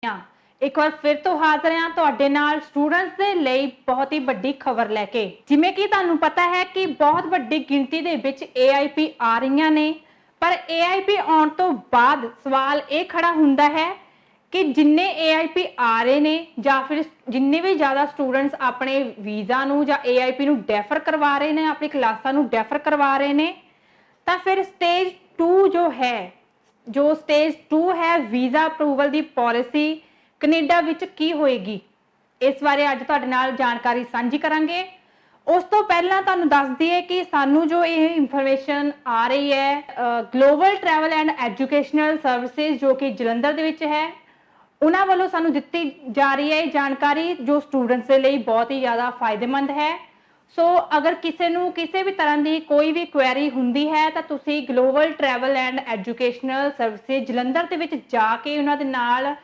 हाँ, एक बार फिर तो हाज़र हाँ तुहाडे नाल स्टूडेंट्स दे लई बहुत ही वड्डी खबर लैके। जिवें कि तुहानूं पता है कि बहुत वड्डी गिणती दे विच AIP आ रहीआं ने, पर AIP आउण तो बाद सवाल ये खड़ा हुंदा है कि जिन्ने AIP आ रहे ने जां फिर जिन्ने भी ज़्यादा स्टूडेंट्स अपने वीज़ा नूं जां AIP नूं डैफर करवा रहे ने, अपनी क्लासां नूं डैफर करवा रहे ने, तां फिर स्टेज 2 जो है, जो स्टेज 2 है वीज़ा अप्रूवल दी पॉलिसी कनेडा विच की होएगी, इस बारे अज तुहाडे नाल जानकारी सांझी करांगे। उस तो पहलां तुहानूं दस दईए कि सानूं जो ये इंफॉर्मेशन आ रही है global travel and educational services जो कि जलंधर दे विच है, उन्हां वालों सानूं दित्ती जा रही है जानकारी जो स्टूडेंट्स के लिए बहुत ही ज़्यादा फायदेमंद है। सो अगर किसी नूं किसी भी तरह की कोई भी क्वेरी हुंदी है तो तुसी global travel and educational services Jalandhar दे विच जाके उन्हां दे नाल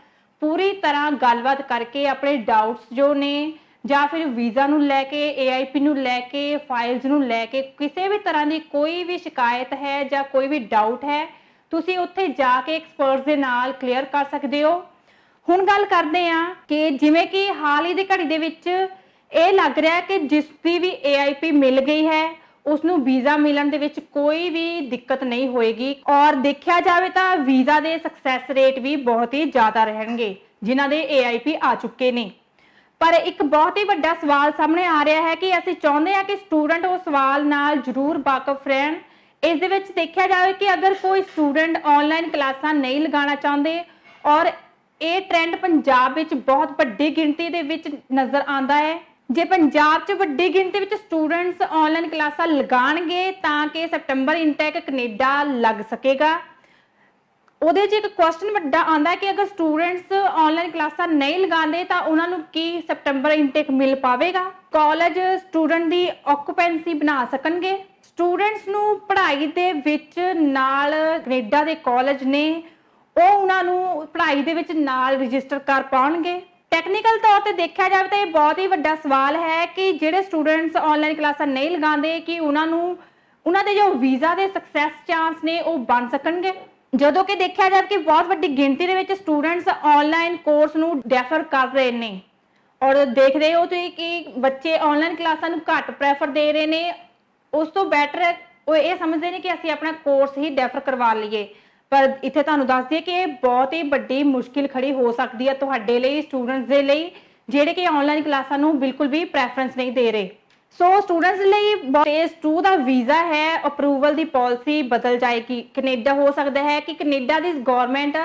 पूरी तरह गलबात करके अपने डाउट्स जो ने ਜਾਂ फिर वीज़ा नूं लैके AIP नूं लैके फाइल्स नूं लैके किसी भी तरह की कोई भी शिकायत है ਜਾਂ कोई भी डाउट है तुसी उत्थे जाके एक्सपर्ट्स दे नाल क्लीयर कर सकते हो। हुण गल करदे आ कि जिवें कि हाल ही दी घड़ी दे विच ਇਹ लग रहा है कि जिसकी भी AIP मिल गई है उसनूं वीज़ा मिलण दे विच कोई भी दिक्कत नहीं होएगी और देखा जाए तो वीज़ा के सक्सैस रेट भी बहुत ही ज़्यादा रहेंगे जिन्हां दे AIP आ चुके ने। पर एक बहुत ही वड्डा सवाल सामने आ रहा है कि असीं चाहुंदे आ कि स्टूडेंट उस सवाल नाल जरूर वाकफ रहन। इस दे विच देखा जाए कि अगर कोई स्टूडेंट ऑनलाइन क्लासां नहीं लगाना चाहुंदे और ये ट्रेंड पंजाब विच बहुत वड्डी गिणती दे विच नज़र आंदा है, जे पंजाब च वड्डी गिणती विच स्टूडेंट्स ऑनलाइन क्लासां लगाणगे तां कि सितंबर इनटेक कनेडा लग सकेगा। ਉਹਦੇ 'ਚ ਇੱਕ ਕੁਐਸਚਨ ਵੱਡਾ ਆਂਦਾ ਕਿ ਅਗਰ ਸਟੂਡੈਂਟਸ ਆਨਲਾਈਨ ਕਲਾਸਾਂ ਨਹੀਂ ਲਗਾਉਂਦੇ ਤਾਂ ਉਹਨਾਂ ਨੂੰ ਕੀ ਸਤੰਬਰ ਇਨਟੇਕ ਮਿਲ ਪਾਵੇਗਾ, ਕਾਲਜ ਸਟੂਡੈਂਟ ਦੀ ਆਕੂਪੈਂਸੀ ਬਣਾ ਸਕਣਗੇ, ਸਟੂਡੈਂਟਸ ਨੂੰ ਪੜ੍ਹਾਈ ਦੇ ਵਿੱਚ ਨਾਲ ਕੈਨੇਡਾ ਦੇ ਕਾਲਜ ਨੇ ਉਹ ਉਹਨਾਂ ਨੂੰ ਪੜ੍ਹਾਈ ਦੇ ਵਿੱਚ ਨਾਲ ਰਜਿਸਟਰ ਕਰ ਪਾਉਣਗੇ। ਟੈਕਨੀਕਲ ਤੌਰ ਤੇ ਦੇਖਿਆ ਜਾਵੇ ਤਾਂ ਇਹ ਬਹੁਤ ਹੀ ਵੱਡਾ ਸਵਾਲ ਹੈ ਕਿ ਜਿਹੜੇ ਸਟੂਡੈਂਟਸ ਆਨਲਾਈਨ ਕਲਾਸਾਂ ਨਹੀਂ ਲਗਾਉਂਦੇ ਕਿ ਉਹਨਾਂ ਨੂੰ ਉਹਨਾਂ ਦੇ ਜੋ ਵੀਜ਼ਾ ਦੇ ਸਕਸੈਸ ਚਾਂਸ ਨੇ ਉਹ ਬਣ ਸਕਣਗੇ। ਜਦੋਂ ਕਿ ਦੇਖਿਆ ਜਾਵੇ ਕਿ ਬਹੁਤ ਵੱਡੀ ਗਿਣਤੀ ਦੇ ਵਿੱਚ ਸਟੂਡੈਂਟਸ ਆਨਲਾਈਨ ਕੋਰਸ ਨੂੰ ਡੈਫਰ ਕਰ ਰਹੇ ਨੇ ਔਰ ਦੇਖ ਰਹੇ ਹੋ ਤੁਸੀਂ ਕਿ ਬੱਚੇ ਆਨਲਾਈਨ ਕਲਾਸਾਂ ਨੂੰ ਘੱਟ ਪ੍ਰੈਫਰ ਦੇ ਰਹੇ ਨੇ, ਉਸ ਤੋਂ ਬੈਟਰ ਉਹ ਇਹ ਸਮਝਦੇ ਨੇ ਕਿ ਅਸੀਂ ਆਪਣਾ ਕੋਰਸ ਹੀ ਡੈਫਰ ਕਰਵਾ ਲਈਏ। ਪਰ ਇੱਥੇ ਤੁਹਾਨੂੰ ਦੱਸ ਦਈਏ ਕਿ ਇਹ ਬਹੁਤ ਹੀ ਵੱਡੀ ਮੁਸ਼ਕਿਲ ਖੜੀ ਹੋ ਸਕਦੀ ਹੈ ਤੁਹਾਡੇ ਲਈ, ਸਟੂਡੈਂਟਸ ਦੇ ਲਈ ਜਿਹੜੇ ਕਿ ਆਨਲਾਈਨ ਕਲਾਸਾਂ ਨੂੰ ਬਿਲਕੁਲ ਵੀ ਪ੍ਰੈਫਰੈਂਸ नहीं दे रहे। सो स्टूडेंट्स ਲਈ स्टेज 2 ਦਾ ਵੀਜ਼ਾ ਹੈ ਅਪਰੂਵਲ ਦੀ ਪਾਲਿਸੀ ਬਦਲ ਜਾਏਗੀ। ਕੈਨੇਡਾ ਹੋ ਸਕਦਾ ਹੈ ਕਿ ਕੈਨੇਡਾ ਦੀ ਗਵਰਨਮੈਂਟ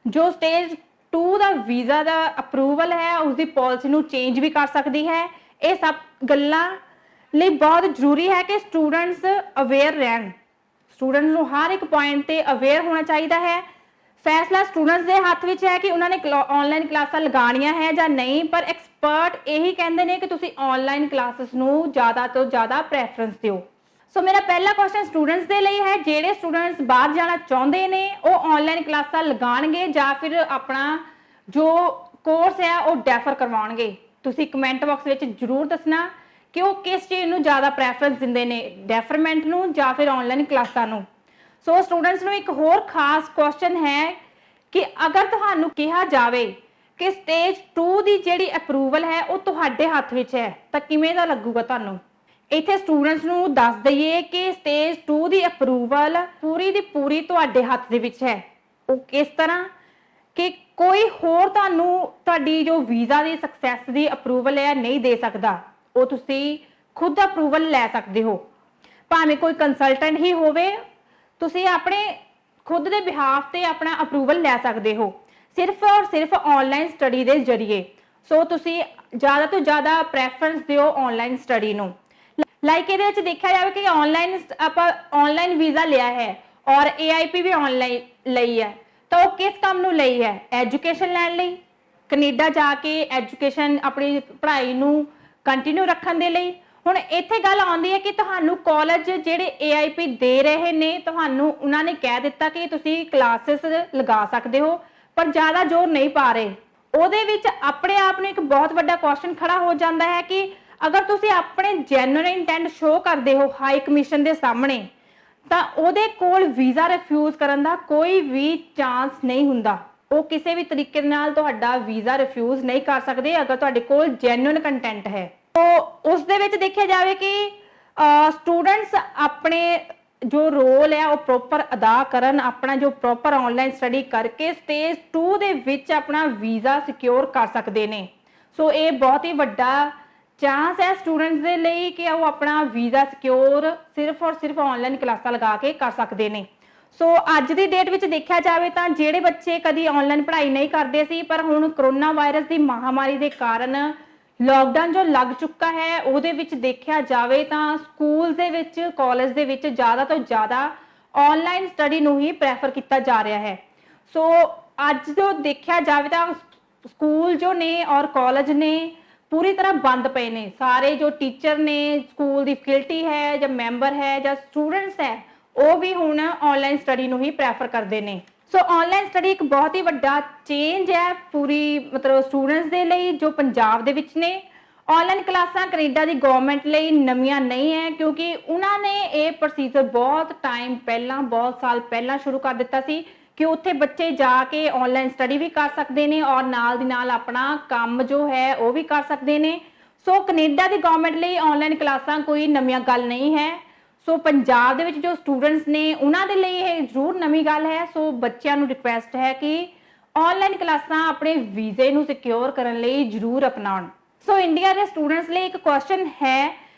ਜੋ ਸਟੇਜ 2 ਦਾ ਵੀਜ਼ਾ ਦਾ ਅਪਰੂਵਲ ਹੈ ਉਸ ਦੀ ਪਾਲਿਸੀ ਨੂੰ ਚੇਂਜ ਵੀ ਕਰ ਸਕਦੀ ਹੈ। ਇਹ ਸਭ ਗੱਲਾਂ ਲਈ ਬਹੁਤ ਜ਼ਰੂਰੀ ਹੈ ਕਿ ਸਟੂਡੈਂਟਸ ਅਵੇਅਰ ਰਹਿਣ। ਸਟੂਡੈਂਟ ਨੂੰ ਹਰ ਇੱਕ ਪੁਆਇੰਟ ਤੇ ਅਵੇਅਰ ਹੋਣਾ ਚਾਹੀਦਾ ਹੈ। फैसला स्टूडेंट्स के हाथ में है कि उन्होंने ऑनलाइन क्लासा लगानिया है या नहीं, पर एक्सपर्ट यही कहते हैं कि तुसी ऑनलाइन क्लासेस नूं ज़्यादा तो ज़्यादा प्रैफरेंस दिओ। सो मेरा पहला क्वेश्चन स्टूडेंट्स के लिए है जेडे स्टूडेंट्स बाहर जाना चाहते हैं वो ऑनलाइन क्लासा लगाणगे या फिर अपना जो कोर्स है वो डैफर करवाउणगे। तुसी कमेंट बॉक्स में जरूर दसना कि वो किस चीज़ नूं ज़्यादा प्रैफरेंस दिंदे ने, डैफरमेंट नूं या फिर ऑनलाइन क्लासा नूं। सो स्टूडेंट्स ਨੂੰ ਇੱਕ ਹੋਰ ਖਾਸ ਕੁਐਸਚਨ ਹੈ ਕਿ ਅਗਰ ਤੁਹਾਨੂੰ ਕਿਹਾ ਜਾਵੇ ਕਿ ਸਟੇਜ 2 ਦੀ ਜਿਹੜੀ ਅਪਰੂਵਲ ਹੈ ਉਹ ਤੁਹਾਡੇ ਹੱਥ ਵਿੱਚ ਹੈ ਤਾਂ ਕਿਵੇਂ ਦਾ ਲੱਗੂਗਾ ਤੁਹਾਨੂੰ। ਇੱਥੇ ਸਟੂਡੈਂਟਸ ਨੂੰ ਦੱਸ ਦਈਏ ਕਿ ਸਟੇਜ 2 ਦੀ ਅਪਰੂਵਲ ਪੂਰੀ ਦੀ ਪੂਰੀ ਤੁਹਾਡੇ ਹੱਥ ਦੇ ਵਿੱਚ ਹੈ। ਉਹ ਕਿਸ ਤਰ੍ਹਾਂ ਕਿ ਕੋਈ ਹੋਰ ਤੁਹਾਨੂੰ ਤੁਹਾਡੀ ਜੋ ਵੀਜ਼ਾ ਦੀ ਸਕਸੈਸ ਦੀ ਅਪਰੂਵਲ ਹੈ ਨਹੀਂ ਦੇ ਸਕਦਾ, ਉਹ ਤੁਸੀਂ ਖੁਦ ਅਪਰੂਵਲ ਲੈ ਸਕਦੇ ਹੋ। ਭਾਵੇਂ ਕੋਈ ਕੰਸਲਟੈਂਟ ਹੀ ਹੋਵੇ ਤੁਸੀਂ ਆਪਣੇ खुद के बिहाफ से अपना अप्रूवल लै सकते हो सिर्फ और सिर्फ ऑनलाइन स्टडी के जरिए। सो तुसी ज़्यादा तो ज़्यादा प्रैफरेंस दिओ ऑनलाइन स्टडी नूं। लाइक ये देखा जाए कि ऑनलाइन आप ऑनलाइन वीज़ा लिया है और AIP भी ऑनलाइन लई है तो किस काम नूं लई है, एजुकेशन लैण लई, कनेडा जाके एजुकेशन अपनी पढ़ाई नूं कंटिन्यू रखण दे लई। ਹੁਣ ਇੱਥੇ ਗੱਲ ਆਉਂਦੀ ਹੈ ਕਿ ਤੁਹਾਨੂੰ ਕਾਲਜ ਜਿਹੜੇ AIP ਦੇ ਰਹੇ ਨੇ ਤੁਹਾਨੂੰ ਉਹਨਾਂ ਨੇ ਕਹਿ ਦਿੱਤਾ ਕਿ ਤੁਸੀਂ ਕਲਾਸਿਸ ਲਗਾ ਸਕਦੇ ਹੋ ਪਰ ਜ਼ਿਆਦਾ ਜ਼ੋਰ ਨਹੀਂ ਪਾ ਰਹੇ। ਉਹਦੇ ਵਿੱਚ ਆਪਣੇ ਆਪ ਨੂੰ ਇੱਕ ਬਹੁਤ ਵੱਡਾ ਕੁਐਸਚਨ ਖੜਾ ਹੋ ਜਾਂਦਾ ਹੈ ਕਿ ਅਗਰ ਤੁਸੀਂ ਆਪਣੇ ਜੈਨੂਇਨ ਇੰਟੈਂਟ ਸ਼ੋ ਕਰਦੇ ਹੋ ਹਾਈ ਕਮਿਸ਼ਨ ਦੇ ਸਾਹਮਣੇ ਤਾਂ ਉਹਦੇ ਕੋਲ ਵੀਜ਼ਾ ਰਿਫਿਊਜ਼ ਕਰਨ ਦਾ ਕੋਈ ਵੀ ਚਾਂਸ ਨਹੀਂ ਹੁੰਦਾ। ਉਹ ਕਿਸੇ ਵੀ ਤਰੀਕੇ ਨਾਲ ਤੁਹਾਡਾ ਵੀਜ਼ਾ ਰਿਫਿਊਜ਼ ਨਹੀਂ ਕਰ ਸਕਦੇ ਅਗਰ ਤੁਹਾਡੇ ਕੋਲ ਜੈਨੂਇਨ ਕੰਟੈਂਟ ਹੈ। तो ਉਸ ਦੇ ਵਿੱਚ ਦੇਖਿਆ ਜਾਵੇ ਕਿ ਸਟੂਡੈਂਟਸ ਆਪਣੇ ਜੋ ਰੋਲ ਹੈ ਉਹ ਪ੍ਰੋਪਰ ਅਦਾ ਕਰਨ, ਆਪਣਾ ਜੋ ਪ੍ਰੋਪਰ ਆਨਲਾਈਨ ਸਟੱਡੀ ਕਰਕੇ ਸਟੇਜ 2 ਦੇ ਵਿੱਚ ਆਪਣਾ ਵੀਜ਼ਾ ਸਿਕਿਉਰ ਕਰ ਸਕਦੇ ਨੇ। ਸੋ ਇਹ ਬਹੁਤ ਹੀ ਵੱਡਾ ਚਾਂਸ ਹੈ ਸਟੂਡੈਂਟਸ ਦੇ ਲਈ ਕਿ ਉਹ ਆਪਣਾ ਵੀਜ਼ਾ ਸਿਕਿਉਰ ਸਿਰਫ ਔਰ ਸਿਰਫ ਆਨਲਾਈਨ ਕਲਾਸਾਂ ਲਗਾ ਕੇ ਕਰ ਸਕਦੇ ਨੇ। ਸੋ ਅੱਜ ਦੀ ਡੇਟ ਵਿੱਚ ਦੇਖਿਆ ਜਾਵੇ ਤਾਂ ਜਿਹੜੇ ਬੱਚੇ ਕਦੀ ਆਨਲਾਈਨ ਪੜ੍ਹਾਈ ਨਹੀਂ ਕਰਦੇ ਸੀ ਪਰ ਹੁਣ ਕਰੋਨਾ ਵਾਇਰਸ ਦੀ ਮਹਾਮਾਰੀ ਦੇ ਕਾਰਨ ਲੌਕਡਾਊਨ ਜੋ ਲੱਗ ਚੁੱਕਾ ਹੈ ਉਹਦੇ ਵਿੱਚ ਦੇਖਿਆ ਜਾਵੇ ਤਾਂ ਸਕੂਲ ਦੇ ਵਿੱਚ, ਕਾਲਜ ਦੇ ਵਿੱਚ ਜ਼ਿਆਦਾ ਤੋਂ ਜ਼ਿਆਦਾ ਆਨਲਾਈਨ ਸਟੱਡੀ ਨੂੰ ਹੀ ਪ੍ਰੈਫਰ ਕੀਤਾ ਜਾ ਰਿਹਾ ਹੈ। ਸੋ ਅੱਜ ਜੋ ਦੇਖਿਆ ਜਾਵੇ ਤਾਂ ਸਕੂਲ ਜੋ ਨੇ ਔਰ ਕਾਲਜ ਨੇ ਪੂਰੀ ਤਰ੍ਹਾਂ ਬੰਦ ਪਏ ਨੇ। ਸਾਰੇ ਜੋ ਟੀਚਰ ਨੇ, ਸਕੂਲ ਦੀ ਫੈਕਲਟੀ ਹੈ ਜਾਂ ਮੈਂਬਰ ਹੈ ਜਾਂ ਸਟੂਡੈਂਟਸ ਹੈ ਉਹ ਵੀ ਹੁਣ ਆਨਲਾਈਨ ਸਟੱਡੀ ਨੂੰ ਹੀ ਪ੍ਰੈਫਰ ਕਰਦੇ ਨੇ। ਸੋ ਆਨਲਾਈਨ ਸਟੱਡੀ ਇੱਕ ਬਹੁਤ ਹੀ ਵੱਡਾ ਚੇਂਜ ਹੈ ਪੂਰੀ ਮਤਲਬ ਸਟੂਡੈਂਟਸ ਦੇ ਲਈ ਜੋ ਪੰਜਾਬ ਦੇ ਵਿੱਚ ਨੇ। ਆਨਲਾਈਨ ਕਲਾਸਾਂ ਕੈਨੇਡਾ ਦੀ ਗਵਰਨਮੈਂਟ ਲਈ ਨਵੀਆਂ ਨਹੀਂ ਹੈ ਕਿਉਂਕਿ ਉਹਨਾਂ ਨੇ ਇਹ ਪ੍ਰੋਸੀਜਰ ਬਹੁਤ ਟਾਈਮ ਪਹਿਲਾਂ, ਬਹੁਤ ਸਾਲ ਪਹਿਲਾਂ ਸ਼ੁਰੂ ਕਰ ਦਿੱਤਾ ਸੀ ਕਿ ਉੱਥੇ ਬੱਚੇ ਜਾ ਕੇ ਆਨਲਾਈਨ ਸਟੱਡੀ ਵੀ ਕਰ ਸਕਦੇ ਨੇ ਔਰ ਨਾਲ ਦੀ ਨਾਲ ਆਪਣਾ ਕੰਮ ਜੋ ਹੈ ਉਹ ਵੀ ਕਰ ਸਕਦੇ ਨੇ। ਸੋ ਕੈਨੇਡਾ ਦੀ ਗਵਰਨਮੈਂਟ ਲਈ ਆਨਲਾਈਨ ਕਲਾਸਾਂ ਕੋਈ ਨਵੀਆਂ ਗੱਲ ਨਹੀਂ ਹੈ। ਸੋ ਪੰਜਾਬ ਦੇ ਵਿੱਚ ਜੋ ਸਟੂਡੈਂਟਸ ਨੇ ਉਹਨਾਂ ਦੇ ਲਈ ਇਹ ਜ਼ਰੂਰ ਨਵੀਂ ਗੱਲ ਹੈ। ਸੋ ਬੱਚਿਆਂ ਨੂੰ ਰਿਕੁਐਸਟ ਹੈ ਕਿ ਆਨਲਾਈਨ ਕਲਾਸਾਂ ਆਪਣੇ ਵੀਜ਼ੇ ਨੂੰ ਸਿਕਿਉਰ ਕਰਨ ਲਈ ਜ਼ਰੂਰ ਅਪਣਾਉਣ। ਸੋ ਇੰਡੀਆ ਦੇ ਸਟੂਡੈਂਟਸ ਲਈ ਇੱਕ ਕੁਐਸਚਨ ਹੈ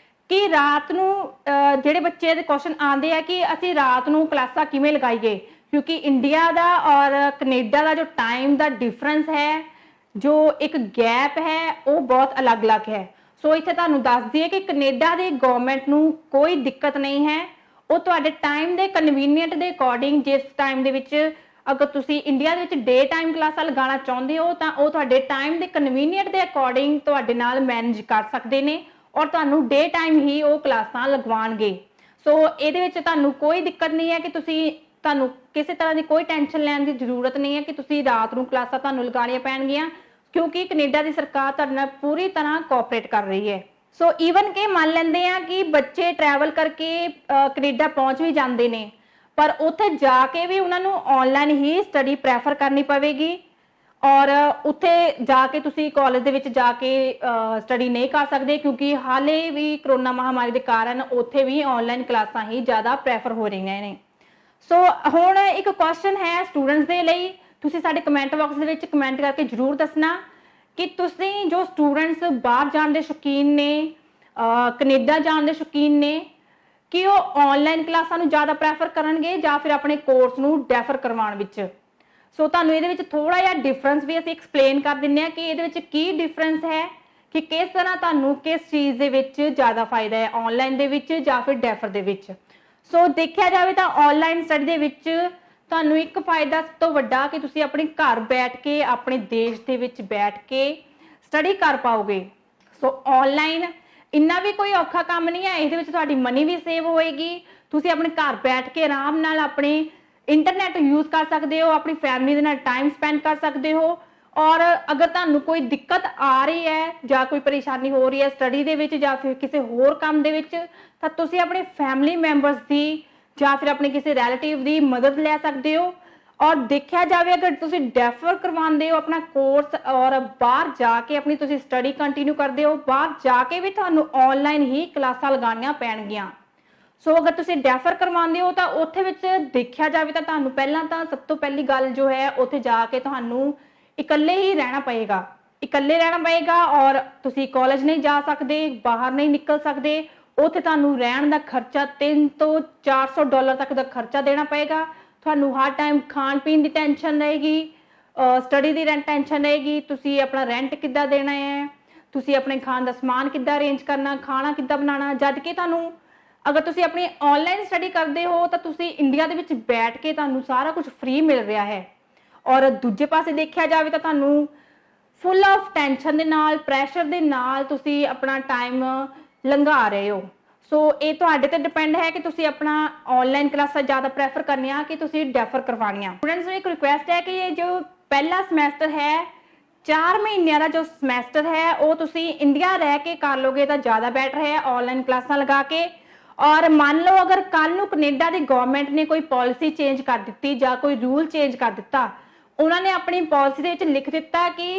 ਕਿ ਰਾਤ ਨੂੰ ਜਿਹੜੇ ਬੱਚੇ ਦੇ ਕੁਐਸਚਨ ਆਉਂਦੇ ਆ ਕਿ ਅਸੀਂ ਰਾਤ ਨੂੰ ਕਲਾਸਾਂ ਕਿਵੇਂ ਲਗਾਈਏ ਕਿਉਂਕਿ ਇੰਡੀਆ ਦਾ ਔਰ ਕੈਨੇਡਾ ਦਾ ਜੋ ਟਾਈਮ ਦਾ ਡਿਫਰੈਂਸ ਹੈ, ਜੋ ਇੱਕ ਗੈਪ ਹੈ ਉਹ ਬਹੁਤ ਅਲੱਗ-ਅਲੱਗ ਹੈ। ਸੋ ਇੱਥੇ ਤੁਹਾਨੂੰ ਦੱਸ ਦਈਏ ਕਿ ਕੈਨੇਡਾ ਦੀ ਗਵਰਨਮੈਂਟ ਨੂੰ ਕੋਈ ਦਿੱਕਤ ਨਹੀਂ ਹੈ। ਉਹ ਤੁਹਾਡੇ ਟਾਈਮ ਦੇ ਕਨਵੀਨੀਅੰਟ ਦੇ ਅਕੋਰਡਿੰਗ ਜਿਸ ਟਾਈਮ ਦੇ ਵਿੱਚ ਅਗਰ ਤੁਸੀਂ ਇੰਡੀਆ ਦੇ ਵਿੱਚ ਡੇ ਟਾਈਮ ਕਲਾਸਾਂ ਲਗਾਉਣਾ ਚਾਹੁੰਦੇ ਹੋ ਤਾਂ ਉਹ ਤੁਹਾਡੇ ਟਾਈਮ ਦੇ ਕਨਵੀਨੀਅੰਟ ਦੇ ਅਕੋਰਡਿੰਗ ਤੁਹਾਡੇ ਨਾਲ ਮੈਨੇਜ ਕਰ ਸਕਦੇ ਨੇ ਔਰ ਤੁਹਾਨੂੰ ਡੇ ਟਾਈਮ ਹੀ ਉਹ ਕਲਾਸਾਂ ਲਗਵਾਉਣਗੇ। ਸੋ ਇਹਦੇ ਵਿੱਚ ਤੁਹਾਨੂੰ ਕੋਈ ਦਿੱਕਤ ਨਹੀਂ ਹੈ ਕਿ ਤੁਹਾਨੂੰ ਕਿਸੇ ਤਰ੍ਹਾਂ ਦੀ ਕੋਈ ਟੈਨਸ਼ਨ ਲੈਣ ਦੀ ਜ਼ਰੂਰਤ ਨਹੀਂ ਹੈ ਕਿ ਤੁਸੀਂ ਰਾਤ ਨੂੰ ਕਲਾਸਾਂ ਤੁਹਾਨੂੰ ਲਗਾਉਣੀਆਂ ਪੈਣਗੀਆਂ ਕਿਉਂਕਿ ਕੈਨੇਡਾ ਦੀ ਸਰਕਾਰ ਤੁਹਾਡੇ ਨਾਲ ਪੂਰੀ ਤਰ੍ਹਾਂ ਕੋਆਪਰੇਟ ਕਰ ਰਹੀ ਹੈ। ਸੋ ਈਵਨ ਕਿ ਮੰਨ ਲੈਂਦੇ ਆ ਕਿ ਬੱਚੇ ਟਰੈਵਲ ਕਰਕੇ ਕੈਨੇਡਾ ਪਹੁੰਚ ਵੀ ਜਾਂਦੇ ਨੇ ਪਰ ਉੱਥੇ ਜਾ ਕੇ ਵੀ ਉਹਨਾਂ ਨੂੰ ਆਨਲਾਈਨ ਹੀ ਸਟੱਡੀ ਪ੍ਰੈਫਰ ਕਰਨੀ ਪਵੇਗੀ ਔਰ ਉੱਥੇ ਜਾ ਕੇ ਤੁਸੀਂ ਕਾਲਜ ਦੇ ਵਿੱਚ ਜਾ ਕੇ ਸਟੱਡੀ ਨਹੀਂ ਕਰ ਸਕਦੇ ਕਿਉਂਕਿ ਹਾਲੇ ਵੀ ਕਰੋਨਾ ਮਹਾਮਾਰੀ ਦੇ ਕਾਰਨ ਉੱਥੇ ਵੀ ਆਨਲਾਈਨ ਕਲਾਸਾਂ ਹੀ ਜ਼ਿਆਦਾ ਪ੍ਰੈਫਰ ਹੋ ਰਹੀਆਂ ਨੇ। ਸੋ ਹੁਣ ਇੱਕ ਕੁਐਸਚਨ ਹੈ ਸਟੂਡੈਂਟਸ ਦੇ ਲਈ, ਤੁਸੀਂ ਸਾਡੇ ਕਮੈਂਟ ਬਾਕਸ ਦੇ ਵਿੱਚ ਕਮੈਂਟ ਕਰਕੇ ਜ਼ਰੂਰ ਦੱਸਣਾ ਕਿ ਤੁਸੀਂ ਜੋ ਸਟੂਡੈਂਟਸ ਬਾਹਰ ਜਾਣ ਦੇ ਸ਼ੌਕੀਨ ਨੇ, ਕੈਨੇਡਾ ਜਾਣ ਦੇ ਸ਼ੌਕੀਨ ਨੇ, ਕਿ ਉਹ ਆਨਲਾਈਨ ਕਲਾਸਾਂ ਨੂੰ ਜ਼ਿਆਦਾ ਪ੍ਰੈਫਰ ਕਰਨਗੇ ਜਾਂ ਫਿਰ ਆਪਣੇ ਕੋਰਸ ਨੂੰ ਡੈਫਰ ਕਰਵਾਉਣ ਵਿੱਚ। ਸੋ ਤੁਹਾਨੂੰ ਇਹਦੇ ਵਿੱਚ ਥੋੜਾ ਜਿਹਾ ਡਿਫਰੈਂਸ ਵੀ ਅਸੀਂ ਐਕਸਪਲੇਨ ਕਰ ਦਿੰਦੇ ਹਾਂ ਕਿ ਇਹਦੇ ਵਿੱਚ ਕੀ ਡਿਫਰੈਂਸ ਹੈ ਕਿ ਕਿਸ ਤਰ੍ਹਾਂ ਤੁਹਾਨੂੰ ਕਿਸ ਚੀਜ਼ ਦੇ ਵਿੱਚ ਜ਼ਿਆਦਾ ਫਾਇਦਾ ਹੈ, ਆਨਲਾਈਨ ਦੇ ਵਿੱਚ ਜਾਂ ਫਿਰ ਡੈਫਰ ਦੇ ਵਿੱਚ। ਸੋ ਦੇਖਿਆ ਜਾਵੇ ਤਾਂ ਆਨਲਾਈਨ ਸਟੱਡੀ ਦੇ ਵਿੱਚ ਤੁਹਾਨੂੰ ਇੱਕ ਫਾਇਦਾ ਸਭ ਤੋਂ ਵੱਡਾ ਕਿ ਤੁਸੀਂ ਆਪਣੇ ਘਰ ਬੈਠ ਕੇ ਆਪਣੇ ਦੇਸ਼ ਦੇ ਵਿੱਚ ਬੈਠ ਕੇ ਸਟੱਡੀ ਕਰ ਪਾਓਗੇ। ਸੋ ਆਨਲਾਈਨ ਇੰਨਾ ਵੀ ਕੋਈ ਔਖਾ ਕੰਮ ਨਹੀਂ ਹੈ, ਇਹਦੇ ਵਿੱਚ ਤੁਹਾਡੀ ਮਨੀ ਵੀ ਸੇਵ ਹੋਏਗੀ। ਤੁਸੀਂ ਆਪਣੇ ਘਰ ਬੈਠ ਕੇ ਆਰਾਮ ਨਾਲ ਆਪਣੇ ਇੰਟਰਨੈਟ ਯੂਜ਼ ਕਰ ਸਕਦੇ ਹੋ, ਆਪਣੀ ਫੈਮਿਲੀ ਦੇ ਨਾਲ ਟਾਈਮ ਸਪੈਂਡ ਕਰ ਸਕਦੇ ਹੋ ਔਰ ਅਗਰ ਤੁਹਾਨੂੰ ਕੋਈ ਦਿੱਕਤ ਆ ਰਹੀ ਹੈ ਜਾਂ ਕੋਈ ਪਰੇਸ਼ਾਨੀ ਹੋ ਰਹੀ ਹੈ ਸਟੱਡੀ ਦੇ ਵਿੱਚ ਜਾਂ ਫਿਰ ਕਿਸੇ ਹੋਰ ਕੰਮ ਦੇ ਵਿੱਚ ਤਾਂ ਤੁਸੀਂ ਆਪਣੇ ਫੈਮਿਲੀ ਮੈਂਬਰਸ ਦੀ ਜਾਂ ਫਿਰ ਆਪਣੇ ਕਿਸੇ ਰਿਲੇਟਿਵ ਦੀ ਮਦਦ ਲੈ ਸਕਦੇ ਹੋ। ਔਰ ਦੇਖਿਆ ਜਾਵੇ ਅਗਰ ਤੁਸੀਂ ਡੈਫਰ ਕਰਵਾਉਂਦੇ ਹੋ ਆਪਣਾ ਕੋਰਸ ਔਰ ਬਾਹਰ ਜਾ ਕੇ ਆਪਣੀ ਤੁਸੀਂ ਸਟੱਡੀ ਕੰਟੀਨਿਊ ਕਰਦੇ ਹੋ, ਬਾਹਰ ਜਾ ਕੇ ਵੀ ਤੁਹਾਨੂੰ ਆਨਲਾਈਨ ਹੀ ਕਲਾਸਾਂ ਲਗਾਉਣੀਆਂ ਪੈਣਗੀਆਂ। ਸੋ ਅਗਰ ਤੁਸੀਂ ਡੈਫਰ ਕਰਵਾਉਂਦੇ ਹੋ ਤਾਂ ਉੱਥੇ ਵਿੱਚ ਦੇਖਿਆ ਜਾਵੇ ਤਾਂ ਤੁਹਾਨੂੰ ਪਹਿਲਾਂ ਤਾਂ ਸਭ ਤੋਂ ਪਹਿਲੀ ਗੱਲ ਜੋ ਹੈ ਉੱਥੇ ਜਾ ਕੇ ਤੁਹਾਨੂੰ ਇਕੱਲੇ ਹੀ ਰਹਿਣਾ ਪਏਗਾ, ਇਕੱਲੇ ਰਹਿਣਾ ਪਏਗਾ ਔਰ ਤੁਸੀਂ ਕਾਲਜ ਨਹੀਂ ਜਾ ਸਕਦੇ, ਬਾਹਰ ਨਹੀਂ ਨਿਕਲ ਸਕਦੇ। ਉੱਥੇ ਤੁਹਾਨੂੰ ਰਹਿਣ ਦਾ ਖਰਚਾ $300 ਤੋਂ $400 ਤੱਕ ਦਾ ਖਰਚਾ ਦੇਣਾ ਪਏਗਾ। ਤੁਹਾਨੂੰ ਹਰ ਟਾਈਮ ਖਾਣ ਪੀਣ ਦੀ ਟੈਨਸ਼ਨ ਰਹੇਗੀ, ਸਟੱਡੀ ਦੀ ਟੈਨਸ਼ਨ ਰਹੇਗੀ, ਤੁਸੀਂ ਆਪਣਾ ਰੈਂਟ ਕਿੱਦਾਂ ਦੇਣਾ ਹੈ, ਤੁਸੀਂ ਆਪਣੇ ਖਾਣ ਦਾ ਸਮਾਨ ਕਿੱਦਾਂ ਅਰੇਂਜ ਕਰਨਾ, ਖਾਣਾ ਕਿੱਦਾਂ ਬਣਾਉਣਾ। ਜਦ ਕਿ ਤੁਹਾਨੂੰ ਅਗਰ ਤੁਸੀਂ ਆਪਣੀ ਆਨਲਾਈਨ ਸਟੱਡੀ ਕਰਦੇ ਹੋ ਤਾਂ ਤੁਸੀਂ ਇੰਡੀਆ ਦੇ ਵਿੱਚ ਬੈਠ ਕੇ ਤੁਹਾਨੂੰ ਸਾਰਾ ਕੁਝ ਫ੍ਰੀ ਮਿਲ ਰਿਹਾ ਹੈ ਔਰ ਦੂਜੇ ਪਾਸੇ ਦੇਖਿਆ ਜਾਵੇ ਤਾਂ ਤੁਹਾਨੂੰ ਫੁੱਲ ਆਫ ਟੈਨਸ਼ਨ ਦੇ ਨਾਲ, ਪ੍ਰੈਸ਼ਰ ਦੇ ਨਾਲ ਤੁਸੀਂ ਆਪਣਾ ਟਾਈਮ ਲੰਘਾ ਰਹੇ ਹੋ। ਸੋ ਇਹ ਤੁਹਾਡੇ ਤੇ ਡਿਪੈਂਡ ਹੈ ਕਿ ਤੁਸੀਂ ਆਪਣਾ ਆਨਲਾਈਨ ਕਲਾਸਾਂ ਜ਼ਿਆਦਾ ਪ੍ਰੈਫਰ ਕਰਨੀਆਂ ਕਿ ਤੁਸੀਂ ਡੈਫਰ ਕਰਵਾਉਣੀਆਂ। ਸਟੂਡੈਂਟਸ ਨੂੰ ਇੱਕ ਰਿਕੁਐਸਟ ਹੈ ਕਿ ਇਹ ਜੋ ਪਹਿਲਾ ਸਮੈਸਟਰ ਹੈ 4 ਮਹੀਨਿਆਂ ਦਾ ਜੋ ਸਮੈਸਟਰ ਹੈ ਉਹ ਤੁਸੀਂ ਇੰਡੀਆ ਰਹਿ ਕੇ ਕਰ ਲੋਗੇ ਤਾਂ ਜ਼ਿਆਦਾ ਬੈਟਰ ਹੈ ਆਨਲਾਈਨ ਕਲਾਸਾਂ ਲਗਾ ਕੇ। ਔਰ ਮੰਨ ਲਓ ਅਗਰ ਕੱਲ ਨੂੰ ਕੈਨੇਡਾ ਦੀ ਗਵਰਨਮੈਂਟ ਨੇ ਕੋਈ ਪਾਲਿਸੀ ਚੇਂਜ ਕਰ ਦਿੱਤੀ ਜਾਂ ਕੋਈ ਰੂਲ ਚੇਂਜ ਕਰ ਦਿੱਤਾ, उन्होंने अपनी पॉलिसी ਦੇ ਵਿੱਚ ਲਿਖ ਦਿੱਤਾ कि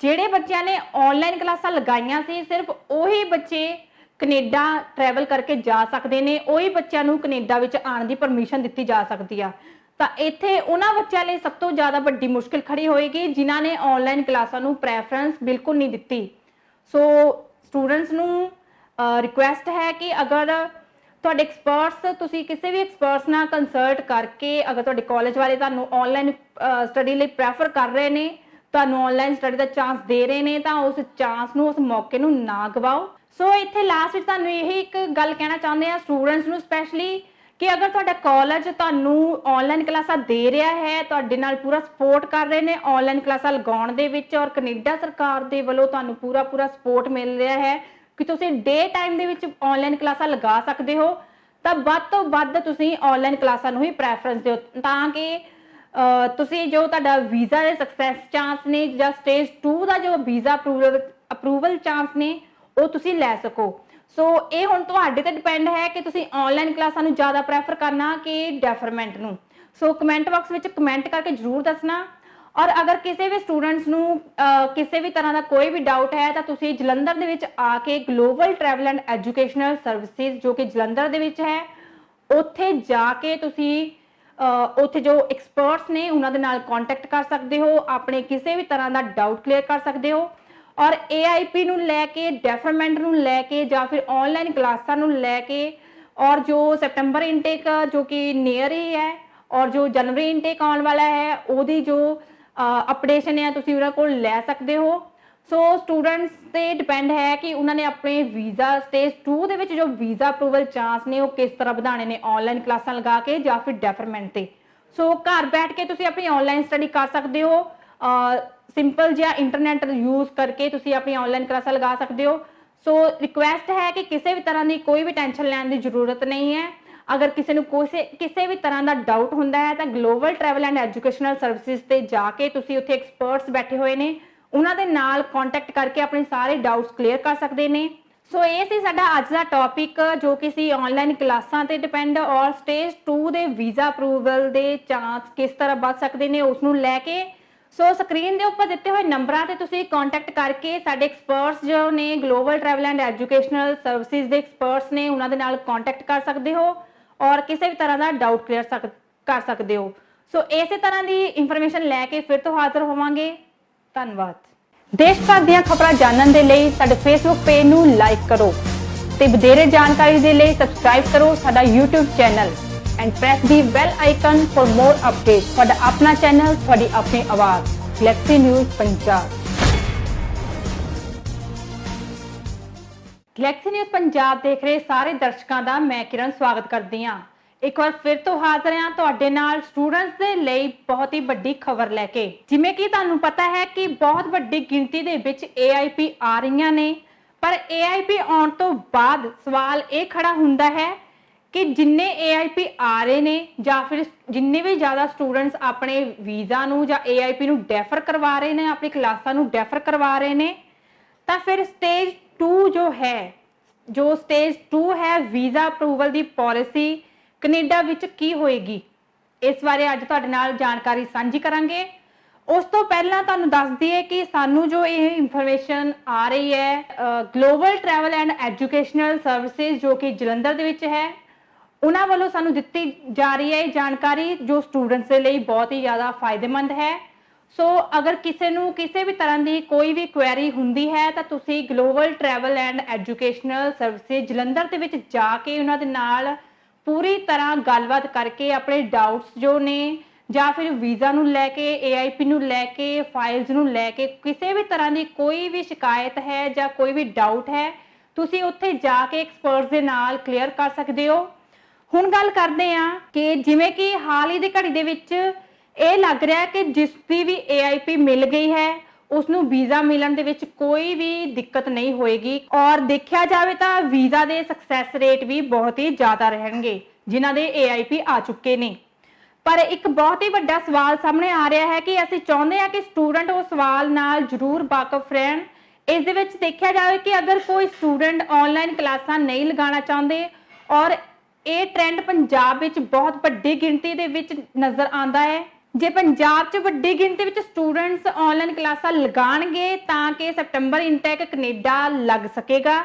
ਜਿਹੜੇ ਬੱਚਿਆਂ ਨੇ ਆਨਲਾਈਨ ਕਲਾਸਾਂ ਲਗਾਈਆਂ ਸੀ ਸਿਰਫ ਉਹੀ ਬੱਚੇ ਕੈਨੇਡਾ ਟਰੈਵਲ ਕਰਕੇ ਜਾ ਸਕਦੇ ਨੇ, ਉਹੀ ਬੱਚਿਆਂ ਨੂੰ ਕੈਨੇਡਾ ਵਿੱਚ ਆਉਣ ਦੀ ਪਰਮਿਸ਼ਨ ਦਿੱਤੀ ਜਾ ਸਕਦੀ ਆ। ਤਾਂ ਇੱਥੇ ਉਹਨਾਂ ਬੱਚਿਆਂ ਲਈ ਸਭ ਤੋਂ ਜ਼ਿਆਦਾ ਵੱਡੀ ਮੁਸ਼ਕਿਲ ਖੜੀ ਹੋਏਗੀ ਜਿਨ੍ਹਾਂ ਨੇ ਆਨਲਾਈਨ ਕਲਾਸਾਂ ਨੂੰ ਪ੍ਰੈਫਰੈਂਸ ਬਿਲਕੁਲ ਨਹੀਂ ਦਿੱਤੀ। ਸੋ ਸਟੂਡੈਂਟਸ ਨੂੰ ਰਿਕੁਐਸਟ ਹੈ ਕਿ ਅਗਰ ਤੁਹਾਡੇ ਐਕਸਪਰਟਸ, ਤੁਸੀਂ ਕਿਸੇ ਵੀ ਐਕਸਪਰਟਸ ਨਾਲ ਕੰਸਲਟ ਕਰਕੇ ਅਗਰ ਤੁਹਾਡੇ ਕਾਲਜ ਵਾਲੇ ਤੁਹਾਨੂੰ ਆਨਲਾਈਨ ਸਟੱਡੀ ਲਈ ਪ੍ਰੈਫਰ ਕਰ ਰਹੇ ਨੇ, ਤੁਹਾਨੂੰ ਆਨਲਾਈਨ ਸਟੱਡੀ ਦਾ ਚਾਂਸ ਦੇ ਰਹੇ ਨੇ, ਤਾਂ ਉਸ ਚਾਂਸ ਨੂੰ, ਉਸ ਮੌਕੇ ਨੂੰ ਨਾ ਗਵਾਓ। ਸੋ ਇੱਥੇ ਲਾਸਟ ਵਿੱਚ ਤੁਹਾਨੂੰ ਇਹ ਇੱਕ ਗੱਲ ਕਹਿਣਾ ਚਾਹੁੰਦੇ ਆ ਸਟੂਡੈਂਟਸ ਨੂੰ ਸਪੈਸ਼ਲੀ ਕਿ ਅਗਰ ਤੁਹਾਡਾ ਕਾਲਜ ਤੁਹਾਨੂੰ ਆਨਲਾਈਨ ਕਲਾਸਾਂ ਦੇ ਰਿਹਾ ਹੈ, ਤੁਹਾਡੇ ਨਾਲ ਪੂਰਾ ਸਪੋਰਟ ਕਰ ਰਹੇ ਨੇ ਆਨਲਾਈਨ ਕਲਾਸਾਂ ਲਗਾਉਣ ਦੇ ਵਿੱਚ, ਔਰ ਕੈਨੇਡਾ ਸਰਕਾਰ ਦੇ ਵੱਲੋਂ ਤੁਹਾਨੂੰ ਪੂਰਾ ਸਪੋਰਟ ਮਿਲ ਰਿਹਾ ਹੈ ਕਿ ਤੁਸੀਂ ਡੇ ਟਾਈਮ ਦੇ ਵਿੱਚ ਆਨਲਾਈਨ ਕਲਾਸਾਂ ਲਗਾ ਸਕਦੇ ਹੋ, ਤਾਂ ਵੱਧ ਤੋਂ ਵੱਧ ਤੁਸੀਂ ਆਨਲਾਈਨ ਕਲਾਸਾਂ ਨੂੰ ਹੀ ਪ੍ਰੈਫਰੈਂਸ ਦਿਓ ਤਾਂ ਕਿ ਤੁਸੀਂ ਜੋ ਤੁਹਾਡਾ ਵੀਜ਼ਾ ਦੇ ਸਕਸੈਸ ਚਾਂਸ ਨੇ ਜਾਂ ਸਟੇਜ 2 ਦਾ ਜੋ ਵੀਜ਼ਾ ਅਪਰੂਵਲ ਚਾਂਸ ਨੇ ਉਹ ਤੁਸੀਂ ਲੈ ਸਕੋ। ਸੋ ਇਹ ਹੁਣ ਤੁਹਾਡੇ ਤੇ ਡਿਪੈਂਡ ਹੈ ਕਿ ਤੁਸੀਂ ਆਨਲਾਈਨ ਕਲਾਸਾਂ ਨੂੰ ਜ਼ਿਆਦਾ ਪ੍ਰੈਫਰ ਕਰਨਾ ਕਿ ਡੈਫਰਮੈਂਟ ਨੂੰ। ਸੋ ਕਮੈਂਟ ਬਾਕਸ ਵਿੱਚ ਕਮੈਂਟ ਕਰਕੇ ਜ਼ਰੂਰ ਦੱਸਣਾ। ਔਰ ਅਗਰ ਕਿਸੇ ਵੀ ਸਟੂਡੈਂਟਸ ਨੂੰ ਕਿਸੇ ਵੀ ਤਰ੍ਹਾਂ ਦਾ ਕੋਈ ਵੀ ਡਾਊਟ ਹੈ ਤਾਂ ਤੁਸੀਂ ਜਲੰਧਰ ਦੇ ਵਿੱਚ ਆ ਕੇ global travel and educational services ਜੋ ਕਿ ਜਲੰਧਰ ਦੇ ਵਿੱਚ ਹੈ, ਉੱਥੇ ਜਾ ਕੇ ਤੁਸੀਂ ਉੱਥੇ ਜੋ ਐਕਸਪਰਟਸ ਨੇ ਉਹਨਾਂ ਦੇ ਨਾਲ ਕੰਟੈਕਟ ਕਰ ਸਕਦੇ ਹੋ, ਆਪਣੇ ਕਿਸੇ ਵੀ ਤਰ੍ਹਾਂ ਦਾ ਡਾਊਟ ਕਲੀਅਰ ਕਰ ਸਕਦੇ ਹੋ। ਔਰ AIP ਨੂੰ ਲੈ ਕੇ, ਡੈਫਰਮੈਂਟ ਨੂੰ ਲੈ ਕੇ ਜਾਂ ਫਿਰ ਆਨਲਾਈਨ ਕਲਾਸਾਂ ਨੂੰ ਲੈ ਕੇ, ਔਰ ਜੋ ਸੈਪਟੰਬਰ ਇਨਟੇਕ ਜੋ ਕਿ ਨੀਅਰ ਹੀ ਹੈ, ਔਰ ਜੋ ਜਨਵਰੀ ਇਨਟੇਕ ਆਉਣ ਵਾਲਾ ਹੈ ਉਹਦੀ ਜੋ ਅਪਡੇਸ਼ਨ ਹੈ ਤੁਸੀਂ ਉਹਨਾਂ ਕੋਲ ਲੈ ਸਕਦੇ ਹੋ। ਸੋ ਸਟੂਡੈਂਟਸ ਤੇ ਡਿਪੈਂਡ ਹੈ ਕਿ ਉਹਨਾਂ ਨੇ ਆਪਣੇ ਵੀਜ਼ਾ ਸਟੇਜ 2 ਦੇ ਵਿੱਚ ਜੋ ਵੀਜ਼ਾ ਅਪਰੂਵਲ ਚਾਂਸ ਨੇ ਉਹ ਕਿਸ ਤਰ੍ਹਾਂ ਵਧਾਣੇ ਨੇ, ਆਨਲਾਈਨ ਕਲਾਸਾਂ ਲਗਾ ਕੇ ਜਾਂ ਫਿਰ ਡੈਫਰਮੈਂਟ ਤੇ। ਸੋ ਘਰ ਬੈਠ ਕੇ ਤੁਸੀਂ ਆਪਣੀ ਆਨਲਾਈਨ ਸਟੱਡੀ ਕਰ ਸਕਦੇ ਹੋ, ਸਿੰਪਲ ਜਿਹਾ ਇੰਟਰਨੈਟ ਯੂਜ਼ ਕਰਕੇ ਤੁਸੀਂ ਆਪਣੀ ਆਨਲਾਈਨ ਕਲਾਸਾਂ ਲਗਾ ਸਕਦੇ ਹੋ। ਸੋ ਰਿਕੁਐਸਟ ਹੈ ਕਿ ਕਿਸੇ ਵੀ ਤਰ੍ਹਾਂ ਦੀ ਕੋਈ ਵੀ ਟੈਨਸ਼ਨ ਲੈਣ ਦੀ ਜ਼ਰੂਰਤ ਨਹੀਂ ਹੈ। ਅਗਰ ਕਿਸੇ ਨੂੰ ਕਿਸੇ ਵੀ ਤਰ੍ਹਾਂ ਦਾ ਡਾਊਟ ਹੁੰਦਾ ਹੈ ਤਾਂ global travel and educational services ਤੇ ਜਾ ਕੇ ਤੁਸੀਂ ਉੱਥੇ ਐਕਸਪਰਟਸ ਬੈਠੇ ਹੋਏ ਨੇ, ਉਹਨਾਂ ਦੇ ਨਾਲ ਕੰਟੈਕਟ ਕਰਕੇ ਆਪਣੇ ਸਾਰੇ ਡਾਊਟਸ ਕਲੀਅਰ ਕਰ ਸਕਦੇ ਨੇ। ਸੋ ਇਹ ਸੀ ਸਾਡਾ ਅੱਜ ਦਾ ਟੌਪਿਕ ਜੋ ਕਿ ਸੀ ਆਨਲਾਈਨ ਕਲਾਸਾਂ ਤੇ ਡਿਪੈਂਡ ਔਰ ਸਟੇਜ 2 ਦੇ ਵੀਜ਼ਾ ਅਪਰੂਵਲ ਦੇ ਚਾਂਸ ਕਿਸ ਤਰ੍ਹਾਂ ਵੱਧ ਸਕਦੇ ਨੇ ਉਸ ਨੂੰ ਲੈ ਕੇ। ਸੋ ਸਕਰੀਨ ਦੇ ਉੱਪਰ ਦਿੱਤੇ ਹੋਏ ਨੰਬਰਾਂ ਤੇ ਤੁਸੀਂ ਕੰਟੈਕਟ ਕਰਕੇ ਸਾਡੇ ਐਕਸਪਰਟਸ ਜੋ ਨੇ global travel and educational services ਦੇ ਐਕਸਪਰਟਸ ਨੇ ਉਹਨਾਂ ਦੇ ਨਾਲ ਕੰਟੈਕਟ ਕਰ ਸਕਦੇ ਹੋ ਔਰ ਕਿਸੇ ਵੀ ਤਰ੍ਹਾਂ ਦਾ ਡਾਊਟ ਕਲੀਅਰ ਕਰ ਸਕਦੇ ਹੋ। ਸੋ ਇਸੇ ਤਰ੍ਹਾਂ ਦੀ ਇਨਫੋਰਮੇਸ਼ਨ ਲੈ ਕੇ ਫਿਰ ਤੋਂ ਹਾਜ਼ਰ ਹੋਵਾਂਗੇ। ਧੰਨਵਾਦ। ਦੇਸ਼ ਭਰ ਦੀਆਂ ਖਬਰਾਂ ਜਾਣਨ ਦੇ ਲਈ ਸਾਡੇ ਫੇਸਬੁੱਕ ਪੇਜ ਨੂੰ ਲਾਈਕ ਕਰੋ ਤੇ ਵਧੇਰੇ ਜਾਣਕਾਰੀ ਦੇ ਲਈ ਸਬਸਕ੍ਰਾਈਬ ਕਰੋ ਸਾਡਾ YouTube channel and press the bell icon for more updates। ਤੁਹਾਡਾ ਆਪਣਾ ਚੈਨਲ, ਤੁਹਾਡੀ ਆਪਣੀ ਆਵਾਜ਼, galaxy news Punjab. Galaxy news Punjab ਦੇਖ ਰਹੇ ਸਾਰੇ ਦਰਸ਼ਕਾਂ ਦਾ ਮੈਂ ਕਿਰਨ ਸਵਾਗਤ ਕਰਦੀ ਹਾਂ। ਇੱਕ ਵਾਰ ਫਿਰ ਤੋਂ ਹਾਜ਼ਰ ਹਾਂ ਤੁਹਾਡੇ ਨਾਲ ਸਟੂਡੈਂਟਸ ਦੇ ਲਈ ਬਹੁਤ ਹੀ ਵੱਡੀ ਖਬਰ ਲੈ ਕੇ। ਜਿਵੇਂ ਕਿ ਤੁਹਾਨੂੰ ਪਤਾ ਹੈ ਕਿ ਬਹੁਤ ਵੱਡੀ ਗਿਣਤੀ ਦੇ ਵਿੱਚ AIP ਆ ਰਹੀਆਂ ਨੇ, ਪਰ AIP ਆਉਣ ਤੋਂ ਬਾਅਦ ਸਵਾਲ ਇਹ ਖੜਾ ਹੁੰਦਾ ਹੈ ਕਿ ਜਿੰਨੇ AIP ਆ ਰਹੇ ਨੇ ਜਾਂ ਫਿਰ ਜਿੰਨੇ ਵੀ ਜ਼ਿਆਦਾ ਸਟੂਡੈਂਟਸ ਆਪਣੇ ਵੀਜ਼ਾ ਨੂੰ ਜਾਂ AIP ਨੂੰ ਡੈਫਰ ਕਰਵਾ ਰਹੇ ਨੇ, ਆਪਣੀ ਕਲਾਸਾਂ ਨੂੰ ਡੈਫਰ ਕਰਵਾ ਰਹੇ ਨੇ, ਤਾਂ ਫਿਰ ਸਟੇਜ 2 ਜੋ ਸਟੇਜ 2 ਹੈ ਵੀਜ਼ਾ ਅਪਰੂਵਲ ਦੀ ਪਾਲਿਸੀ ਕੈਨੇਡਾ ਵਿੱਚ ਕੀ ਹੋਏਗੀ, ਇਸ ਬਾਰੇ ਅੱਜ ਤੁਹਾਡੇ ਨਾਲ ਜਾਣਕਾਰੀ ਸਾਂਝੀ ਕਰਾਂਗੇ। ਉਸ ਤੋਂ ਪਹਿਲਾਂ ਤੁਹਾਨੂੰ ਦੱਸ ਦਈਏ ਕਿ ਸਾਨੂੰ ਜੋ ਇਹ ਇਨਫੋਰਮੇਸ਼ਨ ਆ ਰਹੀ ਹੈ global travel and educational services ਜੋ ਕਿ ਜਲੰਧਰ ਦੇ ਵਿੱਚ ਹੈ, ਉਹਨਾਂ ਵੱਲੋਂ ਸਾਨੂੰ ਦਿੱਤੀ ਜਾ ਰਹੀ ਹੈ ਇਹ ਜਾਣਕਾਰੀ ਜੋ ਸਟੂਡੈਂਟਸ ਦੇ ਲਈ ਬਹੁਤ ਹੀ ਜ਼ਿਆਦਾ ਫਾਇਦੇਮੰਦ ਹੈ। ਸੋ ਅਗਰ ਕਿਸੇ ਨੂੰ ਕਿਸੇ ਵੀ ਤਰ੍ਹਾਂ ਦੀ ਕੋਈ ਵੀ ਕੁਐਰੀ ਹੁੰਦੀ ਹੈ ਤਾਂ ਤੁਸੀਂ global travel and educational services Jalandhar ਦੇ ਵਿੱਚ ਜਾ ਕੇ ਉਹਨਾਂ ਦੇ ਨਾਲ ਪੂਰੀ ਤਰ੍ਹਾਂ ਗੱਲਬਾਤ ਕਰਕੇ ਆਪਣੇ ਡਾਊਟਸ ਜੋ ਨੇ ਜਾਂ ਫਿਰ ਵੀਜ਼ਾ ਨੂੰ ਲੈ ਕੇ, AIP ਨੂੰ ਲੈ ਕੇ, ਫਾਈਲਸ ਨੂੰ ਲੈ ਕੇ ਕਿਸੇ ਵੀ ਤਰ੍ਹਾਂ ਦੀ ਕੋਈ ਵੀ ਸ਼ਿਕਾਇਤ ਹੈ ਜਾਂ ਕੋਈ ਵੀ ਡਾਊਟ ਹੈ ਤੁਸੀਂ ਉੱਥੇ ਜਾ ਕੇ ਐਕਸਪਰਟਸ ਦੇ ਨਾਲ ਕਲੀਅਰ ਕਰ ਸਕਦੇ ਹੋ। ਹੁਣ ਗੱਲ ਕਰਦੇ ਹਾਂ ਕਿ ਜਿਵੇਂ ਕਿ ਹਾਲ ਹੀ ਦੀ ਘੜੀ ਦੇ ਵਿੱਚ ਇਹ ਲੱਗ ਰਿਹਾ ਕਿ ਜਿਸ ਦੀ ਵੀ AIP ਮਿਲ ਗਈ ਹੈ ਉਸ ਨੂੰ ਵੀਜ਼ਾ ਮਿਲਣ ਦੇ ਵਿੱਚ ਕੋਈ ਵੀ ਦਿੱਕਤ ਨਹੀਂ ਹੋਏਗੀ ਔਰ ਦੇਖਿਆ ਜਾਵੇ ਤਾਂ ਵੀਜ਼ਾ ਦੇ ਸਕਸੈਸ ਰੇਟ ਵੀ ਬਹੁਤ ਹੀ ਜ਼ਿਆਦਾ ਰਹਿਣਗੇ ਜਿਨ੍ਹਾਂ ਦੇ AIP ਆ ਚੁੱਕੇ ਨੇ। ਪਰ ਇੱਕ ਬਹੁਤ ਹੀ ਵੱਡਾ ਸਵਾਲ ਸਾਹਮਣੇ ਆ ਰਿਹਾ ਹੈ ਕਿ ਅਸੀਂ ਚਾਹੁੰਦੇ ਹਾਂ ਕਿ ਸਟੂਡੈਂਟ ਉਸ ਸਵਾਲ ਨਾਲ ਜ਼ਰੂਰ ਵਾਕਿਫ ਰਹਿਣ। ਇਸ ਦੇ ਵਿੱਚ ਦੇਖਿਆ ਜਾਵੇ ਕਿ ਅਗਰ ਕੋਈ ਸਟੂਡੈਂਟ ਆਨਲਾਈਨ ਕਲਾਸਾਂ ਨਹੀਂ ਲਗਾਉਣਾ ਚਾਹੁੰਦੇ ਔਰ ਇਹ ਟ੍ਰੈਂਡ ਪੰਜਾਬ ਵਿੱਚ ਬਹੁਤ ਵੱਡੀ ਗਿਣਤੀ ਦੇ ਵਿੱਚ ਨਜ਼ਰ ਆਉਂਦਾ ਹੈ ਜੇ ਪੰਜਾਬ 'ਚ ਵੱਡੀ ਗਿਣਤੀ ਵਿੱਚ ਸਟੂਡੈਂਟਸ ਆਨਲਾਈਨ ਕਲਾਸਾਂ ਲਗਾਣਗੇ ਤਾਂ ਕਿ ਸਤੰਬਰ ਇਨਟੇਕ ਕੈਨੇਡਾ ਲੱਗ ਸਕੇਗਾ।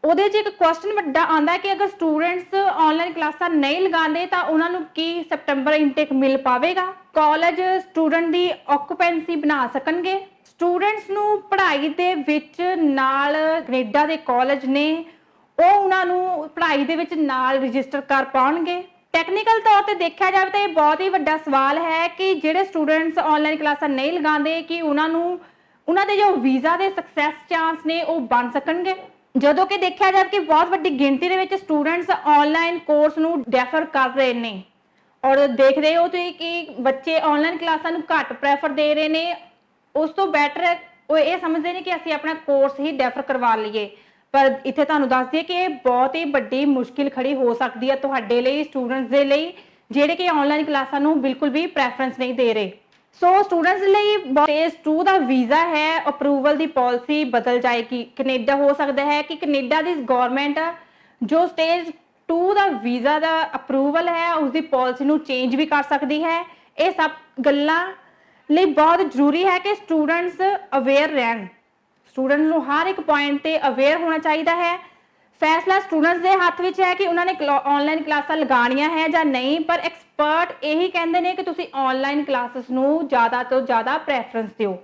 ਉਹਦੇ 'ਚ ਇੱਕ ਕੁਐਸਚਨ ਵੱਡਾ ਆਉਂਦਾ ਹੈ ਕਿ ਅਗਰ ਸਟੂਡੈਂਟਸ ਆਨਲਾਈਨ ਕਲਾਸਾਂ ਨਹੀਂ ਲਗਾਉਂਦੇ ਤਾਂ ਉਹਨਾਂ ਨੂੰ ਕੀ ਸਤੰਬਰ ਇਨਟੇਕ ਮਿਲ ਪਾਵੇਗਾ। ਕਾਲਜ ਸਟੂਡੈਂਟ ਦੀ ਆਕੂਪੈਂਸੀ ਬਣਾ ਸਕਣਗੇ। ਸਟੂਡੈਂਟਸ ਨੂੰ ਪੜ੍ਹਾਈ ਦੇ ਵਿੱਚ ਨਾਲ ਕੈਨੇਡਾ ਦੇ ਕਾਲਜ ਨੇ ਉਹ ਉਹਨਾਂ ਨੂੰ ਪੜ੍ਹਾਈ ਦੇ ਵਿੱਚ ਨਾਲ ਰਜਿਸਟਰ ਕਰ ਪਾਉਣਗੇ। ਟੈਕਨੀਕਲ ਤੌਰ ਤੇ ਦੇਖਿਆ ਜਾਵੇ ਤਾਂ ਇਹ ਬਹੁਤ ਹੀ ਵੱਡਾ ਸਵਾਲ ਹੈ ਕਿ ਜਿਹੜੇ ਸਟੂਡੈਂਟਸ ਆਨਲਾਈਨ ਕਲਾਸਾਂ ਨਹੀਂ ਲਗਾਉਂਦੇ ਕਿ ਉਹਨਾਂ ਦੇ ਜੋ ਵੀਜ਼ਾ ਦੇ ਸਕਸੈਸ ਚਾਂਸ ਨੇ ਉਹ ਬਣ ਸਕਣਗੇ। ਜਦੋਂ ਕਿ ਦੇਖਿਆ ਜਾਵੇ ਕਿ ਬਹੁਤ ਵੱਡੀ ਗਿਣਤੀ ਦੇ ਵਿੱਚ ਸਟੂਡੈਂਟਸ ਆਨਲਾਈਨ ਕੋਰਸ ਨੂੰ ਡੈਫਰ ਕਰ ਰਹੇ ਨੇ ਔਰ ਦੇਖ ਰਹੇ ਹੋ ਤੁਸੀਂ ਕਿ ਬੱਚੇ ਆਨਲਾਈਨ ਕਲਾਸਾਂ ਨੂੰ ਘੱਟ ਪ੍ਰੈਫਰ ਦੇ ਰਹੇ ਨੇ। ਉਸ ਤੋਂ ਬੈਟਰ ਉਹ ਇਹ ਸਮਝਦੇ ਨੇ ਕਿ ਅਸੀਂ ਆਪਣਾ ਕੋਰਸ ਹੀ ਡੈਫਰ ਕਰਵਾ ਲਈਏ। ਪਰ ਇੱਥੇ ਤੁਹਾਨੂੰ ਦੱਸ ਦਈਏ ਕਿ ਇਹ ਬਹੁਤ ਹੀ ਵੱਡੀ ਮੁਸ਼ਕਿਲ ਖੜੀ ਹੋ ਸਕਦੀ ਹੈ ਤੁਹਾਡੇ ਲਈ, ਸਟੂਡੈਂਟਸ ਦੇ ਲਈ ਜਿਹੜੇ ਕਿ ਆਨਲਾਈਨ ਕਲਾਸਾਂ ਨੂੰ ਬਿਲਕੁਲ ਵੀ ਪ੍ਰੈਫਰੈਂਸ ਨਹੀਂ ਦੇ ਰਹੇ। ਸੋ ਸਟੂਡੈਂਟਸ ਲਈ ਸਟੇਜ 2 ਦਾ ਵੀਜ਼ਾ ਹੈ ਅਪਰੂਵਲ ਦੀ ਪਾਲਿਸੀ ਬਦਲ ਜਾਏਗੀ। ਕੈਨੇਡਾ ਹੋ ਸਕਦਾ ਹੈ ਕਿ ਕੈਨੇਡਾ ਦੀ ਗਵਰਨਮੈਂਟ ਜੋ ਸਟੇਜ 2 ਦਾ ਵੀਜ਼ਾ ਦਾ ਅਪਰੂਵਲ ਹੈ ਉਸ ਦੀ ਪਾਲਿਸੀ ਨੂੰ ਚੇਂਜ ਵੀ ਕਰ ਸਕਦੀ ਹੈ। ਇਹ ਸਭ ਗੱਲਾਂ ਲਈ ਬਹੁਤ ਜ਼ਰੂਰੀ ਹੈ ਕਿ ਸਟੂਡੈਂਟਸ ਅਵੇਅਰ ਰਹਿਣ। ਸਟੂਡੈਂਟਸ ਨੂੰ ਹਰ ਇੱਕ ਪੁਆਇੰਟ ਤੇ ਅਵੇਅਰ ਹੋਣਾ ਚਾਹੀਦਾ ਹੈ। ਫੈਸਲਾ ਸਟੂਡੈਂਟਸ ਦੇ ਹੱਥ ਵਿੱਚ ਹੈ ਕਿ ਉਹਨਾਂ ਨੇ ਆਨਲਾਈਨ ਕਲਾਸਾਂ ਲਗਾਉਣੀਆਂ ਹੈ ਜਾਂ ਨਹੀਂ, ਪਰ ਐਕਸਪਰਟ ਇਹੀ ਕਹਿੰਦੇ ਨੇ ਕਿ ਤੁਸੀਂ ਆਨਲਾਈਨ ਕਲਾਸਿਸ ਨੂੰ ਜ਼ਿਆਦਾ ਤੋਂ ਜ਼ਿਆਦਾ ਪ੍ਰੈਫਰੈਂਸ ਦਿਓ।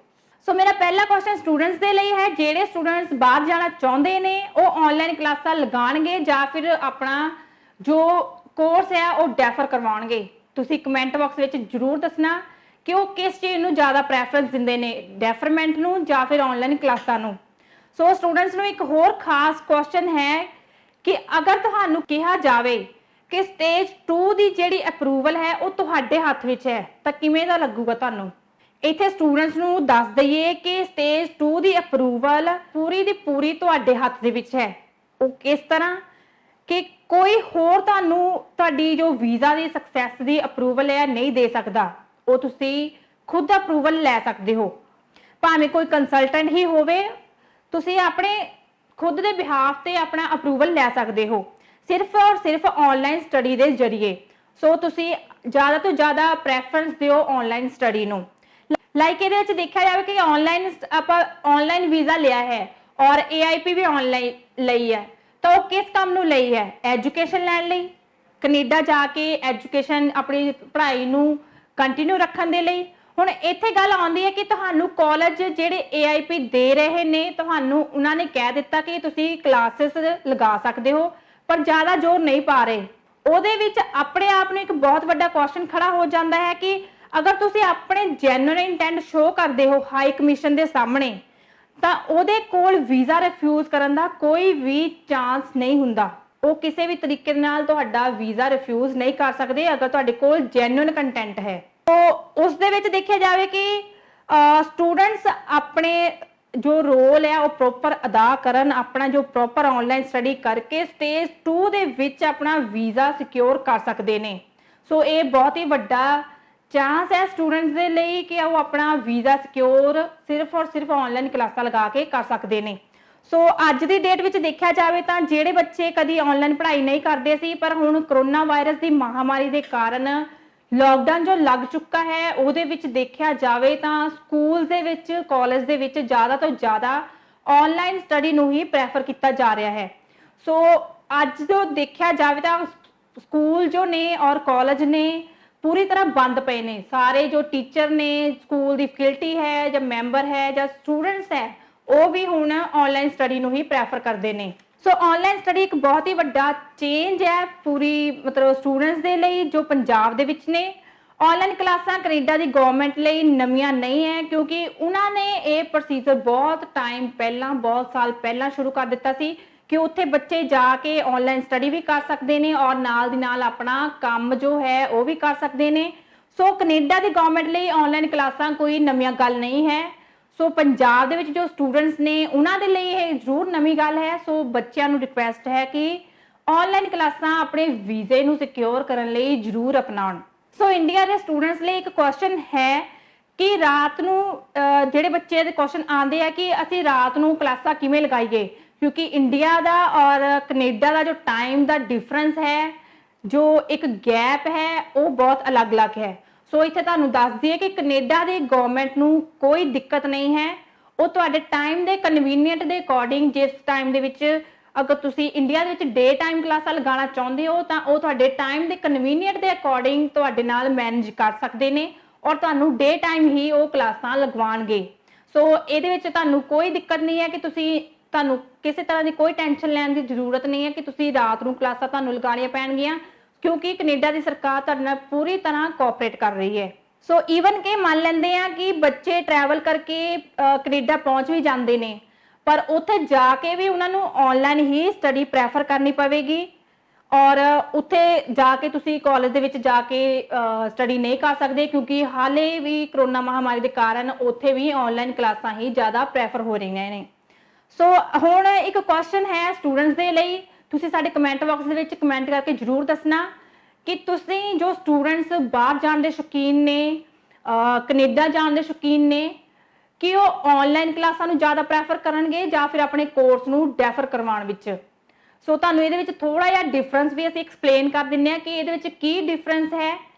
ਸੋ ਮੇਰਾ ਪਹਿਲਾ ਕੁਐਸਚਨ ਸਟੂਡੈਂਟਸ ਦੇ ਲਈ ਹੈ ਜਿਹੜੇ ਸਟੂਡੈਂਟਸ ਬਾਹਰ ਜਾਣਾ ਚਾਹੁੰਦੇ ਨੇ ਉਹ ਆਨਲਾਈਨ ਕਲਾਸਾਂ ਲਗਾਉਣਗੇ ਜਾਂ ਫਿਰ ਆਪਣਾ ਜੋ ਕੋਰਸ ਹੈ ਉਹ ਡੈਫਰ ਕਰਵਾਉਣਗੇ। ਤੁਸੀਂ ਕਮੈਂਟ ਬਾਕਸ ਵਿੱਚ ਜ਼ਰੂਰ ਦੱਸਣਾ ਕਿ ਉਹ ਕਿਸ ਚੀਜ਼ ਨੂੰ ਜ਼ਿਆਦਾ ਪ੍ਰੈਫਰੈਂਸ ਦਿੰਦੇ ਨੇ, ਡੈਫਰਮੈਂਟ ਨੂੰ ਜਾਂ ਫਿਰ ਆਨਲਾਈਨ ਕਲਾਸਾਂ ਨੂੰ। ਸੋ ਸਟੂਡੈਂਟਸ ਨੂੰ ਇੱਕ ਹੋਰ ਖਾਸ ਕੁਐਸਚਨ ਹੈ ਕਿ ਅਗਰ ਤੁਹਾਨੂੰ ਕਿਹਾ ਜਾਵੇ ਕਿ ਸਟੇਜ 2 ਦੀ ਜਿਹੜੀ ਅਪਰੂਵਲ ਹੈ ਉਹ ਤੁਹਾਡੇ ਹੱਥ ਵਿੱਚ ਹੈ ਤਾਂ ਕਿਵੇਂ ਦਾ ਲੱਗੂਗਾ ਤੁਹਾਨੂੰ। ਇੱਥੇ ਸਟੂਡੈਂਟਸ ਨੂੰ ਦੱਸ ਦਈਏ ਕਿ ਸਟੇਜ 2 ਦੀ ਅਪਰੂਵਲ ਪੂਰੀ ਦੀ ਪੂਰੀ ਤੁਹਾਡੇ ਹੱਥ ਦੇ ਵਿੱਚ ਹੈ। ਉਹ ਕਿਸ ਤਰ੍ਹਾਂ ਕਿ ਕੋਈ ਹੋਰ ਤੁਹਾਨੂੰ ਤੁਹਾਡੀ ਜੋ ਵੀਜ਼ਾ ਦੀ ਸਕਸੈਸ ਦੀ ਅਪਰੂਵਲ ਹੈ ਨਹੀਂ ਦੇ ਸਕਦਾ। ਉਹ ਤੁਸੀਂ ਖੁਦ ਅਪਰੂਵਲ ਲੈ ਸਕਦੇ ਹੋ, ਭਾਵੇਂ ਕੋਈ ਕੰਸਲਟੈਂਟ ਹੀ ਹੋਵੇ। ਤੁਸੀਂ ਆਪਣੇ ਖੁਦ ਦੇ ਬਿਹਾਫ ਤੇ ਆਪਣਾ ਅਪਰੂਵਲ ਲੈ ਸਕਦੇ ਹੋ ਸਿਰਫ ਔਰ ਸਿਰਫ ਆਨਲਾਈਨ ਸਟੱਡੀ ਦੇ ਜ਼ਰੀਏ। ਸੋ ਤੁਸੀਂ ਜ਼ਿਆਦਾ ਤੋਂ ਜ਼ਿਆਦਾ ਪ੍ਰੈਫਰੈਂਸ ਦਿਓ ਆਨਲਾਈਨ ਸਟੱਡੀ ਨੂੰ। ਲਾਈਕ ਇਹਦੇ ਵਿੱਚ ਦੇਖਿਆ ਜਾਵੇ ਕਿ ਆਪਾਂ ਆਨਲਾਈਨ ਵੀਜ਼ਾ ਲਿਆ ਹੈ ਔਰ AIP ਵੀ ਆਨਲਾਈਨ ਲਈ ਹੈ ਤਾਂ ਉਹ ਕਿਸ ਕੰਮ ਨੂੰ ਲਈ ਹੈ? ਐਜੂਕੇਸ਼ਨ ਲੈਣ ਲਈ, ਕੈਨੇਡਾ ਜਾ ਕੇ ਐਜੂਕੇਸ਼ਨ ਆਪਣੀ ਪੜ੍ਹਾਈ ਨੂੰ ਕੰਟੀਨਿਊ ਰੱਖਣ ਦੇ ਲਈ। ਹੁਣ ਇੱਥੇ ਗੱਲ ਆਉਂਦੀ ਹੈ ਕਿ ਤੁਹਾਨੂੰ ਕਾਲਜ ਜਿਹੜੇ AIP ਦੇ ਰਹੇ ਨੇ ਤੁਹਾਨੂੰ ਉਹਨਾਂ ਨੇ ਕਹਿ ਦਿੱਤਾ ਕਿ ਤੁਸੀਂ ਕਲਾਸਿਸ ਲਗਾ ਸਕਦੇ ਹੋ ਪਰ ਜ਼ਿਆਦਾ ਜ਼ੋਰ ਨਹੀਂ ਪਾ ਰਹੇ। ਉਹਦੇ ਵਿੱਚ ਆਪਣੇ ਆਪ ਨੂੰ ਇੱਕ ਬਹੁਤ ਵੱਡਾ ਕੁਐਸਚਨ ਖੜਾ ਹੋ ਜਾਂਦਾ ਹੈ ਕਿ ਅਗਰ ਤੁਸੀਂ ਆਪਣੇ ਜੈਨੂਇਨ ਇੰਟੈਂਟ ਸ਼ੋ ਕਰਦੇ ਹੋ ਹਾਈ ਕਮਿਸ਼ਨ ਦੇ ਸਾਹਮਣੇ ਤਾਂ ਉਹਦੇ ਕੋਲ ਵੀਜ਼ਾ ਰਿਫਿਊਜ਼ ਕਰਨ ਦਾ ਕੋਈ ਵੀ ਚਾਂਸ ਨਹੀਂ ਹੁੰਦਾ। ਉਹ ਕਿਸੇ ਵੀ ਤਰੀਕੇ ਨਾਲ ਤੁਹਾਡਾ ਵੀਜ਼ਾ ਰਿਫਿਊਜ਼ ਨਹੀਂ ਕਰ ਸਕਦੇ ਅਗਰ ਤੁਹਾਡੇ ਕੋਲ ਜੈਨੂਇਨ ਕੰਟੈਂਟ ਹੈ। ਉਸ ਦੇ ਵਿੱਚ ਦੇਖਿਆ ਜਾਵੇ ਕਿ ਸਟੂਡੈਂਟਸ ਆਪਣੇ ਜੋ ਰੋਲ ਹੈ ਉਹ ਪ੍ਰੋਪਰ ਅਦਾ ਕਰਨ, ਆਪਣਾ ਜੋ ਪ੍ਰੋਪਰ ਆਨਲਾਈਨ ਸਟੱਡੀ ਕਰਕੇ ਸਟੇਜ 2 ਦੇ ਵਿੱਚ ਆਪਣਾ ਵੀਜ਼ਾ ਸਿਕਿਉਰ ਕਰ ਸਕਦੇ ਨੇ। ਸੋ ਇਹ ਬਹੁਤ ਹੀ ਵੱਡਾ ਚਾਂਸ ਹੈ ਸਟੂਡੈਂਟਸ ਦੇ ਲਈ ਕਿ ਉਹ ਆਪਣਾ ਵੀਜ਼ਾ ਸਿਕਿਉਰ ਸਿਰਫ ਔਰ ਸਿਰਫ ਆਨਲਾਈਨ ਕਲਾਸਾਂ ਲਗਾ ਕੇ ਕਰ ਸਕਦੇ ਨੇ। ਸੋ ਅੱਜ ਦੀ ਡੇਟ ਵਿੱਚ ਦੇਖਿਆ ਜਾਵੇ ਤਾਂ ਜਿਹੜੇ ਬੱਚੇ ਕਦੀ ਆਨਲਾਈਨ ਪੜ੍ਹਾਈ ਨਹੀਂ ਕਰਦੇ ਸੀ ਪਰ ਹੁਣ ਕਰੋਨਾ ਵਾਇਰਸ ਦੀ ਮਹਾਮਾਰੀ ਦੇ ਕਾਰਨ ਲੋਕਡਾਊਨ ਜੋ ਲੱਗ ਚੁੱਕਾ ਹੈ ਉਹਦੇ ਵਿੱਚ ਦੇਖਿਆ ਜਾਵੇ ਤਾਂ ਸਕੂਲ ਦੇ ਵਿੱਚ, ਕਾਲਜ ਦੇ ਵਿੱਚ ਜ਼ਿਆਦਾ ਤੋਂ ਜ਼ਿਆਦਾ ਆਨਲਾਈਨ ਸਟੱਡੀ ਨੂੰ ਹੀ ਪ੍ਰੈਫਰ ਕੀਤਾ ਜਾ ਰਿਹਾ ਹੈ। ਸੋ ਅੱਜ ਜੋ ਦੇਖਿਆ ਜਾਵੇ ਤਾਂ ਸਕੂਲ ਜੋ ਨੇ ਔਰ ਕਾਲਜ ਨੇ ਪੂਰੀ ਤਰ੍ਹਾਂ ਬੰਦ ਪਏ ਨੇ। ਸਾਰੇ ਜੋ ਟੀਚਰ ਨੇ, ਸਕੂਲ ਦੀ ਫੈਕਲਟੀ ਹੈ ਜਾਂ ਮੈਂਬਰ ਹੈ ਜਾਂ ਸਟੂਡੈਂਟਸ ਹੈ ਉਹ ਵੀ ਹੁਣ ਆਨਲਾਈਨ ਸਟੱਡੀ ਨੂੰ ਹੀ ਪ੍ਰੈਫਰ ਕਰਦੇ ਨੇ। ਸੋ ਆਨਲਾਈਨ ਸਟੱਡੀ ਇੱਕ ਬਹੁਤ ਹੀ ਵੱਡਾ ਚੇਂਜ ਹੈ ਪੂਰੀ ਸਟੂਡੈਂਟਸ ਦੇ ਲਈ ਜੋ ਪੰਜਾਬ ਦੇ ਵਿੱਚ ਨੇ। ਆਨਲਾਈਨ ਕਲਾਸਾਂ ਕੈਨੇਡਾ ਦੀ ਗਵਰਨਮੈਂਟ ਲਈ ਨਵੀਆਂ ਨਹੀਂ ਹੈ ਕਿਉਂਕਿ ਉਹਨਾਂ ਨੇ ਇਹ ਪ੍ਰੋਸੀਜਰ ਬਹੁਤ ਟਾਈਮ ਪਹਿਲਾਂ, ਬਹੁਤ ਸਾਲ ਪਹਿਲਾਂ ਸ਼ੁਰੂ ਕਰ ਦਿੱਤਾ ਸੀ ਕਿ ਉੱਥੇ ਬੱਚੇ ਜਾ ਕੇ ਆਨਲਾਈਨ ਸਟੱਡੀ ਵੀ ਕਰ ਸਕਦੇ ਨੇ ਔਰ ਨਾਲ ਦੀ ਨਾਲ ਆਪਣਾ ਕੰਮ ਜੋ ਹੈ ਉਹ ਵੀ ਕਰ ਸਕਦੇ ਨੇ। ਸੋ ਕੈਨੇਡਾ ਦੀ ਗਵਰਨਮੈਂਟ ਲਈ ਆਨਲਾਈਨ ਕਲਾਸਾਂ ਕੋਈ ਨਵੀਆਂ ਗੱਲ ਨਹੀਂ ਹੈ। ਸੋ ਪੰਜਾਬ ਦੇ ਵਿੱਚ ਜੋ ਸਟੂਡੈਂਟਸ ਨੇ ਉਹਨਾਂ ਦੇ ਲਈ ਇਹ ਜ਼ਰੂਰ ਨਵੀਂ ਗੱਲ ਹੈ। ਸੋ ਬੱਚਿਆਂ ਨੂੰ ਰਿਕੁਐਸਟ ਹੈ ਕਿ ਆਨਲਾਈਨ ਕਲਾਸਾਂ ਆਪਣੇ ਵੀਜ਼ੇ ਨੂੰ ਸਿਕਿਉਰ ਕਰਨ ਲਈ ਜ਼ਰੂਰ ਅਪਣਾਉਣ। ਸੋ ਇੰਡੀਆ ਦੇ ਸਟੂਡੈਂਟਸ ਲਈ ਇੱਕ ਕੁਐਸਚਨ ਹੈ ਕਿ ਰਾਤ ਨੂੰ ਜਿਹੜੇ ਬੱਚੇ ਦੇ ਕੁਐਸਚਨ ਆਉਂਦੇ ਆ ਕਿ ਅਸੀਂ ਰਾਤ ਨੂੰ ਕਲਾਸਾਂ ਕਿਵੇਂ ਲਗਾਈਏ ਕਿਉਂਕਿ ਇੰਡੀਆ ਦਾ ਔਰ ਕੈਨੇਡਾ ਦਾ ਜੋ ਟਾਈਮ ਦਾ ਡਿਫਰੈਂਸ ਹੈ, ਜੋ ਇੱਕ ਗੈਪ ਹੈ ਉਹ ਬਹੁਤ ਅਲੱਗ-ਅਲੱਗ ਹੈ। ਸੋ ਇੱਥੇ ਤੁਹਾਨੂੰ ਦੱਸ ਦਈਏ ਕਿ ਕੈਨੇਡਾ ਦੀ ਗਵਰਨਮੈਂਟ ਨੂੰ ਕੋਈ ਦਿੱਕਤ ਨਹੀਂ ਹੈ। ਉਹ ਤੁਹਾਡੇ ਟਾਈਮ ਦੇ ਕਨਵੀਨੀਅੰਟ ਦੇ ਅਕੋਰਡਿੰਗ, ਜਿਸ ਟਾਈਮ ਦੇ ਵਿੱਚ ਅਗਰ ਤੁਸੀਂ ਇੰਡੀਆ ਦੇ ਵਿੱਚ ਡੇ ਟਾਈਮ ਕਲਾਸਾਂ ਲਗਾਉਣਾ ਚਾਹੁੰਦੇ ਹੋ ਤਾਂ ਉਹ ਤੁਹਾਡੇ ਟਾਈਮ ਦੇ ਕਨਵੀਨੀਅੰਟ ਦੇ ਅਕੋਰਡਿੰਗ ਤੁਹਾਡੇ ਨਾਲ ਮੈਨੇਜ ਕਰ ਸਕਦੇ ਨੇ ਔਰ ਤੁਹਾਨੂੰ ਡੇ ਟਾਈਮ ਹੀ ਉਹ ਕਲਾਸਾਂ ਲਗਵਾਉਣਗੇ। ਸੋ ਇਹਦੇ ਵਿੱਚ ਤੁਹਾਨੂੰ ਕੋਈ ਦਿੱਕਤ ਨਹੀਂ ਹੈ ਕਿ ਤੁਹਾਨੂੰ ਕਿਸੇ ਤਰ੍ਹਾਂ ਦੀ ਕੋਈ ਟੈਨਸ਼ਨ ਲੈਣ ਦੀ ਜ਼ਰੂਰਤ ਨਹੀਂ ਹੈ ਕਿ ਤੁਸੀਂ ਰਾਤ ਨੂੰ ਕਲਾਸਾਂ ਤੁਹਾਨੂੰ ਲਗਾਉਣੀਆਂ ਪੈਣਗੀਆਂ, ਕਿਉਂਕਿ ਕੈਨੇਡਾ ਦੀ ਸਰਕਾਰ ਤੁਹਾਡੇ ਨਾਲ ਪੂਰੀ ਤਰ੍ਹਾਂ ਕੋਆਪਰੇਟ ਕਰ ਰਹੀ ਹੈ। ਸੋ ਈਵਨ ਕਿ ਮੰਨ ਲੈਂਦੇ ਆ ਕਿ ਬੱਚੇ ਟਰੈਵਲ ਕਰਕੇ ਕੈਨੇਡਾ ਪਹੁੰਚ ਵੀ ਜਾਂਦੇ ਨੇ, ਪਰ ਉੱਥੇ ਜਾ ਕੇ ਵੀ ਉਹਨਾਂ ਨੂੰ ਆਨਲਾਈਨ ਹੀ ਸਟੱਡੀ ਪ੍ਰੈਫਰ ਕਰਨੀ ਪਵੇਗੀ ਔਰ ਉੱਥੇ ਜਾ ਕੇ ਤੁਸੀਂ ਕਾਲਜ ਦੇ ਵਿੱਚ ਜਾ ਕੇ ਸਟੱਡੀ ਨਹੀਂ ਕਰ ਸਕਦੇ, ਕਿਉਂਕਿ ਹਾਲੇ ਵੀ ਕਰੋਨਾ ਮਹਾਮਾਰੀ ਦੇ ਕਾਰਨ ਉੱਥੇ ਵੀ ਆਨਲਾਈਨ ਕਲਾਸਾਂ ਹੀ ਜ਼ਿਆਦਾ ਪ੍ਰੈਫਰ ਹੋ ਰਹੀਆਂ ਨੇ। ਸੋ ਹੁਣ ਇੱਕ ਕੁਐਸਚਨ ਹੈ ਸਟੂਡੈਂਟਸ ਦੇ ਲਈ, ਤੁਸੀਂ ਸਾਡੇ ਕਮੈਂਟ ਬਾਕਸ ਦੇ ਵਿੱਚ ਕਮੈਂਟ ਕਰਕੇ ਜ਼ਰੂਰ ਦੱਸਣਾ ਕਿ ਤੁਸੀਂ ਜੋ ਸਟੂਡੈਂਟਸ ਬਾਹਰ ਜਾਣ ਦੇ ਸ਼ੌਕੀਨ ਨੇ, ਕੈਨੇਡਾ ਜਾਣ ਦੇ ਸ਼ੌਕੀਨ ਨੇ, ਕਿ ਉਹ ਆਨਲਾਈਨ ਕਲਾਸਾਂ ਨੂੰ ਜ਼ਿਆਦਾ ਪ੍ਰੈਫਰ ਕਰਨਗੇ ਜਾਂ ਫਿਰ ਆਪਣੇ ਕੋਰਸ ਨੂੰ ਡੈਫਰ ਕਰਵਾਉਣ ਵਿੱਚ। ਸੋ ਤੁਹਾਨੂੰ ਇਹਦੇ ਵਿੱਚ ਥੋੜਾ ਜਿਹਾ ਡਿਫਰੈਂਸ ਵੀ ਅਸੀਂ ਐਕਸਪਲੇਨ ਕਰ ਦਿੰਦੇ ਹਾਂ ਕਿ ਇਹਦੇ ਵਿੱਚ ਕੀ ਡਿਫਰੈਂਸ ਹੈ,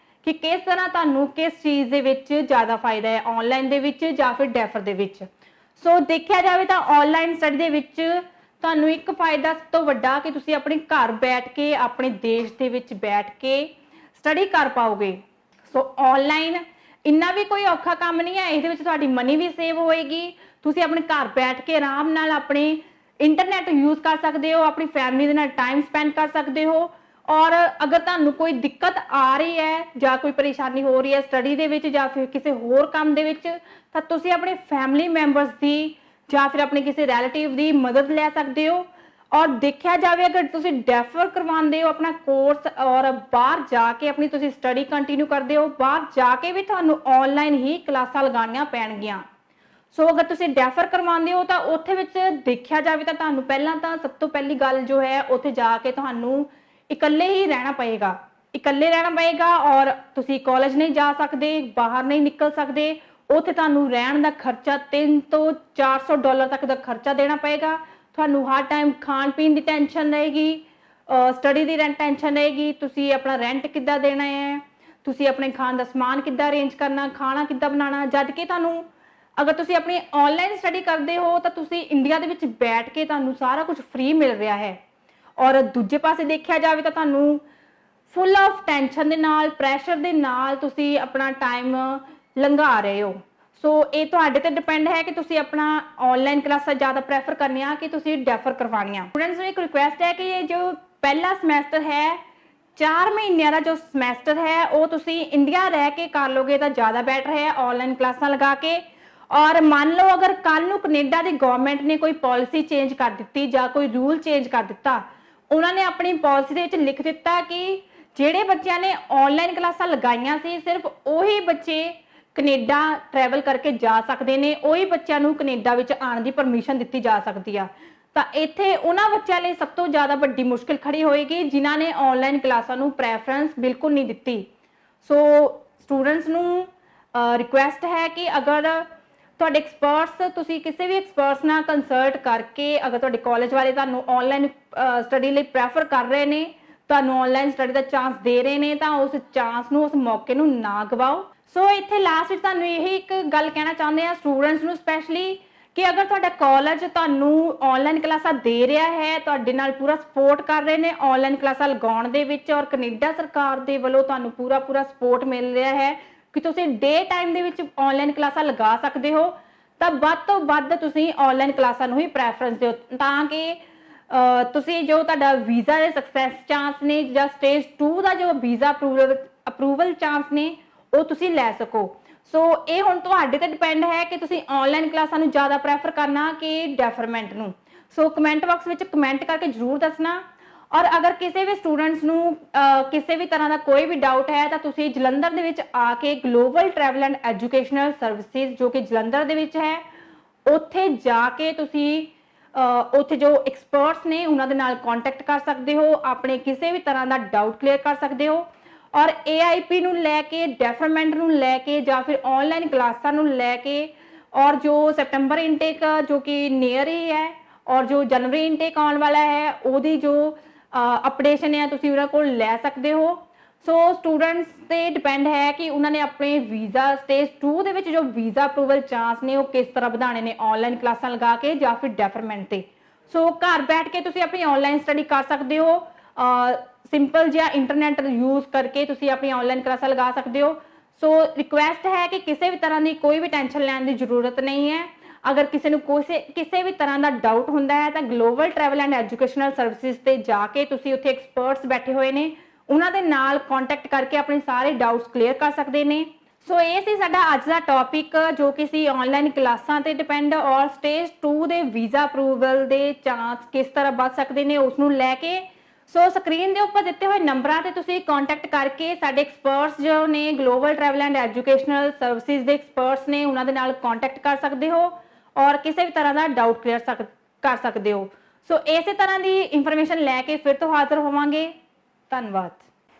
ਕਿ ਕਿਸ ਤਰ੍ਹਾਂ ਤੁਹਾਨੂੰ ਕਿਸ ਚੀਜ਼ ਦੇ ਵਿੱਚ ਜ਼ਿਆਦਾ ਫਾਇਦਾ ਹੈ, ਆਨਲਾਈਨ ਦੇ ਵਿੱਚ ਜਾਂ ਫਿਰ ਡੈਫਰ ਦੇ ਵਿੱਚ। ਸੋ ਦੇਖਿਆ ਜਾਵੇ ਤਾਂ ਆਨਲਾਈਨ ਸਟੱਡੀ ਦੇ ਵਿੱਚ ਤੁਹਾਨੂੰ ਇੱਕ ਫਾਇਦਾ ਸਭ ਤੋਂ ਵੱਡਾ ਕਿ ਤੁਸੀਂ ਆਪਣੇ ਘਰ ਬੈਠ ਕੇ, ਆਪਣੇ ਦੇਸ਼ ਦੇ ਵਿੱਚ ਬੈਠ ਕੇ ਸਟੱਡੀ ਕਰ ਪਾਓਗੇ। ਸੋ ਆਨਲਾਈਨ ਇੰਨਾ ਵੀ ਕੋਈ ਔਖਾ ਕੰਮ ਨਹੀਂ ਹੈ, ਇਹਦੇ ਵਿੱਚ ਤੁਹਾਡੀ ਮਨੀ ਵੀ ਸੇਵ ਹੋਏਗੀ। ਤੁਸੀਂ ਆਪਣੇ ਘਰ ਬੈਠ ਕੇ ਆਰਾਮ ਨਾਲ ਆਪਣੇ ਇੰਟਰਨੈਟ ਯੂਜ਼ ਕਰ ਸਕਦੇ ਹੋ, ਆਪਣੀ ਫੈਮਿਲੀ ਦੇ ਨਾਲ ਟਾਈਮ ਸਪੈਂਡ ਕਰ ਸਕਦੇ ਹੋ। ਔਰ ਅਗਰ ਤੁਹਾਨੂੰ ਕੋਈ ਦਿੱਕਤ ਆ ਰਹੀ ਹੈ ਜਾਂ ਕੋਈ ਪਰੇਸ਼ਾਨੀ ਹੋ ਰਹੀ ਹੈ ਸਟੱਡੀ ਦੇ ਵਿੱਚ ਜਾਂ ਫਿਰ ਕਿਸੇ ਹੋਰ ਕੰਮ ਦੇ ਵਿੱਚ, ਤਾਂ ਤੁਸੀਂ ਆਪਣੇ ਫੈਮਿਲੀ ਮੈਂਬਰਸ ਦੀ ਜਾਂ ਫਿਰ ਆਪਣੇ ਕਿਸੇ ਰਿਲੇਟਿਵ ਦੀ ਮਦਦ ਲੈ ਸਕਦੇ ਹੋ। ਔਰ ਦੇਖਿਆ ਜਾਵੇ ਅਗਰ ਤੁਸੀਂ ਡੈਫਰ ਕਰਵਾਉਂਦੇ ਹੋ ਆਪਣਾ ਕੋਰਸ ਔਰ ਬਾਹਰ ਜਾ ਕੇ ਆਪਣੀ ਤੁਸੀਂ ਸਟੱਡੀ ਕੰਟੀਨਿਊ ਕਰਦੇ ਹੋ, ਬਾਹਰ ਜਾ ਕੇ ਵੀ ਤੁਹਾਨੂੰ ਆਨਲਾਈਨ ਹੀ ਕਲਾਸਾਂ ਲਗਾਉਣੀਆਂ ਪੈਣਗੀਆਂ। ਸੋ ਅਗਰ ਤੁਸੀਂ ਡੈਫਰ ਕਰਵਾਉਂਦੇ ਹੋ ਤਾਂ ਉੱਥੇ ਵਿੱਚ ਦੇਖਿਆ ਜਾਵੇ ਤਾਂ ਤੁਹਾਨੂੰ ਪਹਿਲਾਂ ਤਾਂ ਸਭ ਤੋਂ ਪਹਿਲੀ ਗੱਲ ਜੋ ਹੈ, ਉੱਥੇ ਜਾ ਕੇ ਤੁਹਾਨੂੰ ਇਕੱਲੇ ਹੀ ਰਹਿਣਾ ਪਏਗਾ, ਇਕੱਲੇ ਰਹਿਣਾ ਪਏਗਾ ਔਰ ਤੁਸੀਂ ਕਾਲਜ ਨਹੀਂ ਜਾ ਸਕਦੇ, ਬਾਹਰ ਨਹੀਂ ਨਿਕਲ ਸਕਦੇ। ਉੱਥੇ ਤੁਹਾਨੂੰ ਰਹਿਣ ਦਾ ਖਰਚਾ $300 ਤੋਂ $400 ਤੱਕ ਦਾ ਖਰਚਾ ਦੇਣਾ ਪਏਗਾ। ਤੁਹਾਨੂੰ ਹਰ ਟਾਈਮ ਖਾਣ ਪੀਣ ਦੀ ਟੈਨਸ਼ਨ ਰਹੇਗੀ, ਸਟੱਡੀ ਦੀ ਟੈਨਸ਼ਨ ਰਹੇਗੀ, ਤੁਸੀਂ ਆਪਣਾ ਰੈਂਟ ਕਿੱਦਾਂ ਦੇਣਾ ਹੈ, ਤੁਸੀਂ ਆਪਣੇ ਖਾਣ ਦਾ ਸਮਾਨ ਕਿੱਦਾਂ ਅਰੇਂਜ ਕਰਨਾ, ਖਾਣਾ ਕਿੱਦਾਂ ਬਣਾਉਣਾ। ਜਦ ਕਿ ਤੁਹਾਨੂੰ ਅਗਰ ਤੁਸੀਂ ਆਪਣੀ ਆਨਲਾਈਨ ਸਟੱਡੀ ਕਰਦੇ ਹੋ ਤਾਂ ਤੁਸੀਂ ਇੰਡੀਆ ਦੇ ਵਿੱਚ ਬੈਠ ਕੇ ਤੁਹਾਨੂੰ ਸਾਰਾ ਕੁਝ ਫ੍ਰੀ ਮਿਲ ਰਿਹਾ ਹੈ। ਔਰ ਦੂਜੇ ਪਾਸੇ ਦੇਖਿਆ ਜਾਵੇ ਤਾਂ ਤੁਹਾਨੂੰ ਫੁੱਲ ਆਫ ਟੈਨਸ਼ਨ ਦੇ ਨਾਲ, ਪ੍ਰੈਸ਼ਰ ਦੇ ਨਾਲ ਤੁਸੀਂ ਆਪਣਾ ਟਾਈਮ ਲੰਘਾ ਰਹੇ ਹੋ। ਸੋ ਇਹ ਤੁਹਾਡੇ ਤੇ ਡਿਪੈਂਡ ਹੈ ਕਿ ਤੁਸੀਂ ਆਪਣਾ ਆਨਲਾਈਨ ਕਲਾਸਾਂ ਜ਼ਿਆਦਾ ਪ੍ਰੈਫਰ ਕਰਨੀਆਂ ਕਿ ਤੁਸੀਂ ਡੈਫਰ ਕਰਵਾਉਣੀਆਂ। ਸਟੂਡੈਂਟਸ ਨੂੰ ਇੱਕ ਰਿਕੁਐਸਟ ਹੈ ਕਿ ਇਹ ਜੋ ਪਹਿਲਾ ਸਮੈਸਟਰ ਹੈ, 4 ਮਹੀਨਿਆਂ ਦਾ ਜੋ ਸਮੈਸਟਰ ਹੈ, ਉਹ ਤੁਸੀਂ ਇੰਡੀਆ ਰਹਿ ਕੇ ਕਰ ਲੋਗੇ ਤਾਂ ਜ਼ਿਆਦਾ ਬੈਟਰ ਹੈ ਆਨਲਾਈਨ ਕਲਾਸਾਂ ਲਗਾ ਕੇ। ਔਰ ਮੰਨ ਲਓ ਅਗਰ ਕੱਲ ਨੂੰ ਕੈਨੇਡਾ ਦੀ ਗਵਰਨਮੈਂਟ ਨੇ ਕੋਈ ਪਾਲਿਸੀ ਚੇਂਜ ਕਰ ਦਿੱਤੀ ਜਾਂ ਕੋਈ ਰੂਲ ਚੇਂਜ ਕਰ ਦਿੱਤਾ, ਉਹਨਾਂ ਨੇ ਆਪਣੀ ਪਾਲਿਸੀ ਦੇ ਵਿੱਚ ਲਿਖ ਦਿੱਤਾ ਕਿ ਜਿਹੜੇ ਬੱਚਿਆਂ ਨੇ ਆਨਲਾਈਨ ਕਲਾਸਾਂ ਲਗਾਈਆਂ ਸੀ ਸਿਰਫ ਉਹੀ ਬੱਚੇ ਕੈਨੇਡਾ ਟਰੈਵਲ ਕਰਕੇ ਜਾ ਸਕਦੇ ਨੇ, ਉਹੀ ਬੱਚਿਆਂ ਨੂੰ ਕੈਨੇਡਾ ਵਿੱਚ ਆਉਣ ਦੀ ਪਰਮਿਸ਼ਨ ਦਿੱਤੀ ਜਾ ਸਕਦੀ ਆ। ਤਾਂ ਇੱਥੇ ਉਹਨਾਂ ਬੱਚਿਆਂ ਲਈ ਸਭ ਤੋਂ ਜ਼ਿਆਦਾ ਵੱਡੀ ਮੁਸ਼ਕਿਲ ਖੜੀ ਹੋਏਗੀ ਜਿਨ੍ਹਾਂ ਨੇ ਆਨਲਾਈਨ ਕਲਾਸਾਂ ਨੂੰ ਪ੍ਰੈਫਰੈਂਸ ਬਿਲਕੁਲ ਨਹੀਂ ਦਿੱਤੀ। ਸੋ ਸਟੂਡੈਂਟਸ ਨੂੰ ਰਿਕੁਐਸਟ ਹੈ ਕਿ ਅਗਰ ਤੁਹਾਡੇ ਐਕਸਪਰਟਸ, ਤੁਸੀਂ ਕਿਸੇ ਵੀ ਐਕਸਪਰਟਸ ਨਾਲ ਕੰਸਲਟ ਕਰਕੇ ਅਗਰ ਤੁਹਾਡੇ ਕਾਲਜ ਵਾਲੇ ਤੁਹਾਨੂੰ ਆਨਲਾਈਨ ਸਟੱਡੀ ਲਈ ਪ੍ਰੈਫਰ ਕਰ ਰਹੇ ਨੇ, ਤੁਹਾਨੂੰ ਆਨਲਾਈਨ ਸਟੱਡੀ ਦਾ ਚਾਂਸ ਦੇ ਰਹੇ ਨੇ, ਤਾਂ ਉਸ ਚਾਂਸ ਨੂੰ, ਉਸ ਮੌਕੇ ਨੂੰ ਨਾ ਗਵਾਓ। ਸੋ ਇੱਥੇ ਲਾਸਟ ਵਿੱਚ ਤੁਹਾਨੂੰ ਇਹੀ ਇੱਕ ਗੱਲ ਕਹਿਣਾ ਚਾਹੁੰਦੇ ਆ ਸਟੂਡੈਂਟਸ ਨੂੰ ਸਪੈਸ਼ਲੀ ਕਿ ਅਗਰ ਤੁਹਾਡਾ ਕਾਲਜ ਤੁਹਾਨੂੰ ਆਨਲਾਈਨ ਕਲਾਸਾਂ ਦੇ ਰਿਹਾ ਹੈ, ਤੁਹਾਡੇ ਨਾਲ ਪੂਰਾ ਸਪੋਰਟ ਕਰ ਰਹੇ ਨੇ ਆਨਲਾਈਨ ਕਲਾਸਾਂ ਲਗਾਉਣ ਦੇ ਵਿੱਚ ਔਰ ਕੈਨੇਡਾ ਸਰਕਾਰ ਦੇ ਵੱਲੋਂ ਤੁਹਾਨੂੰ ਪੂਰਾ ਸਪੋਰਟ ਮਿਲ ਰਿਹਾ ਹੈ ਕਿ ਤੁਸੀਂ ਡੇ ਟਾਈਮ ਦੇ ਵਿੱਚ ਆਨਲਾਈਨ ਕਲਾਸਾਂ ਲਗਾ ਸਕਦੇ ਹੋ, ਤਾਂ ਵੱਧ ਤੋਂ ਵੱਧ ਤੁਸੀਂ ਆਨਲਾਈਨ ਕਲਾਸਾਂ ਨੂੰ ਹੀ ਪ੍ਰੈਫਰੈਂਸ ਦਿਓ ਤਾਂ ਕਿ ਤੁਸੀਂ ਜੋ ਤੁਹਾਡਾ ਵੀਜ਼ਾ ਦੇ ਸਕਸੈਸ ਚਾਂਸ ਨੇ ਜਾਂ ਸਟੇਜ 2 ਦਾ ਜੋ ਵੀਜ਼ਾ ਅਪਰੂਵਲ ਚਾਂਸ ਨੇ ਉਹ ਤੁਸੀਂ ਲੈ ਸਕੋ। ਸੋ ਇਹ ਹੁਣ ਤੁਹਾਡੇ ਤੇ ਡਿਪੈਂਡ ਹੈ ਕਿ ਤੁਸੀਂ ਆਨਲਾਈਨ ਕਲਾਸਾਂ ਨੂੰ ਜ਼ਿਆਦਾ ਪ੍ਰੈਫਰ ਕਰਨਾ ਕਿ ਡੈਫਰਮੈਂਟ ਨੂੰ। ਸੋ ਕਮੈਂਟ ਬਾਕਸ ਵਿੱਚ ਕਮੈਂਟ ਕਰਕੇ ਜ਼ਰੂਰ ਦੱਸਣਾ। ਔਰ ਅਗਰ ਕਿਸੇ ਵੀ ਸਟੂਡੈਂਟਸ ਨੂੰ ਕਿਸੇ ਵੀ ਤਰ੍ਹਾਂ ਦਾ ਕੋਈ ਵੀ ਡਾਊਟ ਹੈ ਤਾਂ ਤੁਸੀਂ ਜਲੰਧਰ ਦੇ ਵਿੱਚ ਆ ਕੇ global travel and educational services ਜੋ ਕਿ ਜਲੰਧਰ ਦੇ ਵਿੱਚ ਹੈ, ਉੱਥੇ ਜਾ ਕੇ ਤੁਸੀਂ ਉੱਥੇ ਜੋ ਐਕਸਪਰਟਸ ਨੇ ਉਹਨਾਂ ਦੇ ਨਾਲ ਕੰਟੈਕਟ ਕਰ ਸਕਦੇ ਹੋ, ਆਪਣੇ ਕਿਸੇ ਵੀ ਤਰ੍ਹਾਂ ਦਾ ਡਾਊਟ ਕਲੀਅਰ ਕਰ ਸਕਦੇ ਹੋ। ਔਰ AIP ਨੂੰ ਲੈ ਕੇ, ਡੈਫਰਮੈਂਟ ਨੂੰ ਲੈ ਕੇ ਜਾਂ ਫਿਰ ਆਨਲਾਈਨ ਕਲਾਸਾਂ ਨੂੰ ਲੈ ਕੇ ਔਰ ਜੋ ਸੈਪਟੰਬਰ ਇਨਟੇਕ ਜੋ ਕਿ ਨੀਅਰ ਹੀ ਹੈ ਔਰ ਜੋ ਜਨਵਰੀ ਇਨਟੇਕ ਆਉਣ ਵਾਲਾ ਹੈ ਉਹਦੀ ਜੋ ਅਪਡੇਸ਼ਨ ਹੈ ਤੁਸੀਂ ਉਹਨਾਂ ਕੋਲ ਲੈ ਸਕਦੇ ਹੋ। ਸੋ ਸਟੂਡੈਂਟਸ ਤੇ ਡਿਪੈਂਡ ਹੈ ਕਿ ਉਹਨਾਂ ਨੇ ਆਪਣੇ ਵੀਜ਼ਾ ਸਟੇਜ 2 ਦੇ ਵਿੱਚ ਜੋ ਵੀਜ਼ਾ ਅਪਰੂਵਲ ਚਾਂਸ ਨੇ ਉਹ ਕਿਸ ਤਰ੍ਹਾਂ ਵਧਾਣੇ ਨੇ, ਆਨਲਾਈਨ ਕਲਾਸਾਂ ਲਗਾ ਕੇ ਜਾਂ ਫਿਰ ਡੈਫਰਮੈਂਟ ਤੇ। ਸੋ ਘਰ ਬੈਠ ਕੇ ਤੁਸੀਂ ਆਪਣੀ ਆਨਲਾਈਨ ਸਟੱਡੀ ਕਰ ਸਕਦੇ ਹੋ, ਸਿੰਪਲ ਜਿਹਾ ਇੰਟਰਨੈਟ ਯੂਜ਼ ਕਰਕੇ ਤੁਸੀਂ ਆਪਣੀ ਆਨਲਾਈਨ ਕਲਾਸਾਂ ਲਗਾ ਸਕਦੇ ਹੋ। ਸੋ ਰਿਕੁਐਸਟ ਹੈ ਕਿ ਕਿਸੇ ਵੀ ਤਰ੍ਹਾਂ ਦੀ ਕੋਈ ਵੀ ਟੈਨਸ਼ਨ ਲੈਣ ਦੀ ਜ਼ਰੂਰਤ ਨਹੀਂ ਹੈ। ਅਗਰ ਕਿਸੇ ਨੂੰ ਕਿਸੇ ਵੀ ਤਰ੍ਹਾਂ ਦਾ ਡਾਊਟ ਹੁੰਦਾ ਹੈ ਤਾਂ global travel and educational services ਤੇ ਜਾ ਕੇ ਤੁਸੀਂ ਉੱਥੇ ਐਕਸਪਰਟਸ ਬੈਠੇ ਹੋਏ ਨੇ, ਉਹਨਾਂ ਦੇ ਨਾਲ ਕੰਟੈਕਟ ਕਰਕੇ ਆਪਣੇ ਸਾਰੇ ਡਾਊਟਸ ਕਲੀਅਰ ਕਰ ਸਕਦੇ ਨੇ। ਸੋ ਇਹ ਸੀ ਸਾਡਾ ਅੱਜ ਦਾ ਟੌਪਿਕ ਜੋ ਕਿ ਸੀ ਆਨਲਾਈਨ ਕਲਾਸਾਂ ਤੇ ਡਿਪੈਂਡ ਔਰ ਸਟੇਜ 2 ਦੇ ਵੀਜ਼ਾ ਅਪਰੂਵਲ ਦੇ ਚਾਂਸ ਕਿਸ ਤਰ੍ਹਾਂ ਵੱਧ ਸਕਦੇ ਨੇ ਉਸ ਨੂੰ ਲੈ ਕੇ। ਸੋ ਸਕਰੀਨ ਦੇ ਉੱਪਰ ਦਿੱਤੇ ਹੋਏ ਨੰਬਰਾਂ ਤੇ ਤੁਸੀਂ ਕੰਟੈਕਟ ਕਰਕੇ ਸਾਡੇ ਐਕਸਪਰਟਸ ਜੋ ਨੇ global travel and educational services ਦੇ ਐਕਸਪਰਟਸ ਨੇ ਉਹਨਾਂ ਦੇ ਨਾਲ ਕੰਟੈਕਟ ਕਰ ਸਕਦੇ ਹੋ ਔਰ ਕਿਸੇ ਵੀ ਤਰ੍ਹਾਂ ਦਾ ਡਾਊਟ ਕਲੀਅਰ ਕਰ ਸਕਦੇ ਹੋ। ਸੋ ਇਸੇ ਤਰ੍ਹਾਂ ਦੀ ਇਨਫੋਰਮੇਸ਼ਨ ਲੈ ਕੇ ਫਿਰ ਤੋਂ ਹਾਜ਼ਰ ਹੋਵਾਂਗੇ। ਧੰਨਵਾਦ।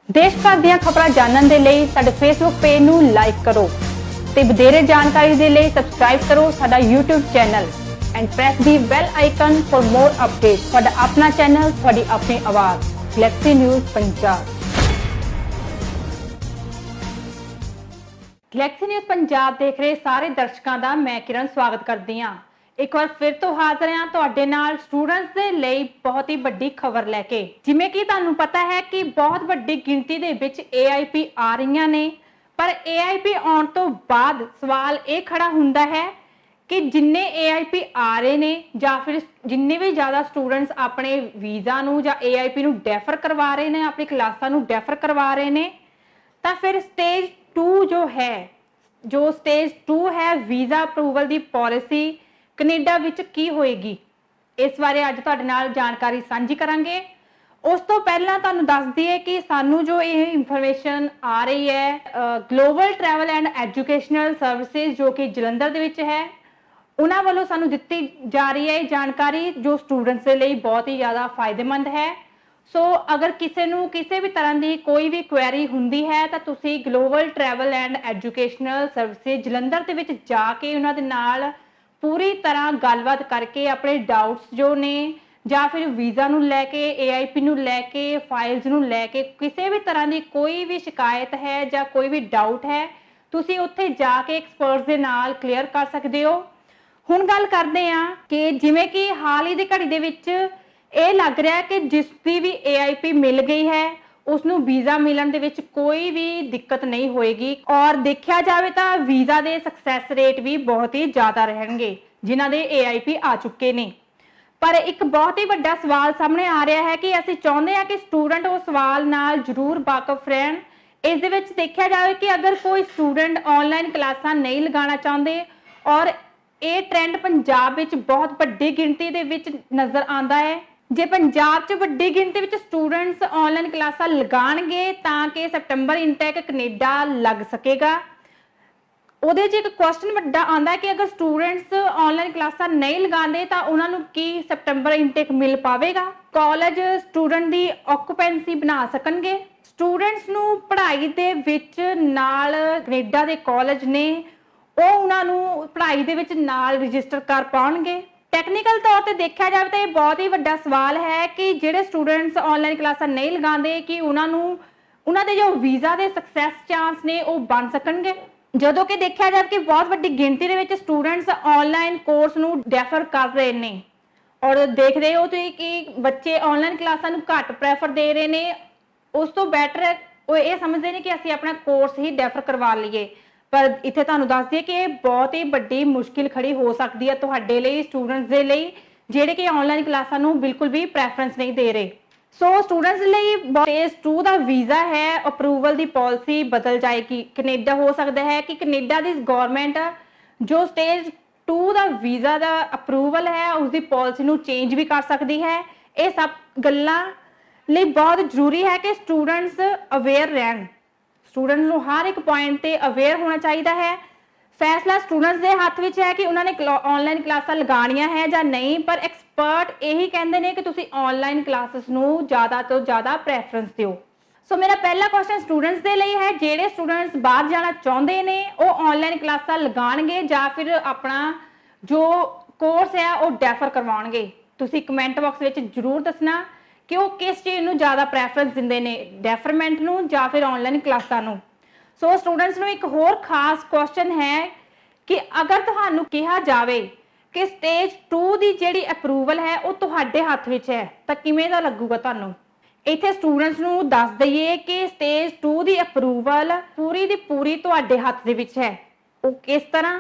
ਦੇਸ਼ ਭਰ ਦੀਆਂ ਖਬਰਾਂ ਜਾਣਨ ਦੇ ਲਈ ਸਾਡੇ ਫੇਸਬੁੱਕ ਪੇਜ ਨੂੰ ਲਾਈਕ ਕਰੋ ਤੇ ਵਧੇਰੇ ਜਾਣਕਾਰੀ ਦੇ ਲਈ ਸਬਸਕ੍ਰਾਈਬ ਕਰੋ ਸਾਡਾ YouTube channel and press the bell icon for more updates। ਤੁਹਾਡਾ ਆਪਣਾ ਚੈਨਲ, ਤੁਹਾਡੀ ਆਪਣੀ ਆਵਾਜ਼, galaxy news Punjab. Galaxy news Punjab ਦੇਖ ਰਹੇ ਸਾਰੇ ਦਰਸ਼ਕਾਂ ਦਾ ਮੈਂ ਕਿਰਨ ਸਵਾਗਤ ਕਰਦੀ ਹਾਂ। ਇੱਕ ਵਾਰ ਫਿਰ ਤੋਂ ਹਾਜ਼ਰ ਹਾਂ ਤੁਹਾਡੇ ਨਾਲ ਸਟੂਡੈਂਟਸ ਦੇ ਲਈ ਬਹੁਤ ਹੀ ਵੱਡੀ ਖਬਰ ਲੈ ਕੇ। ਜਿਵੇਂ ਕਿ ਤੁਹਾਨੂੰ ਪਤਾ ਹੈ ਕਿ ਬਹੁਤ ਵੱਡੀ ਗਿਣਤੀ ਦੇ ਵਿੱਚ AIP ਆ ਰਹੀਆਂ ਨੇ, ਪਰ AIP ਆਉਣ ਤੋਂ ਬਾਅਦ ਸਵਾਲ ਇਹ ਖੜਾ ਹੁੰਦਾ ਹੈ ਕਿ ਜਿੰਨੇ AIP ਆ ਰਹੇ ਨੇ ਜਾਂ ਫਿਰ ਜਿੰਨੇ ਵੀ ਜ਼ਿਆਦਾ ਸਟੂਡੈਂਟਸ ਆਪਣੇ ਵੀਜ਼ਾ ਨੂੰ ਜਾਂ AIP ਨੂੰ ਡੈਫਰ ਕਰਵਾ ਰਹੇ ਨੇ, ਆਪਣੀ ਕਲਾਸਾਂ ਨੂੰ ਡੈਫਰ ਕਰਵਾ ਰਹੇ ਨੇ, ਤਾਂ ਫਿਰ ਸਟੇਜ 2 ਹੈ ਵੀਜ਼ਾ ਅਪਰੂਵਲ ਦੀ ਪਾਲਿਸੀ ਕੈਨੇਡਾ ਵਿੱਚ ਕੀ ਹੋਏਗੀ, ਇਸ ਬਾਰੇ ਅੱਜ ਤੁਹਾਡੇ ਨਾਲ ਜਾਣਕਾਰੀ ਸਾਂਝੀ ਕਰਾਂਗੇ। ਉਸ ਤੋਂ ਪਹਿਲਾਂ ਤੁਹਾਨੂੰ ਦੱਸ ਦਈਏ ਕਿ ਸਾਨੂੰ ਜੋ ਇਹ ਇਨਫੋਰਮੇਸ਼ਨ ਆ ਰਹੀ ਹੈ global travel and educational services ਜੋ ਕਿ ਜਲੰਧਰ ਦੇ ਵਿੱਚ ਹੈ, ਉਹਨਾਂ ਵੱਲੋਂ ਸਾਨੂੰ ਦਿੱਤੀ ਜਾ ਰਹੀ ਹੈ ਇਹ ਜਾਣਕਾਰੀ ਜੋ ਸਟੂਡੈਂਟਸ ਦੇ ਲਈ ਬਹੁਤ ਹੀ ਜ਼ਿਆਦਾ ਫਾਇਦੇਮੰਦ ਹੈ। ਸੋ ਅਗਰ ਕਿਸੇ ਨੂੰ ਕਿਸੇ ਵੀ ਤਰ੍ਹਾਂ ਦੀ ਕੋਈ ਵੀ ਕੁਐਰੀ ਹੁੰਦੀ ਹੈ ਤਾਂ ਤੁਸੀਂ global travel and educational services Jalandhar ਦੇ ਵਿੱਚ ਜਾ ਕੇ ਉਹਨਾਂ ਦੇ ਨਾਲ ਪੂਰੀ ਤਰ੍ਹਾਂ ਗੱਲਬਾਤ ਕਰਕੇ ਆਪਣੇ ਡਾਊਟਸ ਜੋ ਨੇ ਜਾਂ ਫਿਰ ਵੀਜ਼ਾ ਨੂੰ ਲੈ ਕੇ, AIP ਨੂੰ ਲੈ ਕੇ, ਫਾਈਲਸ ਨੂੰ ਲੈ ਕੇ ਕਿਸੇ ਵੀ ਤਰ੍ਹਾਂ ਦੀ ਕੋਈ ਵੀ ਸ਼ਿਕਾਇਤ ਹੈ ਜਾਂ ਕੋਈ ਵੀ ਡਾਊਟ ਹੈ, ਤੁਸੀਂ ਉੱਥੇ ਜਾ ਕੇ ਐਕਸਪਰਟਸ ਦੇ ਨਾਲ ਕਲੀਅਰ ਕਰ ਸਕਦੇ ਹੋ। ਹੁਣ ਗੱਲ ਕਰਦੇ ਹਾਂ ਕਿ ਜਿਵੇਂ ਕਿ ਹਾਲ ਹੀ ਦੀ ਘੜੀ ਦੇ ਵਿੱਚ ਇਹ ਲੱਗ ਰਿਹਾ ਕਿ ਜਿਸ ਦੀ ਵੀ AIP ਮਿਲ ਗਈ ਹੈ ਉਸ ਨੂੰ ਵੀਜ਼ਾ ਮਿਲਣ ਦੇ ਵਿੱਚ ਕੋਈ ਵੀ ਦਿੱਕਤ ਨਹੀਂ ਹੋਏਗੀ ਔਰ ਦੇਖਿਆ ਜਾਵੇ ਤਾਂ ਵੀਜ਼ਾ ਦੇ ਸਕਸੈਸ ਰੇਟ ਵੀ ਬਹੁਤ ਹੀ ਜ਼ਿਆਦਾ ਰਹਿਣਗੇ ਜਿਨ੍ਹਾਂ ਦੇ AIP ਆ ਚੁੱਕੇ ਨੇ। ਪਰ ਇੱਕ ਬਹੁਤ ਹੀ ਵੱਡਾ ਸਵਾਲ ਸਾਹਮਣੇ ਆ ਰਿਹਾ ਹੈ ਕਿ ਅਸੀਂ ਚਾਹੁੰਦੇ ਹਾਂ ਕਿ ਸਟੂਡੈਂਟ ਉਸ ਸਵਾਲ ਨਾਲ ਜ਼ਰੂਰ ਵਾਕਿਫ ਰਹਿਣ। ਇਸ ਦੇ ਵਿੱਚ ਦੇਖਿਆ ਜਾਵੇ ਕਿ ਅਗਰ ਕੋਈ ਸਟੂਡੈਂਟ ਆਨਲਾਈਨ ਕਲਾਸਾਂ ਨਹੀਂ ਲਗਾਉਣਾ ਚਾਹੁੰਦੇ ਔਰ ਇਹ ਟ੍ਰੈਂਡ ਪੰਜਾਬ ਵਿੱਚ ਬਹੁਤ ਵੱਡੀ ਗਿਣਤੀ ਦੇ ਵਿੱਚ ਨਜ਼ਰ ਆਉਂਦਾ ਹੈ, ਜੇ ਪੰਜਾਬ 'ਚ ਵੱਡੀ ਗਿਣਤੀ ਵਿੱਚ ਸਟੂਡੈਂਟਸ ਆਨਲਾਈਨ ਕਲਾਸਾਂ ਲਗਾਉਣਗੇ ਤਾਂ ਕਿ ਸੈਪਟੰਬਰ ਇਨਟੇਕ ਕੈਨੇਡਾ ਲੱਗ ਸਕੇਗਾ। ਉਹਦੇ 'ਚ ਇੱਕ ਕੁਐਸਚਨ ਵੱਡਾ ਆਉਂਦਾ ਹੈ ਕਿ ਅਗਰ ਸਟੂਡੈਂਟਸ ਆਨਲਾਈਨ ਕਲਾਸਾਂ ਨਹੀਂ ਲਗਾਉਂਦੇ ਤਾਂ ਉਹਨਾਂ ਨੂੰ ਕੀ ਸੈਪਟੰਬਰ ਇਨਟੇਕ ਮਿਲ ਪਾਵੇਗਾ? ਕਾਲਜ ਸਟੂਡੈਂਟ ਦੀ ਆਕੂਪੈਂਸੀ ਬਣਾ ਸਕਣਗੇ? ਸਟੂਡੈਂਟਸ ਨੂੰ ਪੜ੍ਹਾਈ ਦੇ ਵਿੱਚ ਨਾਲ ਕੈਨੇਡਾ ਦੇ ਕਾਲਜ ਨੇ ਉਹ ਉਹਨਾਂ ਨੂੰ ਪੜ੍ਹਾਈ ਦੇ ਵਿੱਚ ਨਾਲ ਰਜਿਸਟਰ ਕਰ ਪਾਉਣਗੇ? ਟੈਕਨੀਕਲ ਤੌਰ ਤੇ ਦੇਖਿਆ ਜਾਵੇ ਤਾਂ ਇਹ ਬਹੁਤ ਹੀ ਵੱਡਾ ਸਵਾਲ ਹੈ ਕਿ ਜਿਹੜੇ ਸਟੂਡੈਂਟਸ ਆਨਲਾਈਨ ਕਲਾਸਾਂ ਨਹੀਂ ਲਗਾਉਂਦੇ ਕਿ ਉਹਨਾਂ ਦੇ ਜੋ ਵੀਜ਼ਾ ਦੇ ਸਕਸੈਸ ਚਾਂਸ ਨੇ ਉਹ ਬਣ ਸਕਣਗੇ। ਜਦੋਂ ਕਿ ਦੇਖਿਆ ਜਾਵੇ ਕਿ ਬਹੁਤ ਵੱਡੀ ਗਿਣਤੀ ਦੇ ਵਿੱਚ ਸਟੂਡੈਂਟਸ ਆਨਲਾਈਨ ਕੋਰਸ ਨੂੰ ਡੈਫਰ ਕਰ ਰਹੇ ਨੇ ਔਰ ਦੇਖ ਰਹੇ ਹੋ ਤੁਸੀਂ ਕਿ ਬੱਚੇ ਆਨਲਾਈਨ ਕਲਾਸਾਂ ਨੂੰ ਘੱਟ ਪ੍ਰੈਫਰ ਦੇ ਰਹੇ ਨੇ, ਉਸ ਤੋਂ ਬੈਟਰ ਉਹ ਇਹ ਸਮਝਦੇ ਨੇ ਕਿ ਅਸੀਂ ਆਪਣਾ ਕੋਰਸ ਹੀ ਡੈਫਰ ਕਰਵਾ ਲਈਏ। ਪਰ ਇੱਥੇ ਤੁਹਾਨੂੰ ਦੱਸ ਦਈਏ ਕਿ ਇਹ ਬਹੁਤ ਹੀ ਵੱਡੀ ਮੁਸ਼ਕਿਲ ਖੜੀ ਹੋ ਸਕਦੀ ਹੈ ਤੁਹਾਡੇ ਲਈ, ਸਟੂਡੈਂਟਸ ਦੇ ਲਈ ਜਿਹੜੇ ਕਿ ਆਨਲਾਈਨ ਕਲਾਸਾਂ ਨੂੰ ਬਿਲਕੁਲ ਵੀ ਪ੍ਰੈਫਰੈਂਸ ਨਹੀਂ ਦੇ ਰਹੇ। ਸੋ ਸਟੂਡੈਂਟਸ ਲਈ ਸਟੇਜ 2 ਦਾ ਵੀਜ਼ਾ ਹੈ ਅਪਰੂਵਲ ਦੀ ਪਾਲਿਸੀ ਬਦਲ ਜਾਏਗੀ। ਕੈਨੇਡਾ ਹੋ ਸਕਦਾ ਹੈ ਕਿ ਕੈਨੇਡਾ ਦੀ ਗਵਰਨਮੈਂਟ ਜੋ ਸਟੇਜ 2 ਦਾ ਵੀਜ਼ਾ ਦਾ ਅਪਰੂਵਲ ਹੈ ਉਸ ਦੀ ਪਾਲਿਸੀ ਨੂੰ ਚੇਂਜ ਵੀ ਕਰ ਸਕਦੀ ਹੈ। ਇਹ ਸਭ ਗੱਲਾਂ ਲਈ ਬਹੁਤ ਜ਼ਰੂਰੀ ਹੈ ਕਿ ਸਟੂਡੈਂਟਸ ਅਵੇਅਰ ਰਹਿਣ। ਸਟੂਡੈਂਟ ਨੂੰ ਹਰ ਇੱਕ ਪੁਆਇੰਟ ਤੇ ਅਵੇਅਰ ਹੋਣਾ ਚਾਹੀਦਾ ਹੈ। ਫੈਸਲਾ ਸਟੂਡੈਂਟਸ ਦੇ ਹੱਥ ਵਿੱਚ ਹੈ ਕਿ ਉਹਨਾਂ ਨੇ ਆਨਲਾਈਨ ਕਲਾਸਾਂ ਲਗਾਉਣੀਆਂ ਹੈ ਜਾਂ ਨਹੀਂ, ਪਰ ਐਕਸਪਰਟ ਇਹੀ ਕਹਿੰਦੇ ਨੇ ਕਿ ਤੁਸੀਂ ਆਨਲਾਈਨ ਕਲਾਸਿਸ ਨੂੰ ਜ਼ਿਆਦਾ ਤੋਂ ਜ਼ਿਆਦਾ ਪ੍ਰੈਫਰੈਂਸ ਦਿਓ। ਸੋ ਮੇਰਾ ਪਹਿਲਾ ਕੁਐਸਚਨ ਸਟੂਡੈਂਟਸ ਦੇ ਲਈ ਹੈ, ਜਿਹੜੇ ਸਟੂਡੈਂਟਸ ਬਾਹਰ ਜਾਣਾ ਚਾਹੁੰਦੇ ਨੇ ਉਹ ਆਨਲਾਈਨ ਕਲਾਸਾਂ ਲਗਾਉਣਗੇ ਜਾਂ ਫਿਰ ਆਪਣਾ ਜੋ ਕੋਰਸ ਹੈ ਉਹ ਡੈਫਰ ਕਰਵਾਉਣਗੇ? ਤੁਸੀਂ ਕਮੈਂਟ ਬਾਕਸ ਵਿੱਚ ਜ਼ਰੂਰ ਦੱਸਣਾ ਕਿ ਉਹ ਕਿਸ ਚੀਜ਼ ਨੂੰ ਜ਼ਿਆਦਾ ਪ੍ਰੈਫਰੈਂਸ ਦਿੰਦੇ ਨੇ, ਡੈਫਰਮੈਂਟ ਨੂੰ ਜਾਂ ਫਿਰ ਆਨਲਾਈਨ ਕਲਾਸਾਂ ਨੂੰ। ਸੋ ਸਟੂਡੈਂਟਸ ਨੂੰ ਇੱਕ ਹੋਰ ਖਾਸ ਕੁਐਸਚਨ ਹੈ ਕਿ ਅਗਰ ਤੁਹਾਨੂੰ ਕਿਹਾ ਜਾਵੇ ਕਿ ਸਟੇਜ 2 ਦੀ ਜਿਹੜੀ ਅਪਰੂਵਲ ਹੈ ਉਹ ਤੁਹਾਡੇ ਹੱਥ ਵਿੱਚ ਹੈ ਤਾਂ ਕਿਵੇਂ ਦਾ ਲੱਗੂਗਾ ਤੁਹਾਨੂੰ। ਇੱਥੇ ਸਟੂਡੈਂਟਸ ਨੂੰ ਦੱਸ ਦਈਏ ਕਿ ਸਟੇਜ 2 ਦੀ ਅਪਰੂਵਲ ਪੂਰੀ ਦੀ ਪੂਰੀ ਤੁਹਾਡੇ ਹੱਥ ਦੇ ਵਿੱਚ ਹੈ। ਉਹ ਕਿਸ ਤਰ੍ਹਾਂ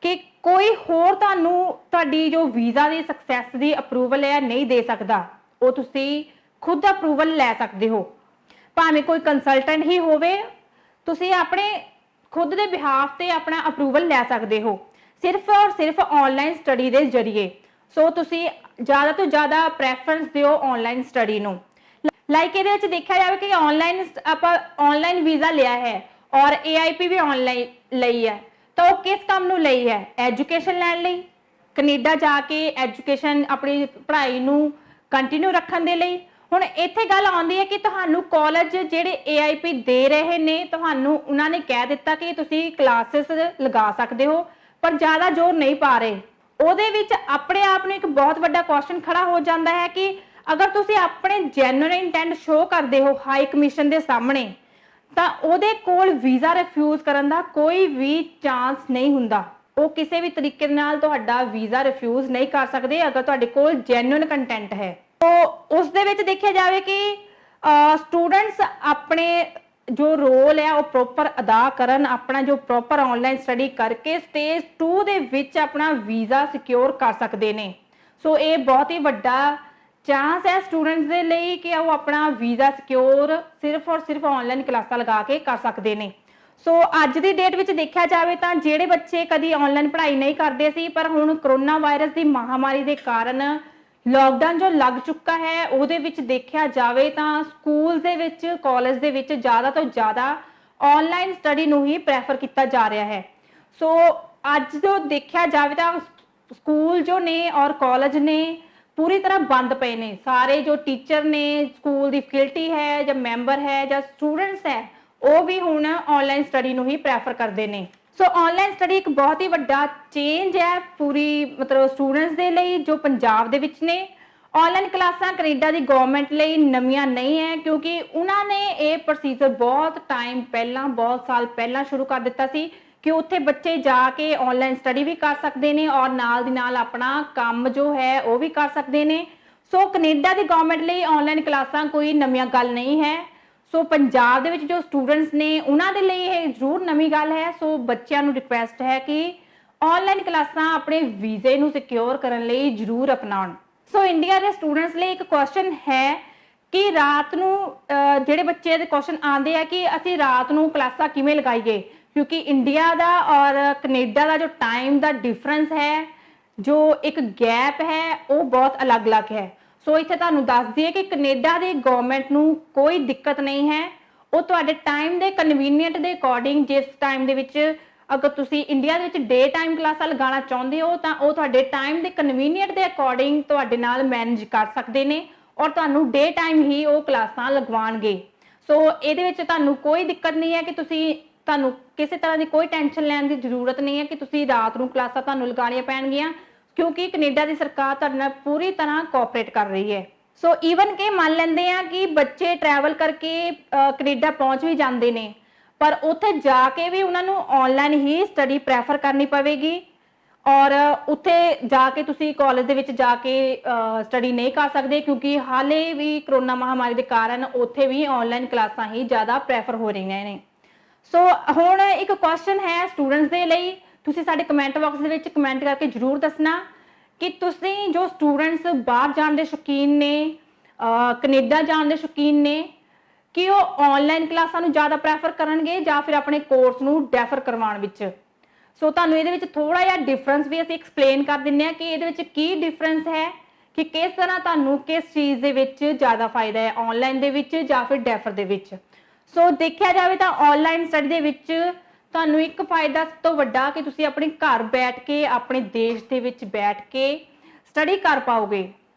ਕਿ ਕੋਈ ਹੋਰ ਤੁਹਾਨੂੰ ਤੁਹਾਡੀ ਜੋ ਵੀਜ਼ਾ ਦੀ ਸਕਸੈਸ ਦੀ ਅਪਰੂਵਲ ਹੈ ਨਹੀਂ ਦੇ ਸਕਦਾ, ਉਹ ਤੁਸੀਂ ਖੁਦ ਅਪਰੂਵਲ ਲੈ ਸਕਦੇ ਹੋ। ਭਾਵੇਂ ਕੋਈ ਕੰਸਲਟੈਂਟ ਹੀ ਹੋਵੇ, ਤੁਸੀਂ ਆਪਣੇ ਖੁਦ ਦੇ ਬਿਹਾਫ ਤੇ ਆਪਣਾ ਅਪਰੂਵਲ ਲੈ ਸਕਦੇ ਹੋ ਸਿਰਫ ਔਰ ਸਿਰਫ ਆਨਲਾਈਨ ਸਟੱਡੀ ਦੇ ਜ਼ਰੀਏ। ਸੋ ਤੁਸੀਂ ਜ਼ਿਆਦਾ ਤੋਂ ਜ਼ਿਆਦਾ ਪ੍ਰੈਫਰੈਂਸ ਦਿਓ ਆਨਲਾਈਨ ਸਟੱਡੀ ਨੂੰ। ਲਾਈਕ ਇਹਦੇ ਵਿੱਚ ਦੇਖਿਆ ਜਾਵੇ ਕਿ ਆਨਲਾਈਨ ਵੀਜ਼ਾ ਲਿਆ ਹੈ ਔਰ AIP ਵੀ ਆਨਲਾਈਨ ਲਈ ਹੈ, ਤਾਂ ਉਹ ਕਿਸ ਕੰਮ ਨੂੰ ਲਈ ਹੈ? ਐਜੂਕੇਸ਼ਨ ਲੈਣ ਲਈ, ਕੈਨੇਡਾ ਜਾ ਕੇ ਐਜੂਕੇਸ਼ਨ ਆਪਣੀ ਪੜ੍ਹਾਈ ਨੂੰ ਕੰਟੀਨਿਊ ਰੱਖਣ ਦੇ ਲਈ। ਹੁਣ ਇੱਥੇ ਗੱਲ ਆਉਂਦੀ ਹੈ ਕਿ ਤੁਹਾਨੂੰ ਕਾਲਜ ਜਿਹੜੇ AIP ਦੇ ਰਹੇ ਨੇ, ਤੁਹਾਨੂੰ ਉਹਨਾਂ ਨੇ ਕਹਿ ਦਿੱਤਾ ਕਿ ਤੁਸੀਂ ਕਲਾਸਿਸ ਲਗਾ ਸਕਦੇ ਹੋ, ਪਰ ਜ਼ਿਆਦਾ ਜ਼ੋਰ ਨਹੀਂ ਪਾ ਰਹੇ। ਉਹਦੇ ਵਿੱਚ ਆਪਣੇ ਆਪ ਨੂੰ ਇੱਕ ਬਹੁਤ ਵੱਡਾ ਕੁਐਸਚਨ ਖੜਾ ਹੋ ਜਾਂਦਾ ਹੈ ਕਿ ਅਗਰ ਤੁਸੀਂ ਆਪਣੇ ਜੈਨੂਇਨ ਇੰਟੈਂਟ ਸ਼ੋ ਕਰਦੇ ਹੋ ਹਾਈ ਕਮਿਸ਼ਨ ਦੇ ਸਾਹਮਣੇ, ਤਾਂ ਉਹਦੇ ਕੋਲ ਵੀਜ਼ਾ ਰਿਫਿਊਜ਼ ਕਰਨ ਦਾ ਕੋਈ ਵੀ ਚਾਂਸ ਨਹੀਂ ਹੁੰਦਾ। ਉਹ ਕਿਸੇ ਵੀ ਤਰੀਕੇ ਨਾਲ ਤੁਹਾਡਾ ਵੀਜ਼ਾ ਰਿਫਿਊਜ਼ ਨਹੀਂ ਕਰ ਸਕਦੇ ਅਗਰ ਤੁਹਾਡੇ ਕੋਲ ਜੈਨੂਇਨ ਕੰਟੈਂਟ ਹੈ। ਉਸ ਦੇ ਵਿੱਚ ਦੇਖਿਆ ਜਾਵੇ ਕਿ ਸਟੂਡੈਂਟਸ ਆਪਣੇ ਜੋ ਰੋਲ ਹੈ ਉਹ ਪ੍ਰੋਪਰ ਅਦਾ ਕਰਨ, ਆਪਣਾ ਜੋ ਪ੍ਰੋਪਰ ਆਨਲਾਈਨ ਸਟੱਡੀ ਕਰਕੇ ਸਟੇਜ 2 ਦੇ ਵਿੱਚ ਆਪਣਾ ਵੀਜ਼ਾ ਸਿਕਿਉਰ ਕਰ ਸਕਦੇ ਨੇ। ਸੋ ਇਹ ਬਹੁਤ ਹੀ ਵੱਡਾ ਚਾਂਸ ਹੈ ਸਟੂਡੈਂਟਸ ਦੇ ਲਈ ਕਿ ਉਹ ਆਪਣਾ ਵੀਜ਼ਾ ਸਿਕਿਉਰ ਸਿਰਫ ਔਰ ਸਿਰਫ ਆਨਲਾਈਨ ਕਲਾਸਾਂ ਲਗਾ ਕੇ ਕਰ ਸਕਦੇ ਨੇ। ਸੋ ਅੱਜ ਦੀ ਡੇਟ ਵਿੱਚ ਦੇਖਿਆ ਜਾਵੇ ਤਾਂ ਜਿਹੜੇ ਬੱਚੇ ਕਦੀ ਆਨਲਾਈਨ ਪੜ੍ਹਾਈ ਨਹੀਂ ਕਰਦੇ ਸੀ, ਪਰ ਹੁਣ ਕਰੋਨਾ ਵਾਇਰਸ ਦੀ ਮਹਾਮਾਰੀ ਦੇ ਕਾਰਨ ਲਾਕਡਾਊਨ ਜੋ ਲੱਗ ਚੁੱਕਾ ਹੈ, ਉਹਦੇ ਵਿੱਚ ਦੇਖਿਆ ਜਾਵੇ ਤਾਂ ਸਕੂਲ ਦੇ ਵਿੱਚ, ਕਾਲਜ ਦੇ ਵਿੱਚ ਜ਼ਿਆਦਾ ਤੋਂ ਜ਼ਿਆਦਾ ਆਨਲਾਈਨ ਸਟੱਡੀ ਨੂੰ ਹੀ ਪ੍ਰੈਫਰ ਕੀਤਾ ਜਾ ਰਿਹਾ ਹੈ। ਸੋ ਅੱਜ ਜੋ ਦੇਖਿਆ ਜਾਵੇ ਤਾਂ ਸਕੂਲ ਜੋ ਨੇ ਔਰ ਕਾਲਜ ਨੇ ਪੂਰੀ ਤਰ੍ਹਾਂ ਬੰਦ ਪਏ ਨੇ। ਸਾਰੇ ਜੋ ਟੀਚਰ ਨੇ, ਸਕੂਲ ਦੀ ਫੈਕਲਟੀ ਹੈ ਜਾਂ ਮੈਂਬਰ ਹੈ ਜਾਂ ਸਟੂਡੈਂਟਸ ਹੈ, ਉਹ ਵੀ ਹੁਣ ਆਨਲਾਈਨ ਸਟੱਡੀ ਨੂੰ ਹੀ ਪ੍ਰੈਫਰ ਕਰਦੇ ਨੇ। ਸੋ ਆਨਲਾਈਨ ਸਟੱਡੀ ਇੱਕ ਬਹੁਤ ਹੀ ਵੱਡਾ ਚੇਂਜ ਹੈ ਪੂਰੀ ਮਤਲਬ ਸਟੂਡੈਂਟਸ ਦੇ ਲਈ ਜੋ ਪੰਜਾਬ ਦੇ ਵਿੱਚ ਨੇ। ਆਨਲਾਈਨ ਕਲਾਸਾਂ ਕੈਨੇਡਾ ਦੀ ਗਵਰਨਮੈਂਟ ਲਈ ਨਵੀਆਂ ਨਹੀਂ ਹੈ, ਕਿਉਂਕਿ ਉਹਨਾਂ ਨੇ ਇਹ ਪ੍ਰੋਸੀਜਰ ਬਹੁਤ ਟਾਈਮ ਪਹਿਲਾਂ, ਬਹੁਤ ਸਾਲ ਪਹਿਲਾਂ ਸ਼ੁਰੂ ਕਰ ਦਿੱਤਾ ਸੀ ਕਿ ਉੱਥੇ ਬੱਚੇ ਜਾ ਕੇ ਆਨਲਾਈਨ ਸਟੱਡੀ ਵੀ ਕਰ ਸਕਦੇ ਨੇ ਔਰ ਨਾਲ ਦੀ ਨਾਲ ਆਪਣਾ ਕੰਮ ਜੋ ਹੈ ਉਹ ਵੀ ਕਰ ਸਕਦੇ ਨੇ। ਸੋ ਕੈਨੇਡਾ ਦੀ ਗਵਰਨਮੈਂਟ ਲਈ ਆਨਲਾਈਨ ਕਲਾਸਾਂ ਕੋਈ ਨਵੀਂ ਗੱਲ ਨਹੀਂ ਹੈ। ਸੋ ਪੰਜਾਬ ਦੇ ਵਿੱਚ ਜੋ ਸਟੂਡੈਂਟਸ ਨੇ ਉਹਨਾਂ ਦੇ ਲਈ ਇਹ ਜ਼ਰੂਰ ਨਵੀਂ ਗੱਲ ਹੈ। ਸੋ ਬੱਚਿਆਂ ਨੂੰ ਰਿਕੁਐਸਟ ਹੈ ਕਿ ਆਨਲਾਈਨ ਕਲਾਸਾਂ ਆਪਣੇ ਵੀਜ਼ੇ ਨੂੰ ਸਿਕਿਉਰ ਕਰਨ ਲਈ ਜ਼ਰੂਰ ਅਪਣਾਉਣ। ਸੋ ਇੰਡੀਆ ਦੇ ਸਟੂਡੈਂਟਸ ਲਈ ਇੱਕ ਕੁਐਸਚਨ ਹੈ ਕਿ ਰਾਤ ਨੂੰ ਜਿਹੜੇ ਬੱਚੇ ਦੇ ਕੁਐਸਚਨ ਆਉਂਦੇ ਆ ਕਿ ਅਸੀਂ ਰਾਤ ਨੂੰ ਕਲਾਸਾਂ ਕਿਵੇਂ ਲਗਾਈਏ, ਕਿਉਂਕਿ ਇੰਡੀਆ ਦਾ ਔਰ ਕੈਨੇਡਾ ਦਾ ਜੋ ਟਾਈਮ ਦਾ ਡਿਫਰੈਂਸ ਹੈ, ਜੋ ਇੱਕ ਗੈਪ ਹੈ, ਉਹ ਬਹੁਤ ਅਲੱਗ-ਅਲੱਗ ਹੈ। ਸੋ ਇੱਥੇ ਤੁਹਾਨੂੰ ਦੱਸ ਦਈਏ ਕਿ ਕੈਨੇਡਾ ਦੀ ਗਵਰਨਮੈਂਟ ਨੂੰ ਕੋਈ ਦਿੱਕਤ ਨਹੀਂ ਹੈ। ਉਹ ਤੁਹਾਡੇ ਟਾਈਮ ਦੇ ਕਨਵੀਨੀਅੰਟ ਦੇ ਅਕੋਰਡਿੰਗ, ਜਿਸ ਟਾਈਮ ਦੇ ਵਿੱਚ ਅਗਰ ਤੁਸੀਂ ਇੰਡੀਆ ਦੇ ਵਿੱਚ ਡੇ ਟਾਈਮ ਕਲਾਸਾਂ ਲਗਾਉਣਾ ਚਾਹੁੰਦੇ ਹੋ ਤਾਂ ਉਹ ਤੁਹਾਡੇ ਟਾਈਮ ਦੇ ਕਨਵੀਨੀਅੰਟ ਦੇ ਅਕੋਰਡਿੰਗ ਤੁਹਾਡੇ ਨਾਲ ਮੈਨੇਜ ਕਰ ਸਕਦੇ ਨੇ ਔਰ ਤੁਹਾਨੂੰ ਡੇ ਟਾਈਮ ਹੀ ਉਹ ਕਲਾਸਾਂ ਲਗਵਾਉਣਗੇ। ਸੋ ਇਹਦੇ ਵਿੱਚ ਤੁਹਾਨੂੰ ਕੋਈ ਦਿੱਕਤ ਨਹੀਂ ਹੈ ਕਿ ਤੁਹਾਨੂੰ ਕਿਸੇ ਤਰ੍ਹਾਂ ਦੀ ਕੋਈ ਟੈਨਸ਼ਨ ਲੈਣ ਦੀ ਜ਼ਰੂਰਤ ਨਹੀਂ ਹੈ ਕਿ ਤੁਸੀਂ ਰਾਤ ਨੂੰ ਕਲਾਸਾਂ ਤੁਹਾਨੂੰ ਲਗਾਉਣੀਆਂ ਪੈਣਗੀਆਂ, ਕਿਉਂਕਿ ਕੈਨੇਡਾ ਦੀ ਸਰਕਾਰ ਤੁਹਾਡੇ ਨਾਲ ਪੂਰੀ ਤਰ੍ਹਾਂ ਕੋਆਪਰੇਟ ਕਰ ਰਹੀ ਹੈ। ਸੋ ਈਵਨ ਕਿ ਮੰਨ ਲੈਂਦੇ ਆ ਕਿ ਬੱਚੇ ਟਰੈਵਲ ਕਰਕੇ ਕੈਨੇਡਾ ਪਹੁੰਚ ਵੀ ਜਾਂਦੇ ਨੇ, ਪਰ ਉੱਥੇ ਜਾ ਕੇ ਵੀ ਉਹਨਾਂ ਨੂੰ ਆਨਲਾਈਨ ਹੀ ਸਟੱਡੀ ਪ੍ਰੈਫਰ ਕਰਨੀ ਪਵੇਗੀ ਔਰ ਉੱਥੇ ਜਾ ਕੇ ਤੁਸੀਂ ਕਾਲਜ ਦੇ ਵਿੱਚ ਜਾ ਕੇ ਸਟੱਡੀ ਨਹੀਂ ਕਰ ਸਕਦੇ, ਕਿਉਂਕਿ ਹਾਲੇ ਵੀ ਕਰੋਨਾ ਮਹਾਮਾਰੀ ਦੇ ਕਾਰਨ ਉੱਥੇ ਵੀ ਆਨਲਾਈਨ ਕਲਾਸਾਂ ਹੀ ਜ਼ਿਆਦਾ ਪ੍ਰੈਫਰ ਹੋ ਰਹੀਆਂ ਨੇ। ਸੋ ਹੁਣ ਇੱਕ ਕੁਐਸਚਨ ਹੈ ਸਟੂਡੈਂਟਸ ਦੇ ਲਈ, ਤੁਸੀਂ ਸਾਡੇ ਕਮੈਂਟ ਬਾਕਸ ਦੇ ਵਿੱਚ ਕਮੈਂਟ ਕਰਕੇ ਜ਼ਰੂਰ ਦੱਸਣਾ ਕਿ ਤੁਸੀਂ ਜੋ ਸਟੂਡੈਂਟਸ ਬਾਹਰ ਜਾਣ ਦੇ ਸ਼ੌਕੀਨ ਨੇ, ਕੈਨੇਡਾ ਜਾਣ ਦੇ ਸ਼ੌਕੀਨ ਨੇ, ਕਿ ਉਹ ਆਨਲਾਈਨ ਕਲਾਸਾਂ ਨੂੰ ਜ਼ਿਆਦਾ ਪ੍ਰੈਫਰ ਕਰਨਗੇ ਜਾਂ ਫਿਰ ਆਪਣੇ ਕੋਰਸ ਨੂੰ ਡੈਫਰ ਕਰਵਾਉਣ ਵਿੱਚ। ਸੋ ਤੁਹਾਨੂੰ ਇਹਦੇ ਵਿੱਚ ਥੋੜਾ ਜਿਹਾ ਡਿਫਰੈਂਸ ਵੀ ਅਸੀਂ ਐਕਸਪਲੇਨ ਕਰ ਦਿੰਦੇ ਹਾਂ ਕਿ ਇਹਦੇ ਵਿੱਚ ਕੀ ਡਿਫਰੈਂਸ ਹੈ, ਕਿ ਕਿਸ ਤਰ੍ਹਾਂ ਤੁਹਾਨੂੰ ਕਿਸ ਚੀਜ਼ ਦੇ ਵਿੱਚ ਜ਼ਿਆਦਾ ਫਾਇਦਾ ਹੈ, ਆਨਲਾਈਨ ਦੇ ਵਿੱਚ ਜਾਂ ਫਿਰ ਡੈਫਰ ਦੇ ਵਿੱਚ। ਸੋ ਦੇਖਿਆ ਜਾਵੇ ਤਾਂ ਆਨਲਾਈਨ ਸਟੱਡੀ ਦੇ ਵਿੱਚ ਤੁਹਾਨੂੰ ਇੱਕ ਫਾਇਦਾ ਸਭ ਤੋਂ ਵੱਡਾ ਕਿ ਤੁਸੀਂ ਆਪਣੇ ਘਰ ਬੈਠ ਕੇ, ਆਪਣੇ ਦੇਸ਼ ਦੇ ਵਿੱਚ ਬੈਠ ਕੇ ਸਟੱਡੀ ਕਰ ਪਾਓਗੇ।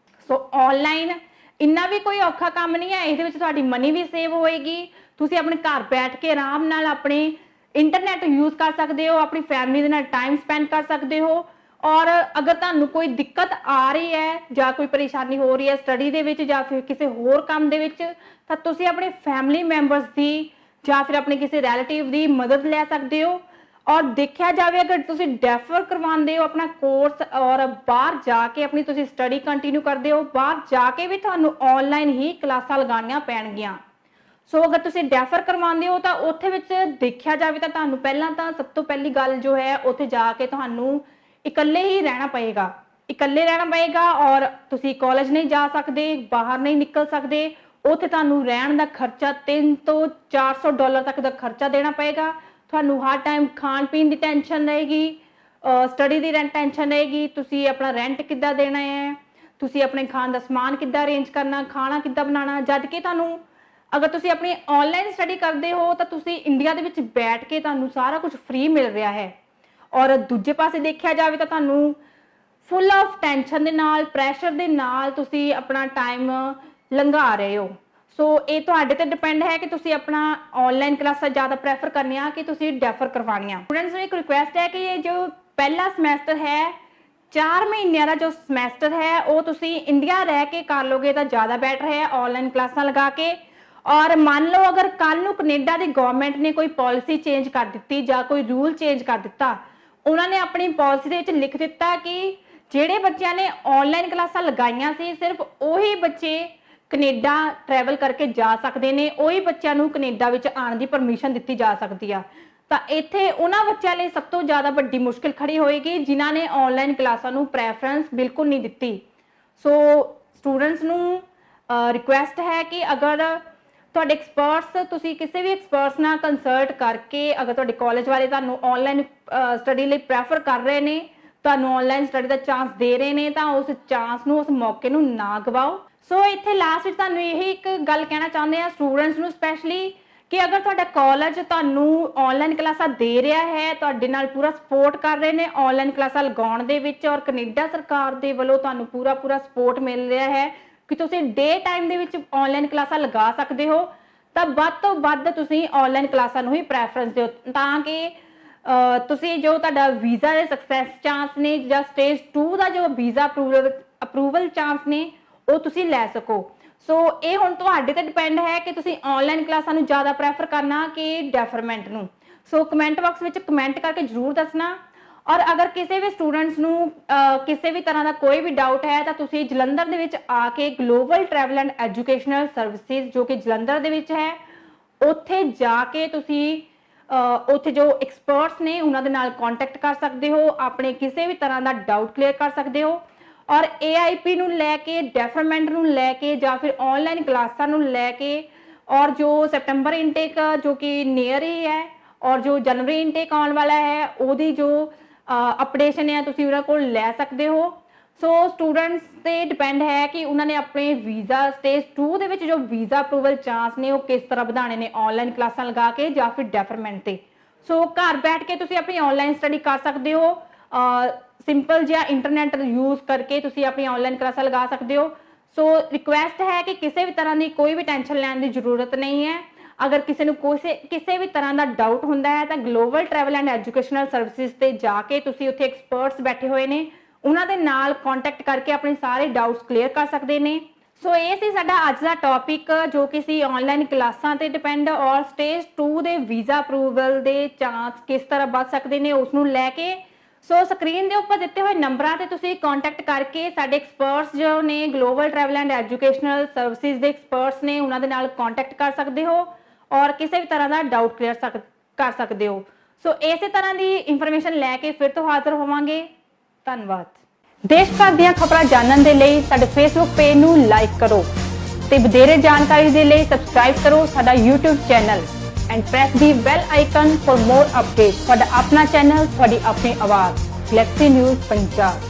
ਸੋ ਆਨਲਾਈਨ ਇੰਨਾ ਵੀ ਕੋਈ ਔਖਾ ਕੰਮ ਨਹੀਂ ਹੈ, ਇਹਦੇ ਵਿੱਚ ਤੁਹਾਡੀ ਮਨੀ ਵੀ ਸੇਵ ਹੋਏਗੀ। ਤੁਸੀਂ ਆਪਣੇ ਘਰ ਬੈਠ ਕੇ ਆਰਾਮ ਨਾਲ ਆਪਣੇ ਇੰਟਰਨੈਟ ਯੂਜ਼ ਕਰ ਸਕਦੇ ਹੋ, ਆਪਣੀ ਫੈਮਿਲੀ ਦੇ ਨਾਲ ਟਾਈਮ ਸਪੈਂਡ ਕਰ ਸਕਦੇ ਹੋ ਔਰ ਅਗਰ ਤੁਹਾਨੂੰ ਕੋਈ ਦਿੱਕਤ ਆ ਰਹੀ ਹੈ ਜਾਂ ਕੋਈ ਪਰੇਸ਼ਾਨੀ ਹੋ ਰਹੀ ਹੈ ਸਟੱਡੀ ਦੇ ਵਿੱਚ ਜਾਂ ਫਿਰ ਕਿਸੇ ਹੋਰ ਕੰਮ ਦੇ ਵਿੱਚ, ਤਾਂ ਤੁਸੀਂ ਆਪਣੇ ਫੈਮਿਲੀ ਮੈਂਬਰਸ ਦੀ ਜਾਂ ਫਿਰ ਆਪਣੇ ਕਿਸੇ ਰਿਲੇਟਿਵ ਦੀ ਮਦਦ ਲੈ ਸਕਦੇ ਹੋ। ਔਰ ਦੇਖਿਆ ਜਾਵੇ ਅਗਰ ਤੁਸੀਂ ਡੈਫਰ ਕਰਵਾਉਂਦੇ ਹੋ ਆਪਣਾ ਕੋਰਸ ਔਰ ਬਾਹਰ ਜਾ ਕੇ ਆਪਣੀ ਤੁਸੀਂ ਸਟੱਡੀ ਕੰਟੀਨਿਊ ਕਰਦੇ ਹੋ, ਬਾਹਰ ਜਾ ਕੇ ਵੀ ਤੁਹਾਨੂੰ ਆਨਲਾਈਨ ਹੀ ਕਲਾਸਾਂ ਲਗਾਉਣੀਆਂ ਪੈਣਗੀਆਂ। ਸੋ ਅਗਰ ਤੁਸੀਂ ਡੈਫਰ ਕਰਵਾਉਂਦੇ ਹੋ ਤਾਂ ਉੱਥੇ ਵਿੱਚ ਦੇਖਿਆ ਜਾਵੇ ਤਾਂ ਤੁਹਾਨੂੰ ਪਹਿਲਾਂ ਤਾਂ ਸਭ ਤੋਂ ਪਹਿਲੀ ਗੱਲ ਜੋ ਹੈ ਉੱਥੇ ਜਾ ਕੇ ਤੁਹਾਨੂੰ ਇਕੱਲੇ ਹੀ ਰਹਿਣਾ ਪਏਗਾ, ਇਕੱਲੇ ਰਹਿਣਾ ਪਏਗਾ। ਔਰ ਤੁਸੀਂ ਕਾਲਜ ਨਹੀਂ ਜਾ ਸਕਦੇ, ਬਾਹਰ ਨਹੀਂ ਨਿਕਲ ਸਕਦੇ। ਉੱਥੇ ਤੁਹਾਨੂੰ ਰਹਿਣ ਦਾ ਖਰਚਾ $300 ਤੋਂ $400 ਤੱਕ ਦਾ ਖਰਚਾ ਦੇਣਾ ਪਏਗਾ। ਤੁਹਾਨੂੰ ਹਰ ਟਾਈਮ ਖਾਣ ਪੀਣ ਦੀ ਟੈਨਸ਼ਨ ਰਹੇਗੀ, ਸਟੱਡੀ ਦੀ ਟੈਨਸ਼ਨ ਰਹੇਗੀ, ਤੁਸੀਂ ਆਪਣਾ ਰੈਂਟ ਕਿੱਦਾਂ ਦੇਣਾ ਹੈ, ਤੁਸੀਂ ਆਪਣੇ ਖਾਣ ਦਾ ਸਮਾਨ ਕਿੱਦਾਂ ਅਰੇਂਜ ਕਰਨਾ, ਖਾਣਾ ਕਿੱਦਾਂ ਬਣਾਉਣਾ। ਜਦ ਕਿ ਤੁਹਾਨੂੰ ਅਗਰ ਤੁਸੀਂ ਆਪਣੀ ਆਨਲਾਈਨ ਸਟੱਡੀ ਕਰਦੇ ਹੋ ਤਾਂ ਤੁਸੀਂ ਇੰਡੀਆ ਦੇ ਵਿੱਚ ਬੈਠ ਕੇ ਤੁਹਾਨੂੰ ਸਾਰਾ ਕੁਝ ਫ੍ਰੀ ਮਿਲ ਰਿਹਾ ਹੈ। ਔਰ ਦੂਜੇ ਪਾਸੇ ਦੇਖਿਆ ਜਾਵੇ ਤਾਂ ਤੁਹਾਨੂੰ ਫੁੱਲ ਆਫ ਟੈਨਸ਼ਨ ਦੇ ਨਾਲ, ਪ੍ਰੈਸ਼ਰ ਦੇ ਨਾਲ ਤੁਸੀਂ ਆਪਣਾ ਟਾਈਮ ਲੰਘਾ ਰਹੇ ਹੋ। ਸੋ ਇਹ ਤੁਹਾਡੇ ਤੇ ਡਿਪੈਂਡ ਹੈ ਕਿ ਤੁਸੀਂ ਆਪਣਾ ਆਨਲਾਈਨ ਕਲਾਸਾਂ ਜ਼ਿਆਦਾ ਪ੍ਰੈਫਰ ਕਰਨੀਆਂ ਕਿ ਤੁਸੀਂ ਡੈਫਰ ਕਰਵਾਉਣੀਆਂ। ਸਟੂਡੈਂਟਸ ਨੂੰ ਇੱਕ ਰਿਕੁਐਸਟ ਹੈ ਕਿ ਇਹ ਜੋ ਪਹਿਲਾ ਸਮੈਸਟਰ ਹੈ, 4 ਮਹੀਨਿਆਂ ਦਾ ਜੋ ਸਮੈਸਟਰ ਹੈ ਉਹ ਤੁਸੀਂ ਇੰਡੀਆ ਰਹਿ ਕੇ ਕਰ ਲੋਗੇ ਤਾਂ ਜ਼ਿਆਦਾ ਬੈਟਰ ਹੈ ਆਨਲਾਈਨ ਕਲਾਸਾਂ ਲਗਾ ਕੇ। ਔਰ ਮੰਨ ਲਓ ਅਗਰ ਕੱਲ ਨੂੰ ਕੈਨੇਡਾ ਦੀ ਗਵਰਨਮੈਂਟ ਨੇ ਕੋਈ ਪਾਲਿਸੀ ਚੇਂਜ ਕਰ ਦਿੱਤੀ ਜਾਂ ਕੋਈ ਰੂਲ ਚੇਂਜ ਕਰ ਦਿੱਤਾ, ਉਹਨਾਂ ਨੇ ਆਪਣੀ ਪਾਲਿਸੀ ਦੇ ਵਿੱਚ ਲਿਖ ਦਿੱਤਾ ਕਿ ਜਿਹੜੇ ਬੱਚਿਆਂ ਨੇ ਆਨਲਾਈਨ ਕਲਾਸਾਂ ਲਗਾਈਆਂ ਸੀ ਸਿਰਫ ਉਹੀ ਬੱਚੇ ਕੈਨੇਡਾ ਟਰੈਵਲ ਕਰਕੇ ਜਾ ਸਕਦੇ ਨੇ, ਉਹੀ ਬੱਚਿਆਂ ਨੂੰ ਕੈਨੇਡਾ ਵਿੱਚ ਆਉਣ ਦੀ ਪਰਮਿਸ਼ਨ ਦਿੱਤੀ ਜਾ ਸਕਦੀ ਆ। ਤਾਂ ਇੱਥੇ ਉਹਨਾਂ ਬੱਚਿਆਂ ਲਈ ਸਭ ਤੋਂ ਜ਼ਿਆਦਾ ਵੱਡੀ ਮੁਸ਼ਕਿਲ ਖੜੀ ਹੋਏਗੀ ਜਿਨ੍ਹਾਂ ਨੇ ਆਨਲਾਈਨ ਕਲਾਸਾਂ ਨੂੰ ਪ੍ਰੈਫਰੈਂਸ ਬਿਲਕੁਲ ਨਹੀਂ ਦਿੱਤੀ। ਸੋ ਸਟੂਡੈਂਟਸ ਨੂੰ ਰਿਕੁਐਸਟ ਹੈ ਕਿ ਅਗਰ ਤੁਹਾਡੇ ਐਕਸਪਰਟਸ, ਤੁਸੀਂ ਕਿਸੇ ਵੀ ਐਕਸਪਰਟਸ ਨਾਲ ਕੰਸਲਟ ਕਰਕੇ ਅਗਰ ਤੁਹਾਡੇ ਕਾਲਜ ਵਾਲੇ ਤੁਹਾਨੂੰ ਆਨਲਾਈਨ ਸਟੱਡੀ ਲਈ ਪ੍ਰੈਫਰ ਕਰ ਰਹੇ ਨੇ, ਤੁਹਾਨੂੰ ਆਨਲਾਈਨ ਸਟੱਡੀ ਦਾ ਚਾਂਸ ਦੇ ਰਹੇ ਨੇ, ਤਾਂ ਉਸ ਚਾਂਸ ਨੂੰ, ਉਸ ਮੌਕੇ ਨੂੰ ਨਾ ਗਵਾਓ। ਸੋ ਇੱਥੇ ਲਾਸਟ ਵਿੱਚ ਤੁਹਾਨੂੰ ਇਹ ਇੱਕ ਗੱਲ ਕਹਿਣਾ ਚਾਹੁੰਦੇ ਆ ਸਟੂਡੈਂਟਸ ਨੂੰ ਸਪੈਸ਼ਲੀ ਕਿ ਅਗਰ ਤੁਹਾਡਾ ਕਾਲਜ ਤੁਹਾਨੂੰ ਆਨਲਾਈਨ ਕਲਾਸਾਂ ਦੇ ਰਿਹਾ ਹੈ, ਤੁਹਾਡੇ ਨਾਲ ਪੂਰਾ ਸਪੋਰਟ ਕਰ ਰਹੇ ਨੇ ਆਨਲਾਈਨ ਕਲਾਸਾਂ ਲਗਾਉਣ ਦੇ ਵਿੱਚ, ਔਰ ਕੈਨੇਡਾ ਸਰਕਾਰ ਦੇ ਵੱਲੋਂ ਤੁਹਾਨੂੰ ਪੂਰਾ ਸਪੋਰਟ ਮਿਲ ਰਿਹਾ ਹੈ ਕਿ ਤੁਸੀਂ ਡੇ ਟਾਈਮ ਦੇ ਵਿੱਚ ਆਨਲਾਈਨ ਕਲਾਸਾਂ ਲਗਾ ਸਕਦੇ ਹੋ, ਤਾਂ ਵੱਧ ਤੋਂ ਵੱਧ ਤੁਸੀਂ ਆਨਲਾਈਨ ਕਲਾਸਾਂ ਨੂੰ ਹੀ ਪ੍ਰੈਫਰੈਂਸ ਦਿਓ ਤਾਂ ਕਿ ਤੁਸੀਂ ਜੋ ਤੁਹਾਡਾ ਵੀਜ਼ਾ ਦੇ ਸਕਸੈਸ ਚਾਂਸ ਨੇ ਜਾਂ ਸਟੇਜ 2 ਦਾ ਜੋ ਵੀਜ਼ਾ ਅਪਰੂਵਲ ਚਾਂਸ ਨੇ ਉਹ ਤੁਸੀਂ ਲੈ ਸਕੋ। ਸੋ ਇਹ ਹੁਣ ਤੁਹਾਡੇ ਤੇ ਡਿਪੈਂਡ ਹੈ ਕਿ ਤੁਸੀਂ ਆਨਲਾਈਨ ਕਲਾਸਾਂ ਨੂੰ ਜ਼ਿਆਦਾ ਪ੍ਰੈਫਰ ਕਰਨਾ ਕਿ ਡੈਫਰਮੈਂਟ ਨੂੰ। ਸੋ ਕਮੈਂਟ ਬਾਕਸ ਵਿੱਚ ਕਮੈਂਟ ਕਰਕੇ ਜ਼ਰੂਰ ਦੱਸਣਾ। ਔਰ ਅਗਰ ਕਿਸੇ ਵੀ ਸਟੂਡੈਂਟਸ ਨੂੰ ਕਿਸੇ ਵੀ ਤਰ੍ਹਾਂ ਦਾ ਕੋਈ ਵੀ ਡਾਊਟ ਹੈ ਤਾਂ ਤੁਸੀਂ ਜਲੰਧਰ ਦੇ ਵਿੱਚ ਆ ਕੇ global travel and educational services ਜੋ ਕਿ ਜਲੰਧਰ ਦੇ ਵਿੱਚ ਹੈ, ਉੱਥੇ ਜਾ ਕੇ ਤੁਸੀਂ ਉੱਥੇ ਜੋ ਐਕਸਪਰਟਸ ਨੇ ਉਹਨਾਂ ਦੇ ਨਾਲ ਕੰਟੈਕਟ ਕਰ ਸਕਦੇ ਹੋ, ਆਪਣੇ ਕਿਸੇ ਵੀ ਤਰ੍ਹਾਂ ਦਾ ਡਾਊਟ ਕਲੀਅਰ ਕਰ ਸਕਦੇ ਹੋ। ਔਰ AIP ਨੂੰ ਲੈ ਕੇ, ਡੈਫਰਮੈਂਟ ਨੂੰ ਲੈ ਕੇ ਜਾਂ ਫਿਰ ਆਨਲਾਈਨ ਕਲਾਸਾਂ ਨੂੰ ਲੈ ਕੇ, ਔਰ ਜੋ ਸੈਪਟੰਬਰ ਇਨਟੇਕ ਜੋ ਕਿ ਨੀਅਰ ਹੀ ਹੈ ਔਰ ਜੋ ਜਨਵਰੀ ਇਨਟੇਕ ਆਉਣ ਵਾਲਾ ਹੈ ਉਹਦੀ ਜੋ ਅਪਡੇਸ਼ਨ ਹੈ ਤੁਸੀਂ ਉਹਨਾਂ ਕੋਲ ਲੈ ਸਕਦੇ ਹੋ। ਸੋ ਸਟੂਡੈਂਟਸ ਤੇ ਡਿਪੈਂਡ ਹੈ ਕਿ ਉਹਨਾਂ ਨੇ ਆਪਣੇ ਵੀਜ਼ਾ ਸਟੇਜ 2 ਦੇ ਵਿੱਚ ਜੋ ਵੀਜ਼ਾ ਅਪਰੂਵਲ ਚਾਂਸ ਨੇ ਉਹ ਕਿਸ ਤਰ੍ਹਾਂ ਵਧਾਣੇ ਨੇ ਆਨਲਾਈਨ ਕਲਾਸਾਂ ਲਗਾ ਕੇ ਜਾਂ ਫਿਰ ਡੈਫਰਮੈਂਟ ਤੇ। ਸੋ ਘਰ ਬੈਠ ਕੇ ਤੁਸੀਂ ਆਪਣੀ ਆਨਲਾਈਨ ਸਟੱਡੀ ਕਰ ਸਕਦੇ ਹੋ, ਸਿੰਪਲ ਜਿਹਾ ਇੰਟਰਨੈਟ ਯੂਜ਼ ਕਰਕੇ ਤੁਸੀਂ ਆਪਣੀ ਆਨਲਾਈਨ ਕਲਾਸਾਂ ਲਗਾ ਸਕਦੇ ਹੋ। ਸੋ ਰਿਕੁਐਸਟ ਹੈ ਕਿ ਕਿਸੇ ਵੀ ਤਰ੍ਹਾਂ ਦੀ ਕੋਈ ਵੀ ਟੈਨਸ਼ਨ ਲੈਣ ਦੀ ਜ਼ਰੂਰਤ ਨਹੀਂ ਹੈ। ਅਗਰ ਕਿਸੇ ਨੂੰ ਕਿਸੇ ਵੀ ਤਰ੍ਹਾਂ ਦਾ ਡਾਊਟ ਹੁੰਦਾ ਹੈ ਤਾਂ global travel and educational services ਤੇ ਜਾ ਕੇ ਤੁਸੀਂ ਉੱਥੇ ਐਕਸਪਰਟਸ ਬੈਠੇ ਹੋਏ ਨੇ, ਉਹਨਾਂ ਦੇ ਨਾਲ ਕੰਟੈਕਟ ਕਰਕੇ ਆਪਣੇ ਸਾਰੇ ਡਾਊਟਸ ਕਲੀਅਰ ਕਰ ਸਕਦੇ ਨੇ। ਸੋ ਇਹ ਸੀ ਸਾਡਾ ਅੱਜ ਦਾ ਟੌਪਿਕ ਜੋ ਕਿ ਸੀ ਆਨਲਾਈਨ ਕਲਾਸਾਂ ਤੇ ਡਿਪੈਂਡ ਔਰ ਸਟੇਜ 2 ਦੇ ਵੀਜ਼ਾ ਅਪਰੂਵਲ ਦੇ ਚਾਂਸ ਕਿਸ ਤਰ੍ਹਾਂ ਵੱਧ ਸਕਦੇ ਨੇ ਉਸ ਨੂੰ ਲੈ ਕੇ। ਸੋ ਸਕਰੀਨ ਦੇ ਉੱਪਰ ਦਿੱਤੇ ਹੋਏ ਨੰਬਰਾਂ ਤੇ ਤੁਸੀਂ ਕੰਟੈਕਟ ਕਰਕੇ ਸਾਡੇ ਐਕਸਪਰਟਸ ਜੋ ਨੇ global travel and educational services ਦੇ ਐਕਸਪਰਟਸ ਨੇ ਉਹਨਾਂ ਦੇ ਨਾਲ ਕੰਟੈਕਟ ਕਰ ਸਕਦੇ ਹੋ ਔਰ ਕਿਸੇ ਵੀ ਤਰ੍ਹਾਂ ਦਾ ਡਾਊਟ ਕਲੀਅਰ ਕਰ ਸਕਦੇ ਹੋ। ਸੋ ਇਸੇ ਤਰ੍ਹਾਂ ਦੀ ਇਨਫੋਰਮੇਸ਼ਨ ਲੈ ਕੇ ਫਿਰ ਤੋਂ ਹਾਜ਼ਰ ਹੋਵਾਂਗੇ। ਧੰਨਵਾਦ। ਦੇਸ਼ ਭਰ ਦੀਆਂ ਖਬਰਾਂ ਜਾਣਨ ਦੇ ਲਈ ਸਾਡੇ ਫੇਸਬੁੱਕ ਪੇਜ ਨੂੰ ਲਾਈਕ ਕਰੋ ਤੇ ਵਧੇਰੇ ਜਾਣਕਾਰੀ ਦੇ ਲਈ ਸਬਸਕ੍ਰਾਈਬ ਕਰੋ ਸਾਡਾ YouTube channel and press the bell icon for more updates। ਤੁਹਾਡਾ ਆਪਣਾ ਚੈਨਲ, ਤੁਹਾਡੀ ਆਪਣੀ ਆਵਾਜ਼, galaxy news Punjab.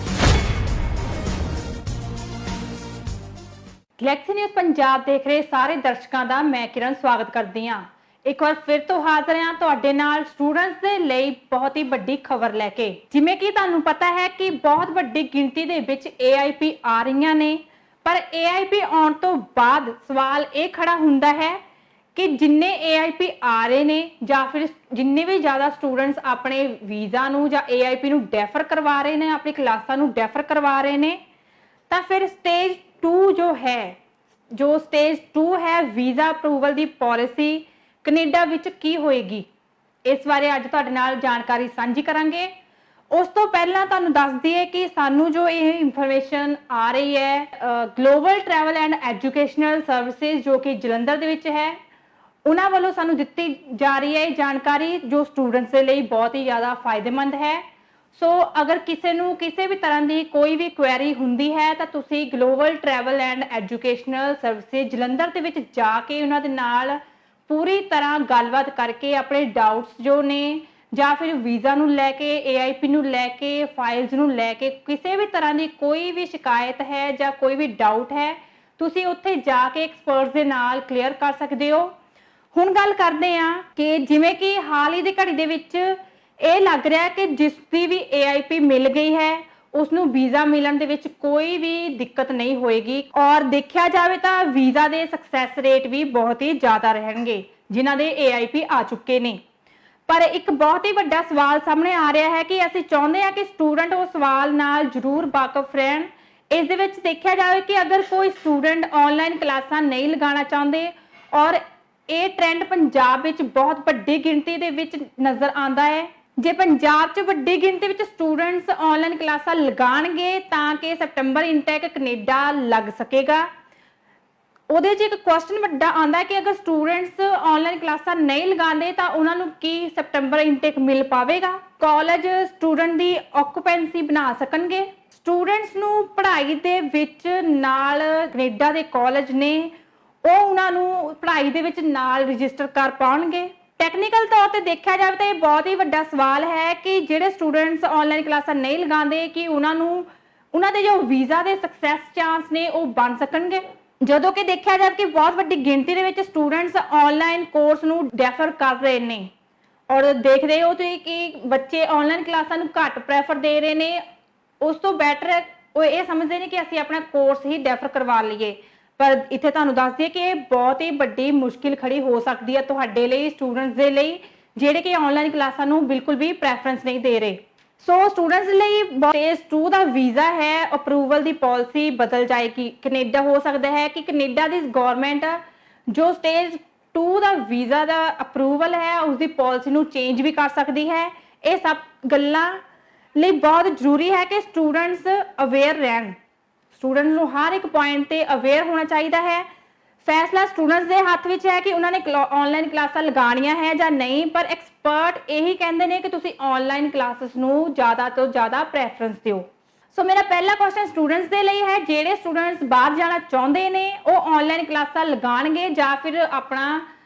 Galaxy news Punjab ਦੇਖ ਰਹੇ ਸਾਰੇ ਦਰਸ਼ਕਾਂ ਦਾ ਮੈਂ ਕਿਰਨ ਸਵਾਗਤ ਕਰਦੀ ਹਾਂ। ਇੱਕ ਵਾਰ ਫਿਰ ਤੋਂ ਹਾਜ਼ਰ ਹਾਂ ਤੁਹਾਡੇ ਨਾਲ ਸਟੂਡੈਂਟਸ ਦੇ ਲਈ ਬਹੁਤ ਹੀ ਵੱਡੀ ਖਬਰ ਲੈ ਕੇ। ਜਿਵੇਂ ਕਿ ਤੁਹਾਨੂੰ ਪਤਾ ਹੈ ਕਿ ਬਹੁਤ ਵੱਡੀ ਗਿਣਤੀ ਦੇ ਵਿੱਚ AIP ਆ ਰਹੀਆਂ ਨੇ, ਪਰ AIP ਆਉਣ ਤੋਂ ਬਾਅਦ ਸਵਾਲ ਇਹ ਖੜਾ ਹੁੰਦਾ ਹੈ कि जिन्ने AIP आ रहे ने ਜਾਂ ਫਿਰ जिन्ने भी ज़्यादा स्टूडेंट्स अपने वीज़ा ਨੂੰ ਜਾਂ AIP ਨੂੰ ਡੈਫਰ ਕਰਵਾ ਰਹੇ ਨੇ, ਆਪਣੀ ਕਲਾਸਾਂ ਨੂੰ ਡੈਫਰ ਕਰਵਾ ਰਹੇ ਨੇ, ਤਾਂ ਫਿਰ ਸਟੇਜ 2 ਜੋ ਸਟੇਜ 2 ਹੈ ਵੀਜ਼ਾ ਅਪਰੂਵਲ ਦੀ ਪਾਲਿਸੀ ਕੈਨੇਡਾ ਵਿੱਚ ਕੀ ਹੋਏਗੀ, ਇਸ ਬਾਰੇ ਅੱਜ ਤੁਹਾਡੇ ਨਾਲ ਜਾਣਕਾਰੀ ਸਾਂਝੀ ਕਰਾਂਗੇ। ਉਸ ਤੋਂ ਪਹਿਲਾਂ ਤੁਹਾਨੂੰ ਦੱਸ ਦਈਏ ਕਿ ਸਾਨੂੰ ਜੋ ਇਹ ਇਨਫੋਰਮੇਸ਼ਨ ਆ ਰਹੀ ਹੈ global travel and educational services ਜੋ ਕਿ ਜਲੰਧਰ ਦੇ ਵਿੱਚ ਹੈ, ਉਹਨਾਂ ਵੱਲੋਂ ਸਾਨੂੰ ਦਿੱਤੀ ਜਾ ਰਹੀ ਹੈ ਇਹ ਜਾਣਕਾਰੀ ਜੋ ਸਟੂਡੈਂਟਸ ਦੇ ਲਈ ਬਹੁਤ ਹੀ ਜ਼ਿਆਦਾ ਫਾਇਦੇਮੰਦ ਹੈ। ਸੋ ਅਗਰ ਕਿਸੇ ਨੂੰ ਕਿਸੇ ਵੀ ਤਰ੍ਹਾਂ ਦੀ ਕੋਈ ਵੀ ਕੁਐਰੀ ਹੁੰਦੀ ਹੈ ਤਾਂ ਤੁਸੀਂ global travel and educational services Jalandhar ਦੇ ਵਿੱਚ ਜਾ ਕੇ ਉਹਨਾਂ ਦੇ ਨਾਲ ਪੂਰੀ ਤਰ੍ਹਾਂ ਗੱਲਬਾਤ ਕਰਕੇ ਆਪਣੇ ਡਾਊਟਸ ਜੋ ਨੇ ਜਾਂ ਫਿਰ ਵੀਜ਼ਾ ਨੂੰ ਲੈ ਕੇ, AIP ਨੂੰ ਲੈ ਕੇ, ਫਾਈਲਸ ਨੂੰ ਲੈ ਕੇ ਕਿਸੇ ਵੀ ਤਰ੍ਹਾਂ ਦੀ ਕੋਈ ਵੀ ਸ਼ਿਕਾਇਤ ਹੈ ਜਾਂ ਕੋਈ ਵੀ ਡਾਊਟ ਹੈ, ਤੁਸੀਂ ਉੱਥੇ ਜਾ ਕੇ ਐਕਸਪਰਟਸ ਦੇ ਨਾਲ ਕਲੀਅਰ ਕਰ ਸਕਦੇ ਹੋ। ਹੁਣ ਗੱਲ ਕਰਦੇ ਹਾਂ ਕਿ ਜਿਵੇਂ ਕਿ ਹਾਲ ਹੀ ਦੀ ਘੜੀ ਦੇ ਵਿੱਚ ਇਹ ਲੱਗ ਰਿਹਾ ਕਿ ਜਿਸ ਦੀ ਵੀ AIP ਮਿਲ ਗਈ ਹੈ ਉਸ ਨੂੰ ਵੀਜ਼ਾ ਮਿਲਣ ਦੇ ਵਿੱਚ ਕੋਈ ਵੀ ਦਿੱਕਤ ਨਹੀਂ ਹੋਏਗੀ, ਔਰ ਦੇਖਿਆ ਜਾਵੇ ਤਾਂ ਵੀਜ਼ਾ ਦੇ ਸਕਸੈਸ ਰੇਟ ਵੀ ਬਹੁਤ ਹੀ ਜ਼ਿਆਦਾ ਰਹਿਣਗੇ ਜਿਨ੍ਹਾਂ ਦੇ AIP ਆ ਚੁੱਕੇ ਨੇ। ਪਰ ਇੱਕ ਬਹੁਤ ਹੀ ਵੱਡਾ ਸਵਾਲ ਸਾਹਮਣੇ ਆ ਰਿਹਾ ਹੈ ਕਿ ਅਸੀਂ ਚਾਹੁੰਦੇ ਹਾਂ ਕਿ ਸਟੂਡੈਂਟ ਉਹ ਸਵਾਲ ਨਾਲ ਜ਼ਰੂਰ ਵਾਕਿਫ ਰਹਿਣ। ਇਸ ਦੇ ਵਿੱਚ ਦੇਖਿਆ ਜਾਵੇ ਕਿ ਅਗਰ ਕੋਈ ਸਟੂਡੈਂਟ ਆਨਲਾਈਨ ਕਲਾਸਾਂ ਨਹੀਂ ਲਗਾਉਣਾ ਚਾਹੁੰਦੇ, ਔਰ ਇਹ ਟ੍ਰੈਂਡ ਪੰਜਾਬ ਵਿੱਚ ਬਹੁਤ ਵੱਡੀ ਗਿਣਤੀ ਦੇ ਵਿੱਚ ਨਜ਼ਰ ਆਉਂਦਾ ਹੈ, ਜੇ ਪੰਜਾਬ 'ਚ ਵੱਡੀ ਗਿਣਤੀ ਵਿੱਚ ਸਟੂਡੈਂਟਸ ਆਨਲਾਈਨ ਕਲਾਸਾਂ ਲਗਾਉਣਗੇ ਤਾਂ ਕਿ ਸੈਪਟੰਬਰ ਇਨਟੇਕ ਕੈਨੇਡਾ ਲੱਗ ਸਕੇਗਾ। ਉਹਦੇ 'ਚ ਇੱਕ ਕੁਐਸਚਨ ਵੱਡਾ ਆਉਂਦਾ ਹੈ ਕਿ ਅਗਰ ਸਟੂਡੈਂਟਸ ਆਨਲਾਈਨ ਕਲਾਸਾਂ ਨਹੀਂ ਲਗਾਉਂਦੇ ਤਾਂ ਉਹਨਾਂ ਨੂੰ ਕੀ ਸੈਪਟੰਬਰ ਇਨਟੇਕ ਮਿਲ ਪਾਵੇਗਾ? ਕਾਲਜ ਸਟੂਡੈਂਟ ਦੀ ਆਕੂਪੈਂਸੀ ਬਣਾ ਸਕਣਗੇ? ਸਟੂਡੈਂਟਸ ਨੂੰ ਪੜ੍ਹਾਈ ਦੇ ਵਿੱਚ ਨਾਲ ਕੈਨੇਡਾ ਦੇ ਕਾਲਜ ਨੇ ਉਹ ਉਹਨਾਂ ਨੂੰ ਪੜ੍ਹਾਈ ਦੇ ਵਿੱਚ ਨਾਲ ਰਜਿਸਟਰ ਕਰ ਪਾਉਣਗੇ? ਟੈਕਨੀਕਲ ਤੌਰ ਤੇ ਦੇਖਿਆ ਜਾਵੇ ਤਾਂ ਇਹ ਬਹੁਤ ਹੀ ਵੱਡਾ ਸਵਾਲ ਹੈ ਕਿ ਜਿਹੜੇ ਸਟੂਡੈਂਟਸ ਆਨਲਾਈਨ ਕਲਾਸਾਂ ਨਹੀਂ ਲਗਾਉਂਦੇ ਕਿ ਉਹਨਾਂ ਦੇ ਜੋ ਵੀਜ਼ਾ ਦੇ ਸਕਸੈਸ ਚਾਂਸ ਨੇ ਉਹ ਬਣ ਸਕਣਗੇ, ਜਦੋਂ ਕਿ ਦੇਖਿਆ ਜਾਵੇ ਕਿ ਬਹੁਤ ਵੱਡੀ ਗਿਣਤੀ ਦੇ ਵਿੱਚ ਸਟੂਡੈਂਟਸ ਆਨਲਾਈਨ ਕੋਰਸ ਨੂੰ ਡੈਫਰ ਕਰ ਰਹੇ ਨੇ। ਔਰ ਦੇਖ ਰਹੇ ਹੋ ਤੁਸੀਂ ਕਿ ਬੱਚੇ ਆਨਲਾਈਨ ਕਲਾਸਾਂ ਨੂੰ ਘੱਟ ਪ੍ਰੈਫਰ ਦੇ ਰਹੇ ਨੇ, ਉਸ ਤੋਂ ਬੈਟਰ ਉਹ ਇਹ ਸਮਝਦੇ ਨੇ ਕਿ ਅਸੀਂ ਆਪਣਾ ਕੋਰਸ ਹੀ ਡੈਫਰ ਕਰਵਾ ਲਈਏ। ਪਰ ਇੱਥੇ ਤੁਹਾਨੂੰ ਦੱਸ ਦਈਏ ਕਿ ਇਹ ਬਹੁਤ ਹੀ ਵੱਡੀ ਮੁਸ਼ਕਿਲ ਖੜੀ ਹੋ ਸਕਦੀ ਹੈ ਤੁਹਾਡੇ ਲਈ, ਸਟੂਡੈਂਟਸ ਦੇ ਲਈ ਜਿਹੜੇ ਕਿ ਆਨਲਾਈਨ ਕਲਾਸਾਂ ਨੂੰ ਬਿਲਕੁਲ ਵੀ ਪ੍ਰੈਫਰੈਂਸ ਨਹੀਂ ਦੇ ਰਹੇ। ਸੋ ਸਟੂਡੈਂਟਸ ਲਈ ਸਟੇਜ 2 ਦਾ ਵੀਜ਼ਾ ਹੈ ਅਪਰੂਵਲ ਦੀ ਪਾਲਿਸੀ ਬਦਲ ਜਾਏਗੀ। ਕੈਨੇਡਾ ਹੋ ਸਕਦਾ ਹੈ ਕਿ ਕੈਨੇਡਾ ਦੀ ਗਵਰਨਮੈਂਟ ਜੋ ਸਟੇਜ 2 ਦਾ ਵੀਜ਼ਾ ਦਾ ਅਪਰੂਵਲ ਹੈ ਉਸ ਦੀ ਪਾਲਿਸੀ ਨੂੰ ਚੇਂਜ ਵੀ ਕਰ ਸਕਦੀ ਹੈ। ਇਹ ਸਭ ਗੱਲਾਂ ਲਈ ਬਹੁਤ ਜ਼ਰੂਰੀ ਹੈ ਕਿ ਸਟੂਡੈਂਟਸ ਅਵੇਅਰ ਰਹਿਣ। ਸਟੂਡੈਂਟਸ ਨੂੰ ਹਰ ਇੱਕ ਪੁਆਇੰਟ ਤੇ ਅਵੇਅਰ ਹੋਣਾ ਚਾਹੀਦਾ ਹੈ। ਫੈਸਲਾ ਸਟੂਡੈਂਟਸ ਦੇ ਹੱਥ ਵਿੱਚ ਹੈ ਕਿ ਉਹਨਾਂ ਨੇ ਆਨਲਾਈਨ ਕਲਾਸਾਂ ਲਗਾਉਣੀਆਂ ਹੈ ਜਾਂ ਨਹੀਂ, ਪਰ ਐਕਸਪਰਟ ਇਹੀ ਕਹਿੰਦੇ ਨੇ ਕਿ ਤੁਸੀਂ ਆਨਲਾਈਨ ਕਲਾਸਿਸ ਨੂੰ ਜ਼ਿਆਦਾ ਤੋਂ ਜ਼ਿਆਦਾ ਪ੍ਰੈਫਰੈਂਸ ਦਿਓ। ਸੋ ਮੇਰਾ ਪਹਿਲਾ ਕੁਐਸਚਨ ਸਟੂਡੈਂਟਸ ਦੇ ਲਈ ਹੈ, ਜਿਹੜੇ ਸਟੂਡੈਂਟਸ ਬਾਹਰ ਜਾਣਾ ਚਾਹੁੰਦੇ ਨੇ ਉਹ ਆਨਲਾਈਨ ਕਲਾਸਾਂ ਲਗਾਉਣਗੇ ਜਾਂ ਫਿਰ ਆਪਣਾ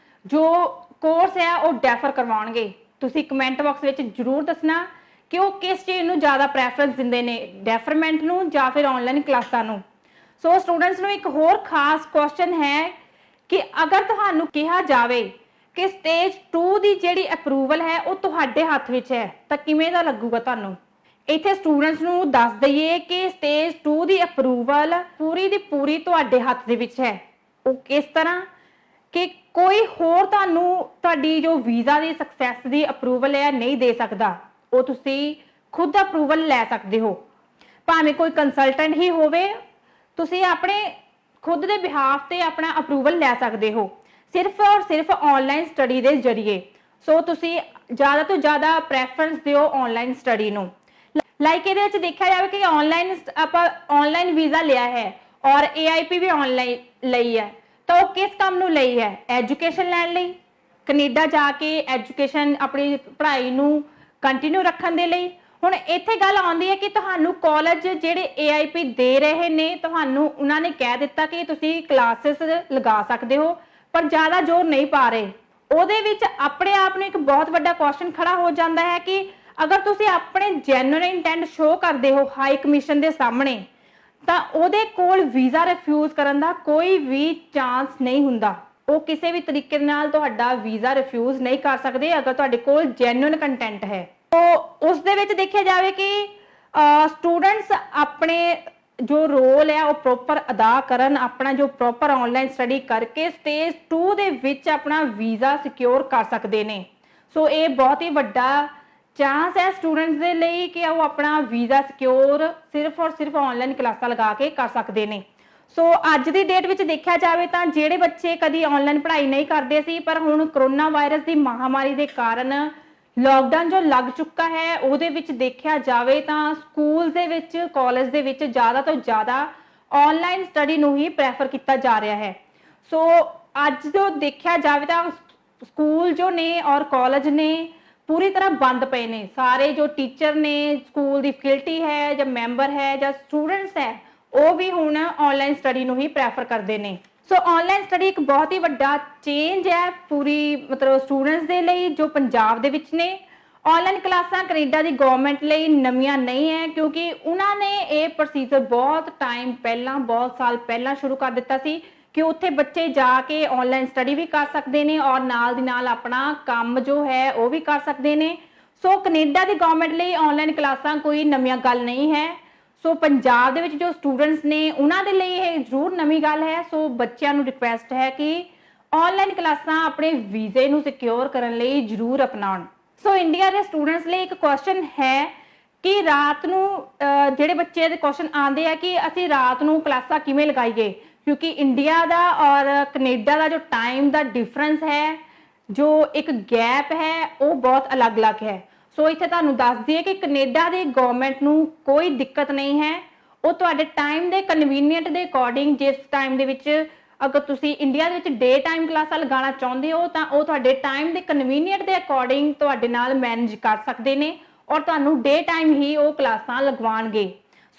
ਜੋ ਕੋਰਸ ਹੈ ਉਹ ਡੈਫਰ ਕਰਵਾਉਣਗੇ? ਤੁਸੀਂ ਕਮੈਂਟ ਬਾਕਸ ਵਿੱਚ ਜ਼ਰੂਰ ਦੱਸਣਾ ਕਿ ਉਹ ਕਿਸ ਚੀਜ਼ ਨੂੰ ਜ਼ਿਆਦਾ ਪ੍ਰੈਫਰੈਂਸ ਦਿੰਦੇ ਨੇ, ਡੈਫਰਮੈਂਟ ਨੂੰ ਜਾਂ ਫਿਰ ਆਨਲਾਈਨ ਕਲਾਸਾਂ ਨੂੰ। ਸੋ ਸਟੂਡੈਂਟਸ ਨੂੰ ਇੱਕ ਹੋਰ ਖਾਸ ਕੁਐਸਚਨ ਹੈ ਕਿ ਅਗਰ ਤੁਹਾਨੂੰ ਕਿਹਾ ਜਾਵੇ ਕਿ ਸਟੇਜ 2 ਦੀ ਜਿਹੜੀ ਅਪਰੂਵਲ ਹੈ ਉਹ ਤੁਹਾਡੇ ਹੱਥ ਵਿੱਚ ਹੈ ਤਾਂ ਕਿਵੇਂ ਦਾ ਲੱਗੂਗਾ ਤੁਹਾਨੂੰ? ਇੱਥੇ ਸਟੂਡੈਂਟਸ ਨੂੰ ਦੱਸ ਦਈਏ ਕਿ ਸਟੇਜ 2 ਦੀ ਅਪਰੂਵਲ ਪੂਰੀ ਦੀ ਪੂਰੀ ਤੁਹਾਡੇ ਹੱਥ ਦੇ ਵਿੱਚ ਹੈ। ਉਹ ਕਿਸ ਤਰ੍ਹਾਂ ਕਿ ਕੋਈ ਹੋਰ ਤੁਹਾਨੂੰ ਤੁਹਾਡੀ ਜੋ ਵੀਜ਼ਾ ਦੀ ਸਕਸੈਸ ਦੀ ਅਪਰੂਵਲ ਹੈ ਨਹੀਂ ਦੇ ਸਕਦਾ, ਉਹ ਤੁਸੀਂ ਖੁਦ ਅਪਰੂਵਲ ਲੈ ਸਕਦੇ ਹੋ। ਭਾਵੇਂ ਕੋਈ ਕੰਸਲਟੈਂਟ ਹੀ ਹੋਵੇ, ਤੁਸੀਂ ਆਪਣੇ ਖੁਦ ਦੇ ਬਿਹਾਫ ਤੇ ਆਪਣਾ ਅਪਰੂਵਲ ਲੈ ਸਕਦੇ ਹੋ ਸਿਰਫ ਔਰ ਸਿਰਫ ਆਨਲਾਈਨ ਸਟੱਡੀ ਦੇ ਜ਼ਰੀਏ। ਸੋ ਤੁਸੀਂ ਜ਼ਿਆਦਾ ਤੋਂ ਜ਼ਿਆਦਾ ਪ੍ਰੈਫਰੈਂਸ ਦਿਓ ਆਨਲਾਈਨ ਸਟੱਡੀ ਨੂੰ। ਲਾਈਕ ਇਹਦੇ ਵਿੱਚ ਦੇਖਿਆ ਜਾਵੇ ਕਿ ਆਪਾਂ ਆਨਲਾਈਨ ਵੀਜ਼ਾ ਲਿਆ ਹੈ ਔਰ AIP ਵੀ ਆਨਲਾਈਨ ਲਈ ਹੈ, ਤਾਂ ਉਹ ਕਿਸ ਕੰਮ ਨੂੰ ਲਈ ਹੈ? ਐਜੂਕੇਸ਼ਨ ਲੈਣ ਲਈ, ਕੈਨੇਡਾ ਜਾ ਕੇ ਐਜੂਕੇਸ਼ਨ ਆਪਣੀ ਪੜ੍ਹਾਈ ਨੂੰ ਕੰਟੀਨਿਊ ਰੱਖਣ ਦੇ ਲਈ। ਹੁਣ ਇੱਥੇ ਗੱਲ ਆਉਂਦੀ ਹੈ ਕਿ ਤੁਹਾਨੂੰ ਕਾਲਜ ਜਿਹੜੇ AIP ਦੇ ਰਹੇ ਨੇ ਤੁਹਾਨੂੰ ਉਹਨਾਂ ਨੇ ਕਹਿ ਦਿੱਤਾ ਕਿ ਤੁਸੀਂ ਕਲਾਸਿਸ ਲਗਾ ਸਕਦੇ ਹੋ, ਪਰ ਜ਼ਿਆਦਾ ਜ਼ੋਰ ਨਹੀਂ ਪਾ ਰਹੇ। ਉਹਦੇ ਵਿੱਚ ਆਪਣੇ ਆਪ ਨੂੰ ਇੱਕ ਬਹੁਤ ਵੱਡਾ ਕੁਐਸਚਨ ਖੜਾ ਹੋ ਜਾਂਦਾ ਹੈ ਕਿ ਅਗਰ ਤੁਸੀਂ ਆਪਣੇ ਜੈਨੂਇਨ ਇੰਟੈਂਟ ਸ਼ੋ ਕਰਦੇ ਹੋ ਹਾਈ ਕਮਿਸ਼ਨ ਦੇ ਸਾਹਮਣੇ ਤਾਂ ਉਹਦੇ ਕੋਲ ਵੀਜ਼ਾ ਰਿਫਿਊਜ਼ ਕਰਨ ਦਾ ਕੋਈ ਵੀ ਚਾਂਸ ਨਹੀਂ ਹੁੰਦਾ। ਉਹ ਕਿਸੇ ਵੀ ਤਰੀਕੇ ਨਾਲ ਤੁਹਾਡਾ ਵੀਜ਼ਾ ਰਿਫਿਊਜ਼ ਨਹੀਂ ਕਰ ਸਕਦੇ ਅਗਰ ਤੁਹਾਡੇ ਕੋਲ ਜੈਨੂਇਨ ਕੰਟੈਂਟ ਹੈ। तो उस दे विच देखिया जावे कि स्टूडेंट्स अपने जो रोल है वो प्रॉपर अदा करन, अपना जो प्रॉपर ऑनलाइन स्टडी करके स्टेज 2 ਦੇ ਵਿੱਚ ਆਪਣਾ ਵੀਜ਼ਾ ਸਿਕਿਉਰ ਕਰ ਸਕਦੇ ਨੇ। ਸੋ ਇਹ ਬਹੁਤ ਹੀ ਵੱਡਾ ਚਾਂਸ ਹੈ ਸਟੂਡੈਂਟਸ ਦੇ ਲਈ ਕਿ ਉਹ ਆਪਣਾ ਵੀਜ਼ਾ ਸਿਕਿਉਰ ਸਿਰਫ ਔਰ ਸਿਰਫ ਆਨਲਾਈਨ ਕਲਾਸਾਂ ਲਗਾ ਕੇ ਕਰ ਸਕਦੇ ਨੇ। ਸੋ ਅੱਜ ਦੀ ਡੇਟ ਵਿੱਚ ਦੇਖਿਆ ਜਾਵੇ ਤਾਂ ਜਿਹੜੇ ਬੱਚੇ ਕਦੀ ਆਨਲਾਈਨ ਪੜ੍ਹਾਈ ਨਹੀਂ ਕਰਦੇ ਸੀ, ਪਰ ਹੁਣ ਕਰੋਨਾ ਵਾਇਰਸ ਦੀ ਮਹਾਮਾਰੀ ਦੇ ਕਾਰਨ लॉकडाउन जो लग चुका है ਉਹਦੇ ਵਿੱਚ ਦੇਖਿਆ ਜਾਵੇ ਤਾਂ ਸਕੂਲ ਦੇ ਵਿੱਚ ਕਾਲਜ ਦੇ ਵਿੱਚ ਜ਼ਿਆਦਾ ਤੋਂ ਜ਼ਿਆਦਾ ਆਨਲਾਈਨ ਸਟੱਡੀ ਨੂੰ ਹੀ ਪ੍ਰੈਫਰ ਕੀਤਾ ਜਾ ਰਿਹਾ ਹੈ। ਸੋ ਅੱਜ ਜੋ ਦੇਖਿਆ ਜਾਵੇ ਤਾਂ ਸਕੂਲ ਜੋ ਨੇ ਔਰ ਕਾਲਜ ਨੇ ਪੂਰੀ ਤਰ੍ਹਾਂ ਬੰਦ ਪਏ ਨੇ। ਸਾਰੇ ਜੋ ਟੀਚਰ ਨੇ, ਸਕੂਲ ਦੀ ਫੈਕਲਟੀ ਹੈ ਜਾਂ ਮੈਂਬਰ ਹੈ ਜਾਂ ਸਟੂਡੈਂਟਸ ਹੈ, ਉਹ ਵੀ ਹੁਣ ਆਨਲਾਈਨ ਸਟੱਡੀ ਨੂੰ ਹੀ ਪ੍ਰੈਫਰ ਕਰਦੇ ਨੇ। ਸੋ ਆਨਲਾਈਨ ਸਟੱਡੀ ਇੱਕ ਬਹੁਤ ਹੀ ਵੱਡਾ ਚੇਂਜ ਹੈ ਪੂਰੀ ਮਤਲਬ ਸਟੂਡੈਂਟਸ ਦੇ ਲਈ ਜੋ ਪੰਜਾਬ ਦੇ ਵਿੱਚ ਨੇ। ਆਨਲਾਈਨ ਕਲਾਸਾਂ ਕੈਨੇਡਾ ਦੀ ਗਵਰਨਮੈਂਟ ਲਈ ਨਵੀਆਂ ਨਹੀਂ ਹੈ, ਕਿਉਂਕਿ ਉਹਨਾਂ ਨੇ ਇਹ ਪ੍ਰੋਸੀਜਰ ਬਹੁਤ ਟਾਈਮ ਪਹਿਲਾਂ, ਬਹੁਤ ਸਾਲ ਪਹਿਲਾਂ ਸ਼ੁਰੂ ਕਰ ਦਿੱਤਾ ਸੀ ਕਿ ਉੱਥੇ ਬੱਚੇ ਜਾ ਕੇ ਆਨਲਾਈਨ ਸਟੱਡੀ ਵੀ ਕਰ ਸਕਦੇ ਨੇ ਔਰ ਨਾਲ ਦੀ ਨਾਲ ਆਪਣਾ ਕੰਮ ਜੋ ਹੈ ਉਹ ਵੀ ਕਰ ਸਕਦੇ ਨੇ। ਸੋ ਕੈਨੇਡਾ ਦੀ ਗਵਰਨਮੈਂਟ ਲਈ ਆਨਲਾਈਨ ਕਲਾਸਾਂ ਕੋਈ ਨਵੀਆਂ ਗੱਲ ਨਹੀਂ ਹੈ। ਸੋ ਪੰਜਾਬ ਦੇ ਵਿੱਚ ਜੋ ਸਟੂਡੈਂਟਸ ਨੇ ਉਹਨਾਂ ਦੇ ਲਈ ਇਹ ਜ਼ਰੂਰ ਨਵੀਂ ਗੱਲ ਹੈ। ਸੋ ਬੱਚਿਆਂ ਨੂੰ ਰਿਕੁਐਸਟ ਹੈ ਕਿ ਆਨਲਾਈਨ ਕਲਾਸਾਂ ਆਪਣੇ ਵੀਜ਼ੇ ਨੂੰ ਸਿਕਿਉਰ ਕਰਨ ਲਈ ਜ਼ਰੂਰ ਅਪਣਾਉਣ। ਸੋ ਇੰਡੀਆ ਦੇ ਸਟੂਡੈਂਟਸ ਲਈ ਇੱਕ ਕੁਐਸਚਨ ਹੈ ਕਿ ਰਾਤ ਨੂੰ ਜਿਹੜੇ ਬੱਚੇ ਦੇ ਕੁਐਸਚਨ ਆਉਂਦੇ ਆ ਕਿ ਅਸੀਂ ਰਾਤ ਨੂੰ ਕਲਾਸਾਂ ਕਿਵੇਂ ਲਗਾਈਏ, ਕਿਉਂਕਿ ਇੰਡੀਆ ਦਾ ਔਰ ਕੈਨੇਡਾ ਦਾ ਜੋ ਟਾਈਮ ਦਾ ਡਿਫਰੈਂਸ ਹੈ, ਜੋ ਇੱਕ ਗੈਪ ਹੈ, ਉਹ ਬਹੁਤ ਅਲੱਗ-ਅਲੱਗ ਹੈ। ਸੋ ਇੱਥੇ ਤੁਹਾਨੂੰ ਦੱਸ ਦਈਏ ਕਿ ਕੈਨੇਡਾ ਦੀ ਗਵਰਨਮੈਂਟ ਨੂੰ ਕੋਈ ਦਿੱਕਤ ਨਹੀਂ ਹੈ। ਉਹ ਤੁਹਾਡੇ ਟਾਈਮ ਦੇ ਕਨਵੀਨੀਅੰਟ ਦੇ ਅਕੋਰਡਿੰਗ, ਜਿਸ ਟਾਈਮ ਦੇ ਵਿੱਚ ਅਗਰ ਤੁਸੀਂ ਇੰਡੀਆ ਦੇ ਵਿੱਚ ਡੇ ਟਾਈਮ ਕਲਾਸਾਂ ਲਗਾਉਣਾ ਚਾਹੁੰਦੇ ਹੋ ਤਾਂ ਉਹ ਤੁਹਾਡੇ ਟਾਈਮ ਦੇ ਕਨਵੀਨੀਅੰਟ ਦੇ ਅਕੋਰਡਿੰਗ ਤੁਹਾਡੇ ਨਾਲ ਮੈਨੇਜ ਕਰ ਸਕਦੇ ਨੇ ਔਰ ਤੁਹਾਨੂੰ ਡੇ ਟਾਈਮ ਹੀ ਉਹ ਕਲਾਸਾਂ ਲਗਵਾਉਣਗੇ।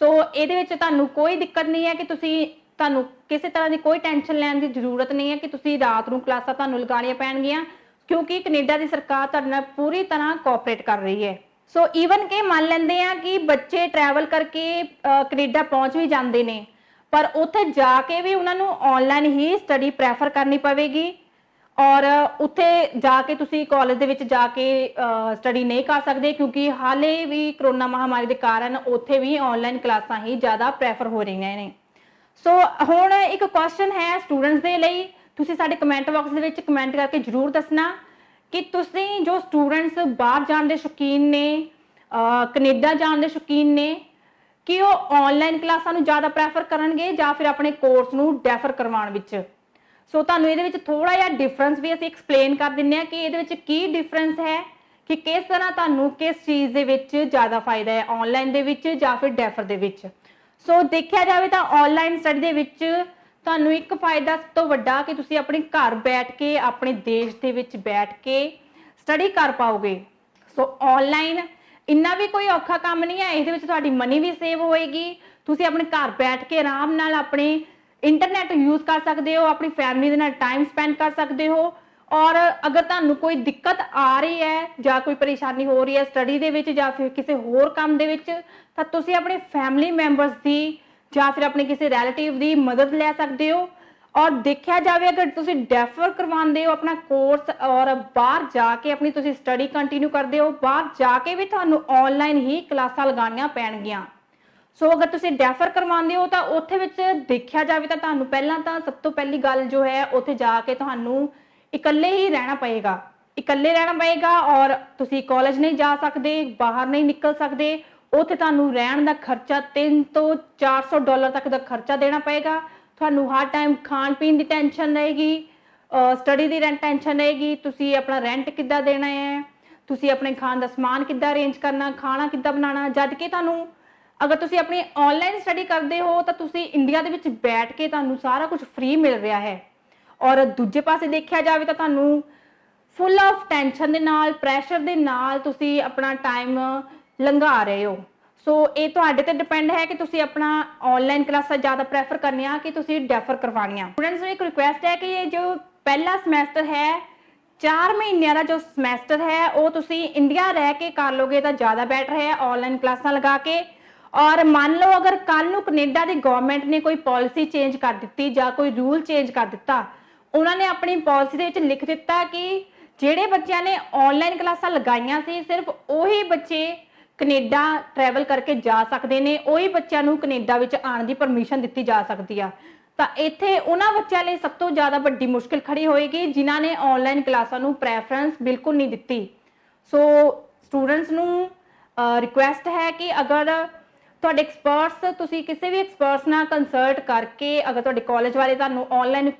ਸੋ ਇਹਦੇ ਵਿੱਚ ਤੁਹਾਨੂੰ ਕੋਈ ਦਿੱਕਤ ਨਹੀਂ ਹੈ ਕਿ ਤੁਹਾਨੂੰ ਕਿਸੇ ਤਰ੍ਹਾਂ ਦੀ ਕੋਈ ਟੈਨਸ਼ਨ ਲੈਣ ਦੀ ਜ਼ਰੂਰਤ ਨਹੀਂ ਹੈ ਕਿ ਤੁਸੀਂ ਰਾਤ ਨੂੰ ਕਲਾਸਾਂ ਤੁਹਾਨੂੰ ਲਗਾਉਣੀਆਂ ਪੈਣਗੀਆਂ, ਕਿਉਂਕਿ ਕੈਨੇਡਾ ਦੀ ਸਰਕਾਰ ਤੁਹਾਡੇ ਨਾਲ ਪੂਰੀ ਤਰ੍ਹਾਂ ਕੋਆਪਰੇਟ ਕਰ ਰਹੀ ਹੈ। ਸੋ ਈਵਨ ਕਿ ਮੰਨ ਲੈਂਦੇ ਆ ਕਿ ਬੱਚੇ ਟਰੈਵਲ ਕਰਕੇ ਕੈਨੇਡਾ ਪਹੁੰਚ ਵੀ ਜਾਂਦੇ ਨੇ, ਪਰ ਉੱਥੇ ਜਾ ਕੇ ਵੀ ਉਹਨਾਂ ਨੂੰ ਆਨਲਾਈਨ ਹੀ ਸਟੱਡੀ ਪ੍ਰੈਫਰ ਕਰਨੀ ਪਵੇਗੀ ਔਰ ਉੱਥੇ ਜਾ ਕੇ ਤੁਸੀਂ ਕਾਲਜ ਦੇ ਵਿੱਚ ਜਾ ਕੇ ਸਟੱਡੀ ਨਹੀਂ ਕਰ ਸਕਦੇ, ਕਿਉਂਕਿ ਹਾਲੇ ਵੀ ਕਰੋਨਾ ਮਹਾਮਾਰੀ ਦੇ ਕਾਰਨ ਉੱਥੇ ਵੀ ਆਨਲਾਈਨ ਕਲਾਸਾਂ ਹੀ ਜ਼ਿਆਦਾ ਪ੍ਰੈਫਰ ਹੋ ਰਹੀਆਂ ਨੇ। ਸੋ ਹੁਣ ਇੱਕ ਕੁਐਸਚਨ ਹੈ ਸਟੂਡੈਂਟਸ ਦੇ ਲਈ, ਤੁਸੀਂ ਸਾਡੇ ਕਮੈਂਟ ਬਾਕਸ ਦੇ ਵਿੱਚ ਕਮੈਂਟ ਕਰਕੇ ਜ਼ਰੂਰ ਦੱਸਣਾ ਕਿ ਤੁਸੀਂ ਜੋ ਸਟੂਡੈਂਟਸ ਬਾਹਰ ਜਾਣ ਦੇ ਸ਼ੌਕੀਨ ਨੇ, ਕੈਨੇਡਾ ਜਾਣ ਦੇ ਸ਼ੌਕੀਨ ਨੇ, ਕਿ ਉਹ ਆਨਲਾਈਨ ਕਲਾਸਾਂ ਨੂੰ ਜ਼ਿਆਦਾ ਪ੍ਰੈਫਰ ਕਰਨਗੇ ਜਾਂ ਫਿਰ ਆਪਣੇ ਕੋਰਸ ਨੂੰ ਡੈਫਰ ਕਰਵਾਉਣ ਵਿੱਚ। ਸੋ ਤੁਹਾਨੂੰ ਇਹਦੇ ਵਿੱਚ ਥੋੜਾ ਜਿਹਾ ਡਿਫਰੈਂਸ ਵੀ ਅਸੀਂ ਐਕਸਪਲੇਨ ਕਰ ਦਿੰਦੇ ਹਾਂ ਕਿ ਇਹਦੇ ਵਿੱਚ ਕੀ ਡਿਫਰੈਂਸ ਹੈ, ਕਿ ਕਿਸ ਤਰ੍ਹਾਂ ਤੁਹਾਨੂੰ ਕਿਸ ਚੀਜ਼ ਦੇ ਵਿੱਚ ਜ਼ਿਆਦਾ ਫਾਇਦਾ ਹੈ, ਆਨਲਾਈਨ ਦੇ ਵਿੱਚ ਜਾਂ ਫਿਰ ਡੈਫਰ ਦੇ ਵਿੱਚ। ਸੋ ਦੇਖਿਆ ਜਾਵੇ ਤਾਂ ਆਨਲਾਈਨ ਸਟੱਡੀ ਦੇ ਵਿੱਚ ਤੁਹਾਨੂੰ ਇੱਕ ਫਾਇਦਾ ਸਭ ਤੋਂ ਵੱਡਾ ਕਿ ਤੁਸੀਂ ਆਪਣੇ ਘਰ ਬੈਠ ਕੇ, ਆਪਣੇ ਦੇਸ਼ ਦੇ ਵਿੱਚ ਬੈਠ ਕੇ ਸਟੱਡੀ ਕਰ ਪਾਓਗੇ। ਸੋ ਆਨਲਾਈਨ ਇੰਨਾ ਵੀ ਕੋਈ ਔਖਾ ਕੰਮ ਨਹੀਂ ਹੈ, ਇਹਦੇ ਵਿੱਚ ਤੁਹਾਡੀ ਮਨੀ ਵੀ ਸੇਵ ਹੋਏਗੀ। ਤੁਸੀਂ ਆਪਣੇ ਘਰ ਬੈਠ ਕੇ ਆਰਾਮ ਨਾਲ ਆਪਣੇ ਇੰਟਰਨੈਟ ਯੂਜ਼ ਕਰ ਸਕਦੇ ਹੋ, ਆਪਣੀ ਫੈਮਿਲੀ ਦੇ ਨਾਲ ਟਾਈਮ ਸਪੈਂਡ ਕਰ ਸਕਦੇ ਹੋ ਔਰ ਅਗਰ ਤੁਹਾਨੂੰ ਕੋਈ ਦਿੱਕਤ ਆ ਰਹੀ ਹੈ ਜਾਂ ਕੋਈ ਪਰੇਸ਼ਾਨੀ ਹੋ ਰਹੀ ਹੈ ਸਟੱਡੀ ਦੇ ਵਿੱਚ ਜਾਂ ਫਿਰ ਕਿਸੇ ਹੋਰ ਕੰਮ ਦੇ ਵਿੱਚ, ਤਾਂ ਤੁਸੀਂ ਆਪਣੇ ਫੈਮਿਲੀ ਮੈਂਬਰਸ ਦੀ ਜਾਂ ਫਿਰ ਆਪਣੇ ਕਿਸੇ ਰਿਲੇਟਿਵ ਦੀ ਮਦਦ ਲੈ ਸਕਦੇ ਹੋ। ਔਰ ਦੇਖਿਆ ਜਾਵੇ ਅਗਰ ਤੁਸੀਂ ਡੈਫਰ ਕਰਵਾਉਂਦੇ ਹੋ ਆਪਣਾ ਕੋਰਸ ਔਰ ਬਾਹਰ ਜਾ ਕੇ ਆਪਣੀ ਤੁਸੀਂ ਸਟੱਡੀ ਕੰਟੀਨਿਊ ਕਰਦੇ ਹੋ, ਬਾਹਰ ਜਾ ਕੇ ਵੀ ਤੁਹਾਨੂੰ ਆਨਲਾਈਨ ਹੀ ਕਲਾਸਾਂ ਲਗਾਉਣੀਆਂ ਪੈਣਗੀਆਂ। ਸੋ ਅਗਰ ਤੁਸੀਂ ਡੈਫਰ ਕਰਵਾਉਂਦੇ ਹੋ ਤਾਂ ਉੱਥੇ ਵਿੱਚ ਦੇਖਿਆ ਜਾਵੇ ਤਾਂ ਤੁਹਾਨੂੰ ਪਹਿਲਾਂ ਤਾਂ ਸਭ ਤੋਂ ਪਹਿਲੀ ਗੱਲ ਜੋ ਹੈ ਉੱਥੇ ਜਾ ਕੇ ਤੁਹਾਨੂੰ ਇਕੱਲੇ ਹੀ ਰਹਿਣਾ ਪਏਗਾ, ਇਕੱਲੇ ਰਹਿਣਾ ਪਏਗਾ ਔਰ ਤੁਸੀਂ ਕਾਲਜ ਨਹੀਂ ਜਾ ਸਕਦੇ, ਬਾਹਰ ਨਹੀਂ ਨਿਕਲ ਸਕਦੇ। ਉੱਥੇ ਤੁਹਾਨੂੰ ਰਹਿਣ ਦਾ ਖਰਚਾ $300 ਤੋਂ $400 ਤੱਕ ਦਾ ਖਰਚਾ ਦੇਣਾ ਪਏਗਾ। ਤੁਹਾਨੂੰ ਹਰ ਟਾਈਮ ਖਾਣ ਪੀਣ ਦੀ ਟੈਨਸ਼ਨ ਰਹੇਗੀ, ਸਟੱਡੀ ਦੀ ਟੈਨਸ਼ਨ ਰਹੇਗੀ, ਤੁਸੀਂ ਆਪਣਾ ਰੈਂਟ ਕਿੱਦਾਂ ਦੇਣਾ ਹੈ, ਤੁਸੀਂ ਆਪਣੇ ਖਾਣ ਦਾ ਸਮਾਨ ਕਿੱਦਾਂ ਅਰੇਂਜ ਕਰਨਾ, ਖਾਣਾ ਕਿੱਦਾਂ ਬਣਾਉਣਾ। ਜਦ ਕਿ ਤੁਹਾਨੂੰ ਅਗਰ ਤੁਸੀਂ ਆਪਣੀ ਆਨਲਾਈਨ ਸਟੱਡੀ ਕਰਦੇ ਹੋ ਤਾਂ ਤੁਸੀਂ ਇੰਡੀਆ ਦੇ ਵਿੱਚ ਬੈਠ ਕੇ ਤੁਹਾਨੂੰ ਸਾਰਾ ਕੁਝ ਫ੍ਰੀ ਮਿਲ ਰਿਹਾ ਹੈ ਔਰ ਦੂਜੇ ਪਾਸੇ ਦੇਖਿਆ ਜਾਵੇ ਤਾਂ ਤੁਹਾਨੂੰ ਫੁੱਲ ਆਫ ਟੈਨਸ਼ਨ ਦੇ ਨਾਲ, ਪ੍ਰੈਸ਼ਰ ਦੇ ਨਾਲ ਤੁਸੀਂ ਆਪਣਾ ਟਾਈਮ ਲੰਘਾ ਰਹੇ ਹੋ। ਸੋ ਇਹ ਤੁਹਾਡੇ ਤੇ ਡਿਪੈਂਡ ਹੈ ਕਿ ਤੁਸੀਂ ਆਪਣਾ ਆਨਲਾਈਨ ਕਲਾਸਾਂ ਜ਼ਿਆਦਾ ਪ੍ਰੈਫਰ ਕਰਨੀਆਂ ਕਿ ਤੁਸੀਂ ਡੈਫਰ ਕਰਵਾਉਣੀਆਂ। ਸਟੂਡੈਂਟਸ ਨੂੰ ਇੱਕ ਰਿਕੁਐਸਟ ਹੈ ਕਿ ਇਹ ਜੋ ਪਹਿਲਾ ਸਮੈਸਟਰ ਹੈ, 4 ਮਹੀਨਿਆਂ ਦਾ ਜੋ ਸਮੈਸਟਰ ਹੈ, ਉਹ ਤੁਸੀਂ ਇੰਡੀਆ ਰਹਿ ਕੇ ਕਰ ਲੋਗੇ ਤਾਂ ਜ਼ਿਆਦਾ ਬੈਟਰ ਹੈ ਆਨਲਾਈਨ ਕਲਾਸਾਂ ਲਗਾ ਕੇ। ਔਰ ਮੰਨ ਲਓ ਅਗਰ ਕੱਲ ਨੂੰ ਕੈਨੇਡਾ ਦੀ ਗਵਰਨਮੈਂਟ ਨੇ ਕੋਈ ਪਾਲਿਸੀ ਚੇਂਜ ਕਰ ਦਿੱਤੀ ਜਾਂ ਕੋਈ ਰੂਲ ਚੇਂਜ ਕਰ ਦਿੱਤਾ, ਉਹਨਾਂ ਨੇ ਆਪਣੀ ਪਾਲਿਸੀ ਦੇ ਵਿੱਚ ਲਿਖ ਦਿੱਤਾ ਕਿ ਜਿਹੜੇ ਬੱਚਿਆਂ ਨੇ ਆਨਲਾਈਨ ਕਲਾਸਾਂ ਲਗਾਈਆਂ ਸੀ ਸਿਰਫ ਉਹੀ ਬੱਚੇ ਕੈਨੇਡਾ ਟਰੈਵਲ ਕਰਕੇ ਜਾ ਸਕਦੇ ਨੇ, ਉਹੀ ਬੱਚਿਆਂ ਨੂੰ ਕੈਨੇਡਾ ਵਿੱਚ ਆਉਣ ਦੀ ਪਰਮਿਸ਼ਨ ਦਿੱਤੀ ਜਾ ਸਕਦੀ ਆ। ਤਾਂ ਇੱਥੇ ਉਹਨਾਂ ਬੱਚਿਆਂ ਲਈ ਸਭ ਤੋਂ ਜ਼ਿਆਦਾ ਵੱਡੀ ਮੁਸ਼ਕਿਲ ਖੜੀ ਹੋਏਗੀ ਜਿਨ੍ਹਾਂ ਨੇ ਆਨਲਾਈਨ ਕਲਾਸਾਂ ਨੂੰ ਪ੍ਰੈਫਰੈਂਸ ਬਿਲਕੁਲ ਨਹੀਂ ਦਿੱਤੀ। ਸੋ ਸਟੂਡੈਂਟਸ ਨੂੰ ਰਿਕੁਐਸਟ ਹੈ ਕਿ ਅਗਰ ਤੁਹਾਡੇ ਐਕਸਪਰਟਸ, ਤੁਸੀਂ ਕਿਸੇ ਵੀ ਐਕਸਪਰਟਸ ਨਾਲ ਕੰਸਲਟ ਕਰਕੇ, ਅਗਰ ਤੁਹਾਡੇ ਕਾਲਜ ਵਾਲੇ ਤੁਹਾਨੂੰ ਆਨਲਾਈਨ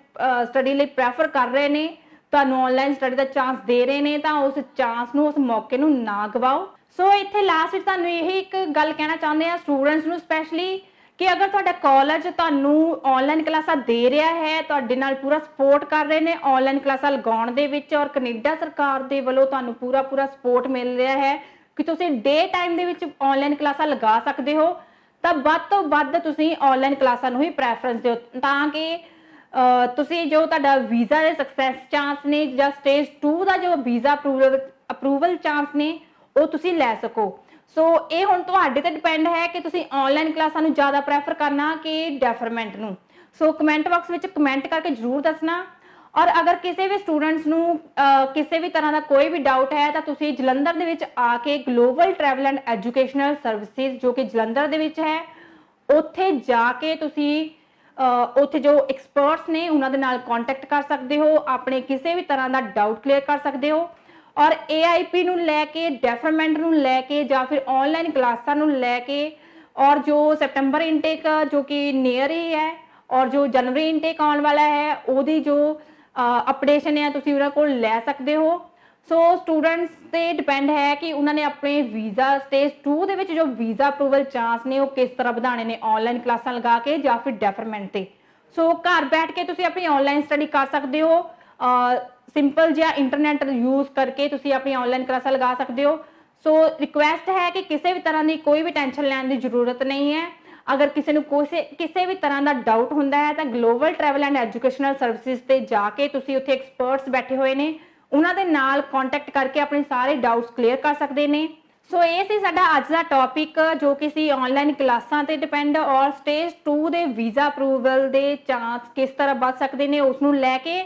ਸਟੱਡੀ ਲਈ ਪ੍ਰੈਫਰ ਕਰ ਰਹੇ ਨੇ, ਤੁਹਾਨੂੰ ਆਨਲਾਈਨ ਸਟੱਡੀ ਦਾ ਚਾਂਸ ਦੇ ਰਹੇ ਨੇ, ਤਾਂ ਉਸ ਚਾਂਸ ਨੂੰ, ਉਸ ਮੌਕੇ ਨੂੰ ਨਾ ਗਵਾਓ। ਸੋ ਇੱਥੇ ਲਾਸਟ ਵਿੱਚ ਤੁਹਾਨੂੰ ਇਹ ਇੱਕ ਗੱਲ ਕਹਿਣਾ ਚਾਹੁੰਦੇ ਆ ਸਟੂਡੈਂਟਸ ਨੂੰ ਸਪੈਸ਼ਲੀ, ਕਿ ਅਗਰ ਤੁਹਾਡਾ ਕਾਲਜ ਤੁਹਾਨੂੰ ਆਨਲਾਈਨ ਕਲਾਸਾਂ ਦੇ ਰਿਹਾ ਹੈ, ਤੁਹਾਡੇ ਨਾਲ ਪੂਰਾ ਸਪੋਰਟ ਕਰ ਰਹੇ ਨੇ ਆਨਲਾਈਨ ਕਲਾਸਾਂ ਲਗਾਉਣ ਦੇ ਵਿੱਚ, ਔਰ ਕੈਨੇਡਾ ਸਰਕਾਰ ਦੇ ਵੱਲੋਂ ਤੁਹਾਨੂੰ ਪੂਰਾ ਸਪੋਰਟ ਮਿਲ ਰਿਹਾ ਹੈ ਕਿ ਤੁਸੀਂ ਡੇ ਟਾਈਮ ਦੇ ਵਿੱਚ ਆਨਲਾਈਨ ਕਲਾਸਾਂ ਲਗਾ ਸਕਦੇ ਹੋ, ਤਾਂ ਵੱਧ ਤੋਂ ਵੱਧ ਤੁਸੀਂ ਆਨਲਾਈਨ ਕਲਾਸਾਂ ਨੂੰ ਹੀ ਪ੍ਰੈਫਰੈਂਸ ਦਿਓ, ਤਾਂ ਕਿ ਤੁਸੀਂ ਜੋ ਤੁਹਾਡਾ ਵੀਜ਼ਾ ਦੇ ਸਕਸੈਸ ਚਾਂਸ ਨੇ ਜਾਂ ਸਟੇਜ 2 ਦਾ ਜੋ ਵੀਜ਼ਾ ਅਪਰੂਵਲ ਚਾਂਸ ਨੇ ਉਹ ਤੁਸੀਂ ਲੈ ਸਕੋ। ਸੋ ਇਹ ਹੁਣ ਤੁਹਾਡੇ ਤੇ ਡਿਪੈਂਡ ਹੈ ਕਿ ਤੁਸੀਂ ਆਨਲਾਈਨ ਕਲਾਸਾਂ ਨੂੰ ਜ਼ਿਆਦਾ ਪ੍ਰੈਫਰ ਕਰਨਾ ਕਿ ਡੈਫਰਮੈਂਟ ਨੂੰ। ਸੋ ਕਮੈਂਟ ਬਾਕਸ ਵਿੱਚ ਕਮੈਂਟ ਕਰਕੇ ਜ਼ਰੂਰ ਦੱਸਣਾ। ਔਰ ਅਗਰ ਕਿਸੇ ਵੀ ਸਟੂਡੈਂਟਸ ਨੂੰ ਕਿਸੇ ਵੀ ਤਰ੍ਹਾਂ ਦਾ ਕੋਈ ਵੀ ਡਾਊਟ ਹੈ ਤਾਂ ਤੁਸੀਂ ਜਲੰਧਰ ਦੇ ਵਿੱਚ ਆ ਕੇ global travel and educational services ਜੋ ਕਿ ਜਲੰਧਰ ਦੇ ਵਿੱਚ ਹੈ, ਉੱਥੇ ਜਾ ਕੇ ਤੁਸੀਂ ਉੱਥੇ ਜੋ ਐਕਸਪਰਟਸ ਨੇ ਉਹਨਾਂ ਦੇ ਨਾਲ ਕੰਟੈਕਟ ਕਰ ਸਕਦੇ ਹੋ, ਆਪਣੇ ਕਿਸੇ ਵੀ ਤਰ੍ਹਾਂ ਦਾ ਡਾਊਟ ਕਲੀਅਰ ਕਰ ਸਕਦੇ ਹੋ। ਔਰ AIP ਨੂੰ ਲੈ ਕੇ, ਡੈਫਰਮੈਂਟ ਨੂੰ ਲੈ ਕੇ ਜਾਂ ਫਿਰ ਆਨਲਾਈਨ ਕਲਾਸਾਂ ਨੂੰ ਲੈ ਕੇ, ਔਰ ਜੋ ਸੈਪਟੰਬਰ ਇਨਟੇਕ ਜੋ ਕਿ ਨੀਅਰ ਹੀ ਹੈ, ਔਰ ਜੋ ਜਨਵਰੀ ਇਨਟੇਕ ਆਉਣ ਵਾਲਾ ਹੈ ਉਹਦੀ ਜੋ ਅਪਡੇਸ਼ਨ ਹੈ ਤੁਸੀਂ ਉਹਨਾਂ ਕੋਲ ਲੈ ਸਕਦੇ ਹੋ। ਸੋ ਸਟੂਡੈਂਟਸ ਤੇ ਡਿਪੈਂਡ ਹੈ ਕਿ ਉਹਨਾਂ ਨੇ ਆਪਣੇ ਵੀਜ਼ਾ ਸਟੇਜ 2 ਦੇ ਵਿੱਚ ਜੋ ਵੀਜ਼ਾ ਅਪਰੂਵਲ ਚਾਂਸ ਨੇ ਉਹ ਕਿਸ ਤਰ੍ਹਾਂ ਵਧਾਣੇ ਨੇ, ਆਨਲਾਈਨ ਕਲਾਸਾਂ ਲਗਾ ਕੇ ਜਾਂ ਫਿਰ ਡੈਫਰਮੈਂਟ ਤੇ। ਸੋ ਘਰ ਬੈਠ ਕੇ ਤੁਸੀਂ ਆਪਣੀ ਆਨਲਾਈਨ ਸਟੱਡੀ ਕਰ ਸਕਦੇ ਹੋ, ਸਿੰਪਲ ਜਿਹਾ ਇੰਟਰਨੈਟ ਯੂਜ਼ ਕਰਕੇ ਤੁਸੀਂ ਆਪਣੀ ਆਨਲਾਈਨ ਕਲਾਸਾਂ ਲਗਾ ਸਕਦੇ ਹੋ। ਸੋ ਰਿਕੁਐਸਟ ਹੈ ਕਿ ਕਿਸੇ ਵੀ ਤਰ੍ਹਾਂ ਦੀ ਕੋਈ ਵੀ ਟੈਨਸ਼ਨ ਲੈਣ ਦੀ ਜ਼ਰੂਰਤ ਨਹੀਂ ਹੈ। ਅਗਰ ਕਿਸੇ ਨੂੰ ਕਿਸੇ ਵੀ ਤਰ੍ਹਾਂ ਦਾ ਡਾਊਟ ਹੁੰਦਾ ਹੈ ਤਾਂ global travel and educational services ਤੇ ਜਾ ਕੇ ਤੁਸੀਂ ਉੱਥੇ ਐਕਸਪਰਟਸ ਬੈਠੇ ਹੋਏ ਨੇ, ਉਹਨਾਂ ਦੇ ਨਾਲ ਕੰਟੈਕਟ ਕਰਕੇ ਆਪਣੇ ਸਾਰੇ ਡਾਊਟਸ ਕਲੀਅਰ ਕਰ ਸਕਦੇ ਨੇ। ਸੋ ਇਹ ਸੀ ਸਾਡਾ ਅੱਜ ਦਾ ਟੌਪਿਕ ਜੋ ਕਿ ਸੀ ਆਨਲਾਈਨ ਕਲਾਸਾਂ ਤੇ ਡਿਪੈਂਡ ਔਰ ਸਟੇਜ 2 ਦੇ ਵੀਜ਼ਾ ਅਪਰੂਵਲ ਦੇ ਚਾਂਸ ਕਿਸ ਤਰ੍ਹਾਂ ਵੱਧ ਸਕਦੇ ਨੇ ਉਸ ਨੂੰ ਲੈ ਕੇ।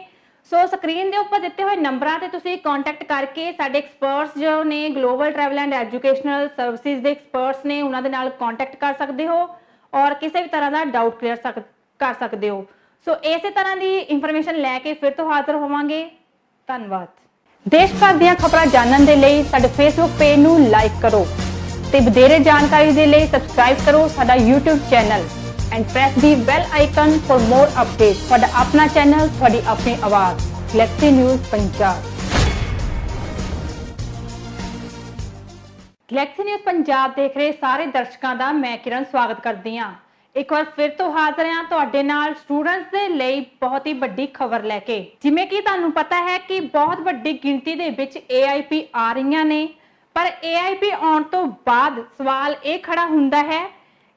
ਸੋ ਸਕਰੀਨ ਦੇ ਉੱਪਰ ਦਿੱਤੇ ਹੋਏ ਨੰਬਰਾਂ ਤੇ ਤੁਸੀਂ ਕੰਟੈਕਟ ਕਰਕੇ ਸਾਡੇ ਐਕਸਪਰਟਸ ਜੋ ਨੇ global travel and educational services ਦੇ ਐਕਸਪਰਟਸ ਨੇ ਉਹਨਾਂ ਦੇ ਨਾਲ ਕੰਟੈਕਟ ਕਰ ਸਕਦੇ ਹੋ ਔਰ ਕਿਸੇ ਵੀ ਤਰ੍ਹਾਂ ਦਾ ਡਾਊਟ ਕਲੀਅਰ ਕਰ ਸਕਦੇ ਹੋ। ਸੋ ਇਸੇ ਤਰ੍ਹਾਂ ਦੀ ਇਨਫੋਰਮੇਸ਼ਨ ਲੈ ਕੇ ਫਿਰ ਤੋਂ ਹਾਜ਼ਰ ਹੋਵਾਂਗੇ। ਧੰਨਵਾਦ। ਦੇਸ਼ ਭਰ ਦੀਆਂ ਖਬਰਾਂ ਜਾਣਨ ਦੇ ਲਈ ਸਾਡੇ ਫੇਸਬੁੱਕ ਪੇਜ ਨੂੰ ਲਾਈਕ ਕਰੋ ਤੇ ਵਧੇਰੇ ਜਾਣਕਾਰੀ ਦੇ ਲਈ ਸਬਸਕ੍ਰਾਈਬ ਕਰੋ ਸਾਡਾ YouTube channel and press the bell icon for more updates। ਤੁਹਾਡਾ ਆਪਣਾ ਚੈਨਲ, ਤੁਹਾਡੀ ਆਪਣੀ ਆਵਾਜ਼, galaxy news Punjab. Galaxy news Punjab ਦੇਖ ਰਹੇ ਸਾਰੇ ਦਰਸ਼ਕਾਂ ਦਾ ਮੈਂ ਕਿਰਨ ਸਵਾਗਤ ਕਰਦੀ ਹਾਂ। ਇੱਕ ਵਾਰ ਫਿਰ ਤੋਂ ਹਾਜ਼ਰ ਹਾਂ ਤੁਹਾਡੇ ਨਾਲ ਸਟੂਡੈਂਟਸ ਦੇ ਲਈ ਬਹੁਤ ਹੀ ਵੱਡੀ ਖਬਰ ਲੈ ਕੇ। ਜਿਵੇਂ ਕਿ ਤੁਹਾਨੂੰ ਪਤਾ ਹੈ ਕਿ ਬਹੁਤ ਵੱਡੀ ਗਿਣਤੀ ਦੇ ਵਿੱਚ AIP ਆ ਰਹੀਆਂ ਨੇ, ਪਰ AIP ਆਉਣ ਤੋਂ ਬਾਅਦ ਸਵਾਲ ਇਹ ਖੜਾ ਹੁੰਦਾ ਹੈ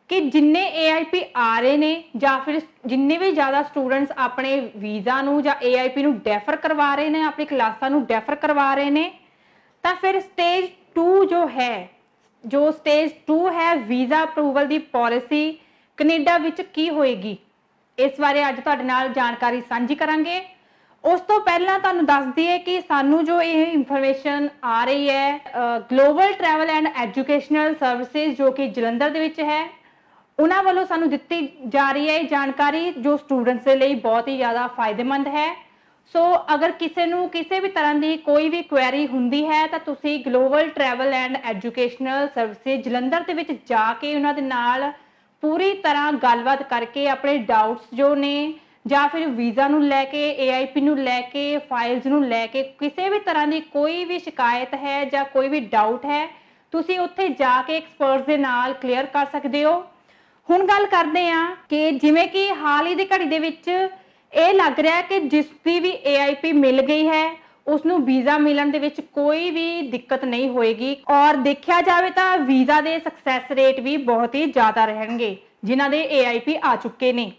ਕਿ ਜਿੰਨੇ AIP ਆ ਰਹੇ ਨੇ ਜਾਂ ਫਿਰ ਜਿੰਨੇ ਵੀ ਜ਼ਿਆਦਾ ਸਟੂਡੈਂਟਸ ਆਪਣੇ ਵੀਜ਼ਾ ਨੂੰ ਜਾਂ AIP ਨੂੰ ਡੈਫਰ ਕਰਵਾ ਰਹੇ ਨੇ, ਆਪਣੀ ਕਲਾਸਾਂ ਨੂੰ ਡੈਫਰ ਕਰਵਾ ਰਹੇ ਨੇ, ਤਾਂ ਫਿਰ ਸਟੇਜ 2 ਜੋ ਸਟੇਜ 2 ਹੈ ਵੀਜ਼ਾ ਅਪਰੂਵਲ ਦੀ ਪਾਲਿਸੀ ਕੈਨੇਡਾ ਵਿੱਚ ਕੀ ਹੋਏਗੀ, ਇਸ ਬਾਰੇ ਅੱਜ ਤੁਹਾਡੇ ਨਾਲ ਜਾਣਕਾਰੀ ਸਾਂਝੀ ਕਰਾਂਗੇ। ਉਸ ਤੋਂ ਪਹਿਲਾਂ ਤੁਹਾਨੂੰ ਦੱਸ ਦਈਏ ਕਿ ਸਾਨੂੰ ਜੋ ਇਹ ਇਨਫੋਰਮੇਸ਼ਨ ਆ ਰਹੀ ਹੈ global travel and educational services ਜੋ ਕਿ ਜਲੰਧਰ ਦੇ ਵਿੱਚ ਹੈ, ਉਹਨਾਂ ਵੱਲੋਂ ਸਾਨੂੰ ਦਿੱਤੀ ਜਾ ਰਹੀ ਹੈ ਇਹ ਜਾਣਕਾਰੀ ਜੋ ਸਟੂਡੈਂਟਸ ਦੇ ਲਈ ਬਹੁਤ ਹੀ ਜ਼ਿਆਦਾ ਫਾਇਦੇਮੰਦ ਹੈ। ਸੋ ਅਗਰ ਕਿਸੇ ਨੂੰ ਕਿਸੇ ਵੀ ਤਰ੍ਹਾਂ ਦੀ ਕੋਈ ਵੀ ਕੁਐਰੀ ਹੁੰਦੀ ਹੈ ਤਾਂ ਤੁਸੀਂ global travel and educational services Jalandhar ਦੇ ਵਿੱਚ ਜਾ ਕੇ ਉਹਨਾਂ ਦੇ ਨਾਲ ਪੂਰੀ ਤਰ੍ਹਾਂ ਗੱਲਬਾਤ ਕਰਕੇ ਆਪਣੇ ਡਾਊਟਸ ਜੋ ਨੇ ਜਾਂ ਫਿਰ ਵੀਜ਼ਾ ਨੂੰ ਲੈ ਕੇ, AIP ਨੂੰ ਲੈ ਕੇ, ਫਾਈਲਸ ਨੂੰ ਲੈ ਕੇ ਕਿਸੇ ਵੀ ਤਰ੍ਹਾਂ ਦੀ ਕੋਈ ਵੀ ਸ਼ਿਕਾਇਤ ਹੈ ਜਾਂ ਕੋਈ ਵੀ ਡਾਊਟ ਹੈ, ਤੁਸੀਂ ਉੱਥੇ ਜਾ ਕੇ ਐਕਸਪਰਟਸ ਦੇ ਨਾਲ ਕਲੀਅਰ ਕਰ ਸਕਦੇ ਹੋ। ਹੁਣ ਗੱਲ ਕਰਦੇ ਹਾਂ ਕਿ ਜਿਵੇਂ ਕਿ ਹਾਲ ਹੀ ਦੀ ਘੜੀ ਦੇ ਵਿੱਚ ਇਹ ਲੱਗ ਰਿਹਾ ਕਿ ਜਿਸ ਦੀ ਵੀ AIP ਮਿਲ ਗਈ ਹੈ ਉਸ ਨੂੰ ਵੀਜ਼ਾ ਮਿਲਣ ਦੇ ਵਿੱਚ ਕੋਈ ਵੀ ਦਿੱਕਤ ਨਹੀਂ ਹੋਏਗੀ ਔਰ ਦੇਖਿਆ ਜਾਵੇ ਤਾਂ ਵੀਜ਼ਾ ਦੇ ਸਕਸੈਸ ਰੇਟ ਵੀ ਬਹੁਤ ਹੀ ਜ਼ਿਆਦਾ ਰਹਿਣਗੇ ਜਿਨ੍ਹਾਂ ਦੇ AIP ਆ ਚੁੱਕੇ ਨੇ।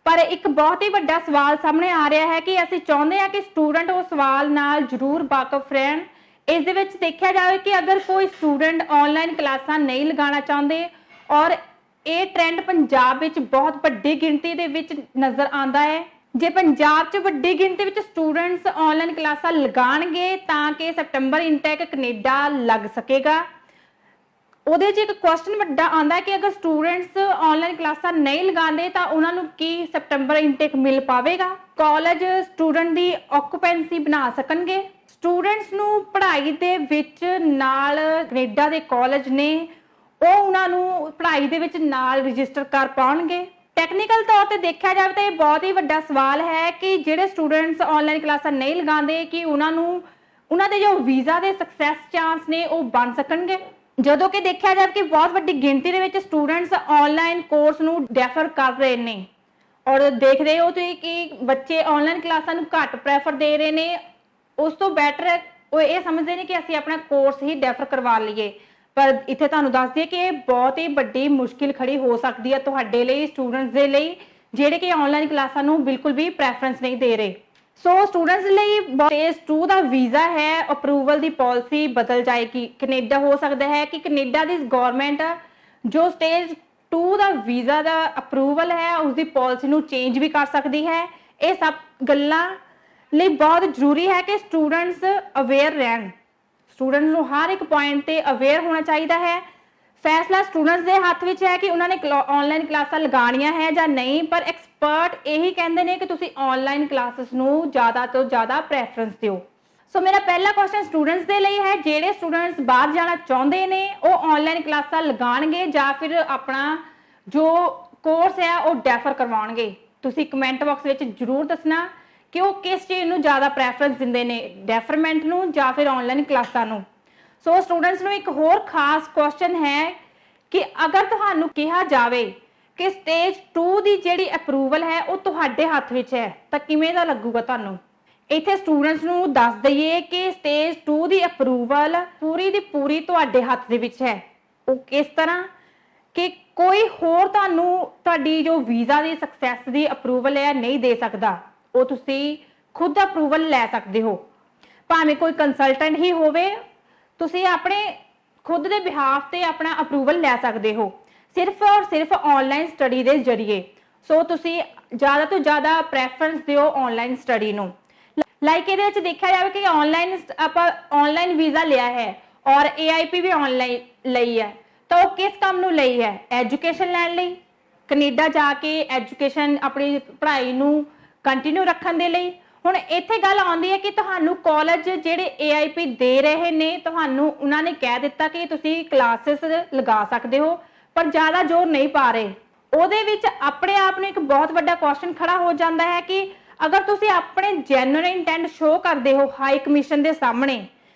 ਪਰ ਇੱਕ ਬਹੁਤ ਹੀ ਵੱਡਾ ਸਵਾਲ ਸਾਹਮਣੇ ਆ ਰਿਹਾ ਹੈ ਕਿ ਅਸੀਂ ਚਾਹੁੰਦੇ ਹਾਂ ਕਿ ਸਟੂਡੈਂਟ ਉਹ ਸਵਾਲ ਨਾਲ ਜ਼ਰੂਰ ਵਾਕਿਫ ਰਹਿਣ। ਇਸ ਦੇ ਵਿੱਚ ਦੇਖਿਆ ਜਾਵੇ ਕਿ ਅਗਰ ਕੋਈ ਸਟੂਡੈਂਟ ਆਨਲਾਈਨ ਕਲਾਸਾਂ ਨਹੀਂ ਲਗਾਉਣਾ ਚਾਹੁੰਦੇ ਔਰ ਇਹ ਟ੍ਰੈਂਡ ਪੰਜਾਬ ਵਿੱਚ ਬਹੁਤ ਵੱਡੀ ਗਿਣਤੀ ਦੇ ਵਿੱਚ ਨਜ਼ਰ ਆਉਂਦਾ ਹੈ, ਜੇ ਪੰਜਾਬ 'ਚ ਵੱਡੀ ਗਿਣਤੀ ਵਿੱਚ ਸਟੂਡੈਂਟਸ ਆਨਲਾਈਨ ਕਲਾਸਾਂ ਲਗਾਉਣਗੇ ਤਾਂ ਕਿ ਸੈਪਟੰਬਰ ਇਨਟੇਕ ਕੈਨੇਡਾ ਲੱਗ ਸਕੇਗਾ। ਉਹਦੇ 'ਚ ਇੱਕ ਕੁਐਸਚਨ ਵੱਡਾ ਆਉਂਦਾ ਹੈ ਕਿ ਅਗਰ ਸਟੂਡੈਂਟਸ ਆਨਲਾਈਨ ਕਲਾਸਾਂ ਨਹੀਂ ਲਗਾਉਂਦੇ ਤਾਂ ਉਹਨਾਂ ਨੂੰ ਕੀ ਸੈਪਟੈਂਬਰ ਇਨਟੇਕ ਮਿਲ ਪਾਵੇਗਾ? ਕਾਲਜ ਸਟੂਡੈਂਟ ਦੀ ਆਕੂਪੈਂਸੀ ਬਣਾ ਸਕਣਗੇ? ਸਟੂਡੈਂਟਸ ਨੂੰ ਪੜ੍ਹਾਈ ਦੇ ਵਿੱਚ ਨਾਲ ਕੈਨੇਡਾ ਦੇ ਕਾਲਜ ਨੇ ਉਹ ਉਹਨਾਂ ਨੂੰ ਪੜ੍ਹਾਈ ਦੇ ਵਿੱਚ ਨਾਲ ਰਜਿਸਟਰ ਕਰ ਪਾਉਣਗੇ? ਟੈਕਨੀਕਲ ਤੌਰ ਤੇ ਦੇਖਿਆ ਜਾਵੇ ਤਾਂ ਇਹ ਬਹੁਤ ਹੀ ਵੱਡਾ ਸਵਾਲ ਹੈ ਕਿ ਜਿਹੜੇ ਸਟੂਡੈਂਟਸ ਆਨਲਾਈਨ ਕਲਾਸਾਂ ਨਹੀਂ ਲਗਾਉਂਦੇ ਕਿ ਉਹਨਾਂ ਦੇ ਜੋ ਵੀਜ਼ਾ ਦੇ ਸਕਸੈਸ ਚਾਂਸ ਨੇ ਉਹ ਬਣ ਸਕਣਗੇ? ਜਦੋਂ ਕਿ ਦੇਖਿਆ ਜਾਵੇ ਕਿ ਬਹੁਤ ਵੱਡੀ ਗਿਣਤੀ ਦੇ ਵਿੱਚ ਸਟੂਡੈਂਟਸ ਆਨਲਾਈਨ ਕੋਰਸ ਨੂੰ ਡੈਫਰ ਕਰ ਰਹੇ ਨੇ ਔਰ ਦੇਖ ਰਹੇ ਹੋ ਤੁਸੀਂ ਕਿ ਬੱਚੇ ਆਨਲਾਈਨ ਕਲਾਸਾਂ ਨੂੰ ਘੱਟ ਪ੍ਰੈਫਰ ਦੇ ਰਹੇ ਨੇ। ਉਸ ਤੋਂ ਬੈਟਰ ਉਹ ਇਹ ਸਮਝਦੇ ਨੇ ਕਿ ਅਸੀਂ ਆਪਣਾ ਕੋਰਸ ਹੀ ਡੈਫਰ ਕਰਵਾ ਲਈਏ। ਪਰ ਇੱਥੇ ਤੁਹਾਨੂੰ ਦੱਸ ਦਈਏ ਕਿ ਇਹ ਬਹੁਤ ਹੀ ਵੱਡੀ ਮੁਸ਼ਕਿਲ ਖੜੀ ਹੋ ਸਕਦੀ ਹੈ ਤੁਹਾਡੇ ਲਈ, ਸਟੂਡੈਂਟਸ ਦੇ ਲਈ ਜਿਹੜੇ ਕਿ ਆਨਲਾਈਨ ਕਲਾਸਾਂ ਨੂੰ ਬਿਲਕੁਲ ਵੀ ਪ੍ਰੈਫਰੈਂਸ ਨਹੀਂ ਦੇ ਰਹੇ। ਸੋ ਸਟੂਡੈਂਟਸ ਲਈ ਸਟੇਜ 2 ਦਾ ਵੀਜ਼ਾ ਹੈ ਅਪਰੂਵਲ ਦੀ ਪਾਲਿਸੀ ਬਦਲ ਜਾਏਗੀ। ਕੈਨੇਡਾ ਹੋ ਸਕਦਾ ਹੈ ਕਿ ਕੈਨੇਡਾ ਦੀ ਗਵਰਨਮੈਂਟ ਜੋ ਸਟੇਜ 2 ਦਾ ਵੀਜ਼ਾ ਦਾ ਅਪਰੂਵਲ ਹੈ ਉਸ ਦੀ ਪਾਲਿਸੀ ਨੂੰ ਚੇਂਜ ਵੀ ਕਰ ਸਕਦੀ ਹੈ। ਇਹ ਸਭ ਗੱਲਾਂ ਲਈ ਬਹੁਤ ਜ਼ਰੂਰੀ ਹੈ ਕਿ ਸਟੂਡੈਂਟਸ ਅਵੇਅਰ ਰਹਿਣ। ਸਟੂਡੈਂਟਸ ਨੂੰ ਹਰ ਇੱਕ ਪੁਆਇੰਟ ਤੇ ਅਵੇਅਰ ਹੋਣਾ ਚਾਹੀਦਾ ਹੈ। ਫੈਸਲਾ ਸਟੂਡੈਂਟਸ ਦੇ ਹੱਥ ਵਿੱਚ ਹੈ ਕਿ ਉਹਨਾਂ ਨੇ ਆਨਲਾਈਨ ਕਲਾਸਾਂ ਲਗਾਉਣੀਆਂ ਹੈ ਜਾਂ ਨਹੀਂ, ਪਰ ਐਕਸਪਰਟ ਇਹੀ ਕਹਿੰਦੇ ਨੇ ਕਿ ਤੁਸੀਂ ਆਨਲਾਈਨ ਕਲਾਸਿਸ ਨੂੰ ਜ਼ਿਆਦਾ ਤੋਂ ਜ਼ਿਆਦਾ ਪ੍ਰੈਫਰੈਂਸ ਦਿਓ। ਸੋ ਮੇਰਾ ਪਹਿਲਾ ਕੁਐਸਚਨ ਸਟੂਡੈਂਟਸ ਦੇ ਲਈ ਹੈ, ਜਿਹੜੇ ਸਟੂਡੈਂਟਸ ਬਾਹਰ ਜਾਣਾ ਚਾਹੁੰਦੇ ਨੇ ਉਹ ਆਨਲਾਈਨ ਕਲਾਸਾਂ ਲਗਾਉਣਗੇ ਜਾਂ ਫਿਰ ਆਪਣਾ ਜੋ ਕੋਰਸ ਹੈ ਉਹ ਡੈਫਰ ਕਰਵਾਉਣਗੇ? ਤੁਸੀਂ ਕਮੈਂਟ ਬਾਕਸ ਵਿੱਚ ਜ਼ਰੂਰ ਦੱਸਣਾ ਕਿ ਉਹ ਕਿਸ ਚੀਜ਼ ਨੂੰ ਜ਼ਿਆਦਾ ਪ੍ਰੈਫਰੈਂਸ ਦਿੰਦੇ ਨੇ, ਡੈਫਰਮੈਂਟ ਨੂੰ ਜਾਂ ਫਿਰ ਆਨਲਾਈਨ ਕਲਾਸਾਂ ਨੂੰ। ਸੋ ਸਟੂਡੈਂਟਸ ਨੂੰ ਇੱਕ ਹੋਰ ਖਾਸ ਕੁਐਸਚਨ ਹੈ ਕਿ ਅਗਰ ਤੁਹਾਨੂੰ ਕਿਹਾ ਜਾਵੇ ਕਿ ਸਟੇਜ 2 ਦੀ ਜਿਹੜੀ ਅਪਰੂਵਲ ਹੈ ਉਹ ਤੁਹਾਡੇ ਹੱਥ ਵਿੱਚ ਹੈ ਤਾਂ ਕਿਵੇਂ ਦਾ ਲੱਗੂਗਾ ਤੁਹਾਨੂੰ? ਇੱਥੇ ਸਟੂਡੈਂਟਸ ਨੂੰ ਦੱਸ ਦਈਏ ਕਿ ਸਟੇਜ 2 ਦੀ ਅਪਰੂਵਲ ਪੂਰੀ ਦੀ ਪੂਰੀ ਤੁਹਾਡੇ ਹੱਥ ਦੇ ਵਿੱਚ ਹੈ। ਉਹ ਕਿਸ ਤਰ੍ਹਾਂ ਕਿ ਕੋਈ ਹੋਰ ਤੁਹਾਨੂੰ ਤੁਹਾਡੀ ਜੋ ਵੀਜ਼ਾ ਦੀ ਸਕਸੈਸ ਦੀ ਅਪਰੂਵਲ ਹੈ ਨਹੀਂ ਦੇ ਸਕਦਾ। ਉਹ ਤੁਸੀਂ ਖੁਦ ਅਪਰੂਵਲ ਲੈ ਸਕਦੇ ਹੋ, ਭਾਵੇਂ ਕੋਈ ਕੰਸਲਟੈਂਟ ਹੀ ਹੋਵੇ। ਤੁਸੀਂ ਆਪਣੇ ਖੁਦ ਦੇ ਬਿਹਾਫ ਤੇ ਆਪਣਾ ਅਪਰੂਵਲ ਲੈ ਸਕਦੇ ਹੋ ਸਿਰਫ ਔਰ ਸਿਰਫ ਆਨਲਾਈਨ ਸਟੱਡੀ ਦੇ ਜ਼ਰੀਏ। ਸੋ ਤੁਸੀਂ ਜ਼ਿਆਦਾ ਤੋਂ ਜ਼ਿਆਦਾ ਪ੍ਰੈਫਰੈਂਸ ਦਿਓ ਆਨਲਾਈਨ ਸਟੱਡੀ ਨੂੰ। ਲਾਈਕ ਇਹਦੇ ਵਿੱਚ ਦੇਖਿਆ ਜਾਵੇ ਕਿ ਆਪਾਂ ਆਨਲਾਈਨ ਵੀਜ਼ਾ ਲਿਆ ਹੈ ਔਰ AIP ਵੀ ਆਨਲਾਈਨ ਲਈ ਹੈ ਤਾਂ ਉਹ ਕਿਸ ਕੰਮ ਨੂੰ ਲਈ ਹੈ? ਐਜੂਕੇਸ਼ਨ ਲੈਣ ਲਈ, ਕੈਨੇਡਾ ਜਾ ਕੇ ਐਜੂਕੇਸ਼ਨ ਆਪਣੀ ਪੜ੍ਹਾਈ ਨੂੰ ਕੰਟੀਨਿਊ ਰੱਖਣ ਦੇ ਲਈ। ਹੁਣ ਇੱਥੇ ਗੱਲ ਆਉਂਦੀ ਹੈ ਕਿ ਤੁਹਾਨੂੰ ਕਾਲਜ ਜਿਹੜੇ AIP ਦੇ ਰਹੇ ਨੇ ਤੁਹਾਨੂੰ ਉਹਨਾਂ ਨੇ ਕਹਿ ਦਿੱਤਾ ਕਿ ਤੁਸੀਂ ਕਲਾਸਿਸ ਲਗਾ ਸਕਦੇ ਹੋ ਪਰ ਜ਼ਿਆਦਾ ਜ਼ੋਰ ਨਹੀਂ ਪਾ ਰਹੇ। ਉਹਦੇ ਵਿੱਚ ਆਪਣੇ ਆਪ ਨੂੰ ਇੱਕ ਬਹੁਤ ਵੱਡਾ ਕੁਐਸਚਨ ਖੜਾ ਹੋ ਜਾਂਦਾ ਹੈ ਕਿ ਅਗਰ ਤੁਸੀਂ ਆਪਣੇ ਜੈਨੂਇਨ ਇੰਟੈਂਟ ਸ਼ੋ ਕਰਦੇ ਹੋ ਹਾਈ ਕਮਿਸ਼ਨ ਦੇ ਸਾਹਮਣੇ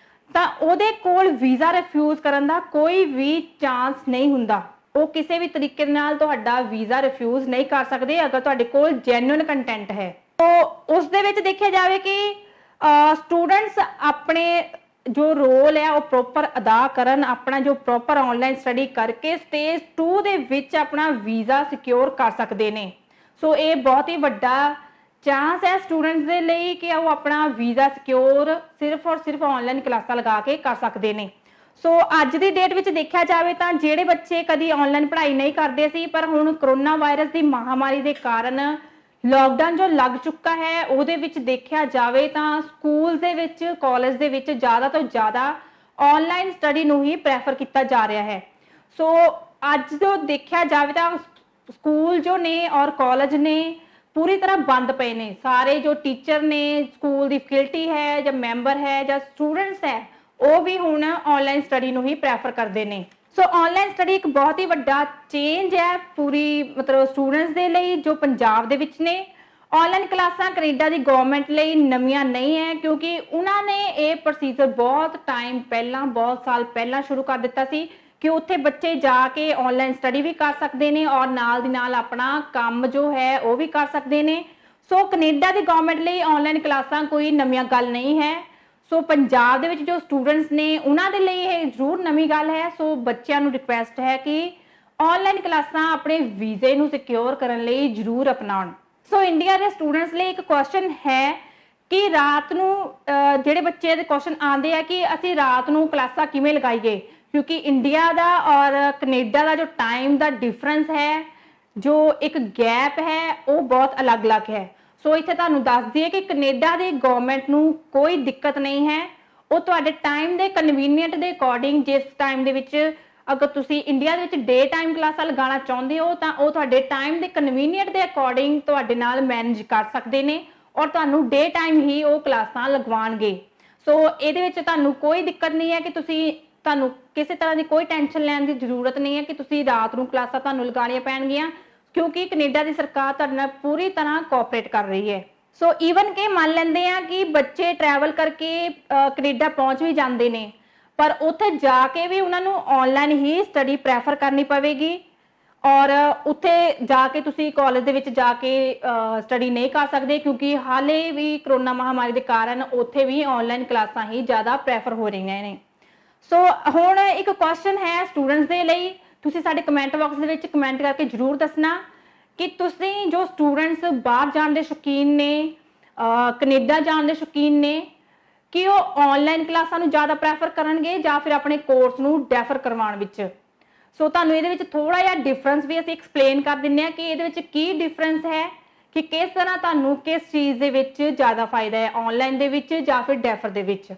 ਤਾਂ ਉਹਦੇ ਕੋਲ ਵੀਜ਼ਾ ਰਿਫਿਊਜ਼ ਕਰਨ ਦਾ ਕੋਈ ਵੀ ਚਾਂਸ ਨਹੀਂ ਹੁੰਦਾ। ਉਹ ਕਿਸੇ ਵੀ ਤਰੀਕੇ ਨਾਲ ਤੁਹਾਡਾ ਵੀਜ਼ਾ ਰਿਫਿਊਜ਼ ਨਹੀਂ ਕਰ ਸਕਦੇ ਅਗਰ ਤੁਹਾਡੇ ਕੋਲ ਜੈਨੂਇਨ ਕੰਟੈਂਟ ਹੈ। ਉਸ ਦੇ ਵਿੱਚ ਦੇਖਿਆ ਜਾਵੇ ਕਿ ਸਟੂਡੈਂਟਸ ਆਪਣੇ ਜੋ ਰੋਲ ਹੈ ਉਹ ਪ੍ਰੋਪਰ ਅਦਾ ਕਰਨ, ਆਪਣਾ ਜੋ ਪ੍ਰੋਪਰ ਆਨਲਾਈਨ ਸਟੱਡੀ ਕਰਕੇ ਸਟੇਜ 2 ਦੇ ਵਿੱਚ ਆਪਣਾ ਵੀਜ਼ਾ ਸਿਕਿਉਰ ਕਰ ਸਕਦੇ ਨੇ। ਸੋ ਇਹ ਬਹੁਤ ਹੀ ਵੱਡਾ ਚਾਂਸ ਹੈ ਸਟੂਡੈਂਟਸ ਦੇ ਲਈ ਕਿ ਉਹ ਆਪਣਾ ਵੀਜ਼ਾ ਸਿਕਿਉਰ ਸਿਰਫ ਔਰ ਸਿਰਫ ਆਨਲਾਈਨ ਕਲਾਸਾਂ ਲਗਾ ਕੇ ਕਰ ਸਕਦੇ ਨੇ। ਸੋ ਅੱਜ ਦੀ ਡੇਟ ਵਿੱਚ ਦੇਖਿਆ ਜਾਵੇ ਤਾਂ ਜਿਹੜੇ ਬੱਚੇ ਕਦੀ ਆਨਲਾਈਨ ਪੜ੍ਹਾਈ ਨਹੀਂ ਕਰਦੇ ਸੀ ਪਰ ਹੁਣ ਕਰੋਨਾ ਵਾਇਰਸ ਦੀ ਮਹਾਮਾਰੀ ਦੇ ਕਾਰਨ ਲਾਕਡਾਊਨ ਜੋ ਲੱਗ ਚੁੱਕਾ ਹੈ ਉਹਦੇ ਵਿੱਚ ਦੇਖਿਆ ਜਾਵੇ ਤਾਂ ਸਕੂਲ ਦੇ ਵਿੱਚ, ਕਾਲਜ ਦੇ ਵਿੱਚ ਜ਼ਿਆਦਾ ਤੋਂ ਜ਼ਿਆਦਾ ਆਨਲਾਈਨ ਸਟੱਡੀ ਨੂੰ ਹੀ ਪ੍ਰੈਫਰ ਕੀਤਾ ਜਾ ਰਿਹਾ ਹੈ। ਸੋ ਅੱਜ ਜੋ ਦੇਖਿਆ ਜਾਵੇ ਤਾਂ ਸਕੂਲ ਜੋ ਨੇ ਔਰ ਕਾਲਜ ਨੇ ਪੂਰੀ ਤਰ੍ਹਾਂ ਬੰਦ ਪਏ ਨੇ। ਸਾਰੇ ਜੋ ਟੀਚਰ ਨੇ, ਸਕੂਲ ਦੀ ਫੈਕਲਟੀ ਹੈ ਜਾਂ ਮੈਂਬਰ ਹੈ ਜਾਂ ਸਟੂਡੈਂਟਸ ਹੈ ਉਹ ਵੀ ਹੁਣ ਆਨਲਾਈਨ ਸਟੱਡੀ ਨੂੰ ਹੀ ਪ੍ਰੈਫਰ ਕਰਦੇ ਨੇ। ਸੋ ਆਨਲਾਈਨ ਸਟੱਡੀ ਇੱਕ ਬਹੁਤ ਹੀ ਵੱਡਾ ਚੇਂਜ ਹੈ ਪੂਰੀ ਮਤਲਬ ਸਟੂਡੈਂਟਸ ਦੇ ਲਈ ਜੋ ਪੰਜਾਬ ਦੇ ਵਿੱਚ ਨੇ। ਆਨਲਾਈਨ ਕਲਾਸਾਂ ਕੈਨੇਡਾ ਦੀ ਗਵਰਨਮੈਂਟ ਲਈ ਨਵੀਆਂ ਨਹੀਂ ਹੈ ਕਿਉਂਕਿ ਉਹਨਾਂ ਨੇ ਇਹ ਪ੍ਰੋਸੀਜਰ ਬਹੁਤ ਟਾਈਮ ਪਹਿਲਾਂ, ਬਹੁਤ ਸਾਲ ਪਹਿਲਾਂ ਸ਼ੁਰੂ ਕਰ ਦਿੱਤਾ ਸੀ ਕਿ ਉੱਥੇ ਬੱਚੇ ਜਾ ਕੇ ਆਨਲਾਈਨ ਸਟੱਡੀ ਵੀ ਕਰ ਸਕਦੇ ਨੇ ਔਰ ਨਾਲ ਦੀ ਨਾਲ ਆਪਣਾ ਕੰਮ ਜੋ ਹੈ ਉਹ ਵੀ ਕਰ ਸਕਦੇ ਨੇ। ਸੋ ਕੈਨੇਡਾ ਦੀ ਗਵਰਨਮੈਂਟ ਲਈ ਆਨਲਾਈਨ ਕਲਾਸਾਂ ਕੋਈ ਨਵੀਆਂ ਗੱਲ ਨਹੀਂ ਹੈ। ਸੋ ਪੰਜਾਬ ਦੇ ਵਿੱਚ ਜੋ ਸਟੂਡੈਂਟਸ ਨੇ ਉਹਨਾਂ ਦੇ ਲਈ ਇਹ ਜ਼ਰੂਰ ਨਵੀਂ ਗੱਲ ਹੈ। ਸੋ ਬੱਚਿਆਂ ਨੂੰ ਰਿਕੁਐਸਟ ਹੈ ਕਿ ਆਨਲਾਈਨ ਕਲਾਸਾਂ ਆਪਣੇ ਵੀਜ਼ੇ ਨੂੰ ਸਿਕਿਉਰ ਕਰਨ ਲਈ ਜ਼ਰੂਰ ਅਪਣਾਉਣ। ਸੋ ਇੰਡੀਆ ਦੇ ਸਟੂਡੈਂਟਸ ਲਈ ਇੱਕ ਕੁਐਸਚਨ ਹੈ ਕਿ ਰਾਤ ਨੂੰ ਜਿਹੜੇ ਬੱਚੇ ਦੇ ਕੁਐਸਚਨ ਆਉਂਦੇ ਆ ਕਿ ਅਸੀਂ ਰਾਤ ਨੂੰ ਕਲਾਸਾਂ ਕਿਵੇਂ ਲਗਾਈਏ ਕਿਉਂਕਿ ਇੰਡੀਆ ਦਾ ਔਰ ਕੈਨੇਡਾ ਦਾ ਜੋ ਟਾਈਮ ਦਾ ਡਿਫਰੈਂਸ ਹੈ, ਜੋ ਇੱਕ ਗੈਪ ਹੈ ਉਹ ਬਹੁਤ ਅਲੱਗ-ਅਲੱਗ ਹੈ। ਸੋ ਇੱਥੇ ਤੁਹਾਨੂੰ ਦੱਸ ਦਈਏ ਕਿ ਕੈਨੇਡਾ ਦੀ ਗਵਰਨਮੈਂਟ ਨੂੰ ਕੋਈ ਦਿੱਕਤ ਨਹੀਂ ਹੈ। ਉਹ ਤੁਹਾਡੇ ਟਾਈਮ ਦੇ ਕਨਵੀਨੀਅੰਟ ਦੇ ਅਕੋਰਡਿੰਗ ਜਿਸ ਟਾਈਮ ਦੇ ਵਿੱਚ ਅਗਰ ਤੁਸੀਂ ਇੰਡੀਆ ਦੇ ਵਿੱਚ ਡੇ ਟਾਈਮ ਕਲਾਸਾਂ ਲਗਾਉਣਾ ਚਾਹੁੰਦੇ ਹੋ ਤਾਂ ਉਹ ਤੁਹਾਡੇ ਟਾਈਮ ਦੇ ਕਨਵੀਨੀਅੰਟ ਦੇ ਅਕੋਰਡਿੰਗ ਤੁਹਾਡੇ ਨਾਲ ਮੈਨੇਜ ਕਰ ਸਕਦੇ ਨੇ ਔਰ ਤੁਹਾਨੂੰ ਡੇ ਟਾਈਮ ਹੀ ਉਹ ਕਲਾਸਾਂ ਲਗਵਾਉਣਗੇ। ਸੋ ਇਹਦੇ ਵਿੱਚ ਤੁਹਾਨੂੰ ਕੋਈ ਦਿੱਕਤ ਨਹੀਂ ਹੈ ਕਿ ਤੁਹਾਨੂੰ ਕਿਸੇ ਤਰ੍ਹਾਂ ਦੀ ਕੋਈ ਟੈਨਸ਼ਨ ਲੈਣ ਦੀ ਜ਼ਰੂਰਤ ਨਹੀਂ ਹੈ ਕਿ ਤੁਸੀਂ ਰਾਤ ਨੂੰ ਕਲਾਸਾਂ ਤੁਹਾਨੂੰ ਲਗਾਉਣੀਆਂ ਪੈਣਗੀਆਂ, ਕਿਉਂਕਿ ਕੈਨੇਡਾ ਦੀ ਸਰਕਾਰ ਤੁਹਾਡੇ ਨਾਲ ਪੂਰੀ ਤਰ੍ਹਾਂ ਕੋਆਪਰੇਟ ਕਰ ਰਹੀ ਹੈ। ਸੋ ਈਵਨ ਕਿ ਮੰਨ ਲੈਂਦੇ ਆ ਕਿ ਬੱਚੇ ਟਰੈਵਲ ਕਰਕੇ ਕੈਨੇਡਾ ਪਹੁੰਚ ਵੀ ਜਾਂਦੇ ਨੇ, ਪਰ ਉੱਥੇ ਜਾ ਕੇ ਵੀ ਉਹਨਾਂ ਨੂੰ ਆਨਲਾਈਨ ਹੀ ਸਟੱਡੀ ਪ੍ਰੈਫਰ ਕਰਨੀ ਪਵੇਗੀ ਔਰ ਉੱਥੇ ਜਾ ਕੇ ਤੁਸੀਂ ਕਾਲਜ ਦੇ ਵਿੱਚ ਜਾ ਕੇ ਸਟੱਡੀ ਨਹੀਂ ਕਰ ਸਕਦੇ, ਕਿਉਂਕਿ ਹਾਲੇ ਵੀ ਕਰੋਨਾ ਮਹਾਮਾਰੀ ਦੇ ਕਾਰਨ ਉੱਥੇ ਵੀ ਆਨਲਾਈਨ ਕਲਾਸਾਂ ਹੀ ਜ਼ਿਆਦਾ ਪ੍ਰੈਫਰ ਹੋ ਰਹੀਆਂ ਨੇ। ਸੋ ਹੁਣ ਇੱਕ ਕੁਐਸਚਨ ਹੈ ਸਟੂਡੈਂਟਸ ਦੇ ਲਈ, ਤੁਸੀਂ ਸਾਡੇ ਕਮੈਂਟ ਬਾਕਸ ਦੇ ਵਿੱਚ ਕਮੈਂਟ ਕਰਕੇ ਜ਼ਰੂਰ ਦੱਸਣਾ ਕਿ ਤੁਸੀਂ ਜੋ ਸਟੂਡੈਂਟਸ ਬਾਹਰ ਜਾਣ ਦੇ ਸ਼ੌਕੀਨ ਨੇ, ਕੈਨੇਡਾ ਜਾਣ ਦੇ ਸ਼ੌਕੀਨ ਨੇ, ਕਿ ਉਹ ਆਨਲਾਈਨ ਕਲਾਸਾਂ ਨੂੰ ਜ਼ਿਆਦਾ ਪ੍ਰੈਫਰ ਕਰਨਗੇ ਜਾਂ ਫਿਰ ਆਪਣੇ ਕੋਰਸ ਨੂੰ ਡੈਫਰ ਕਰਵਾਉਣ ਵਿੱਚ। ਸੋ ਤੁਹਾਨੂੰ ਇਹਦੇ ਵਿੱਚ ਥੋੜਾ ਜਿਹਾ ਡਿਫਰੈਂਸ ਵੀ ਅਸੀਂ ਐਕਸਪਲੇਨ ਕਰ ਦਿੰਦੇ ਹਾਂ ਕਿ ਇਹਦੇ ਵਿੱਚ ਕੀ ਡਿਫਰੈਂਸ ਹੈ, ਕਿ ਕਿਸ ਤਰ੍ਹਾਂ ਤੁਹਾਨੂੰ ਕਿਸ ਚੀਜ਼ ਦੇ ਵਿੱਚ ਜ਼ਿਆਦਾ ਫਾਇਦਾ ਹੈ, ਆਨਲਾਈਨ ਦੇ ਵਿੱਚ ਜਾਂ ਫਿਰ ਡੈਫਰ ਦੇ ਵਿੱਚ।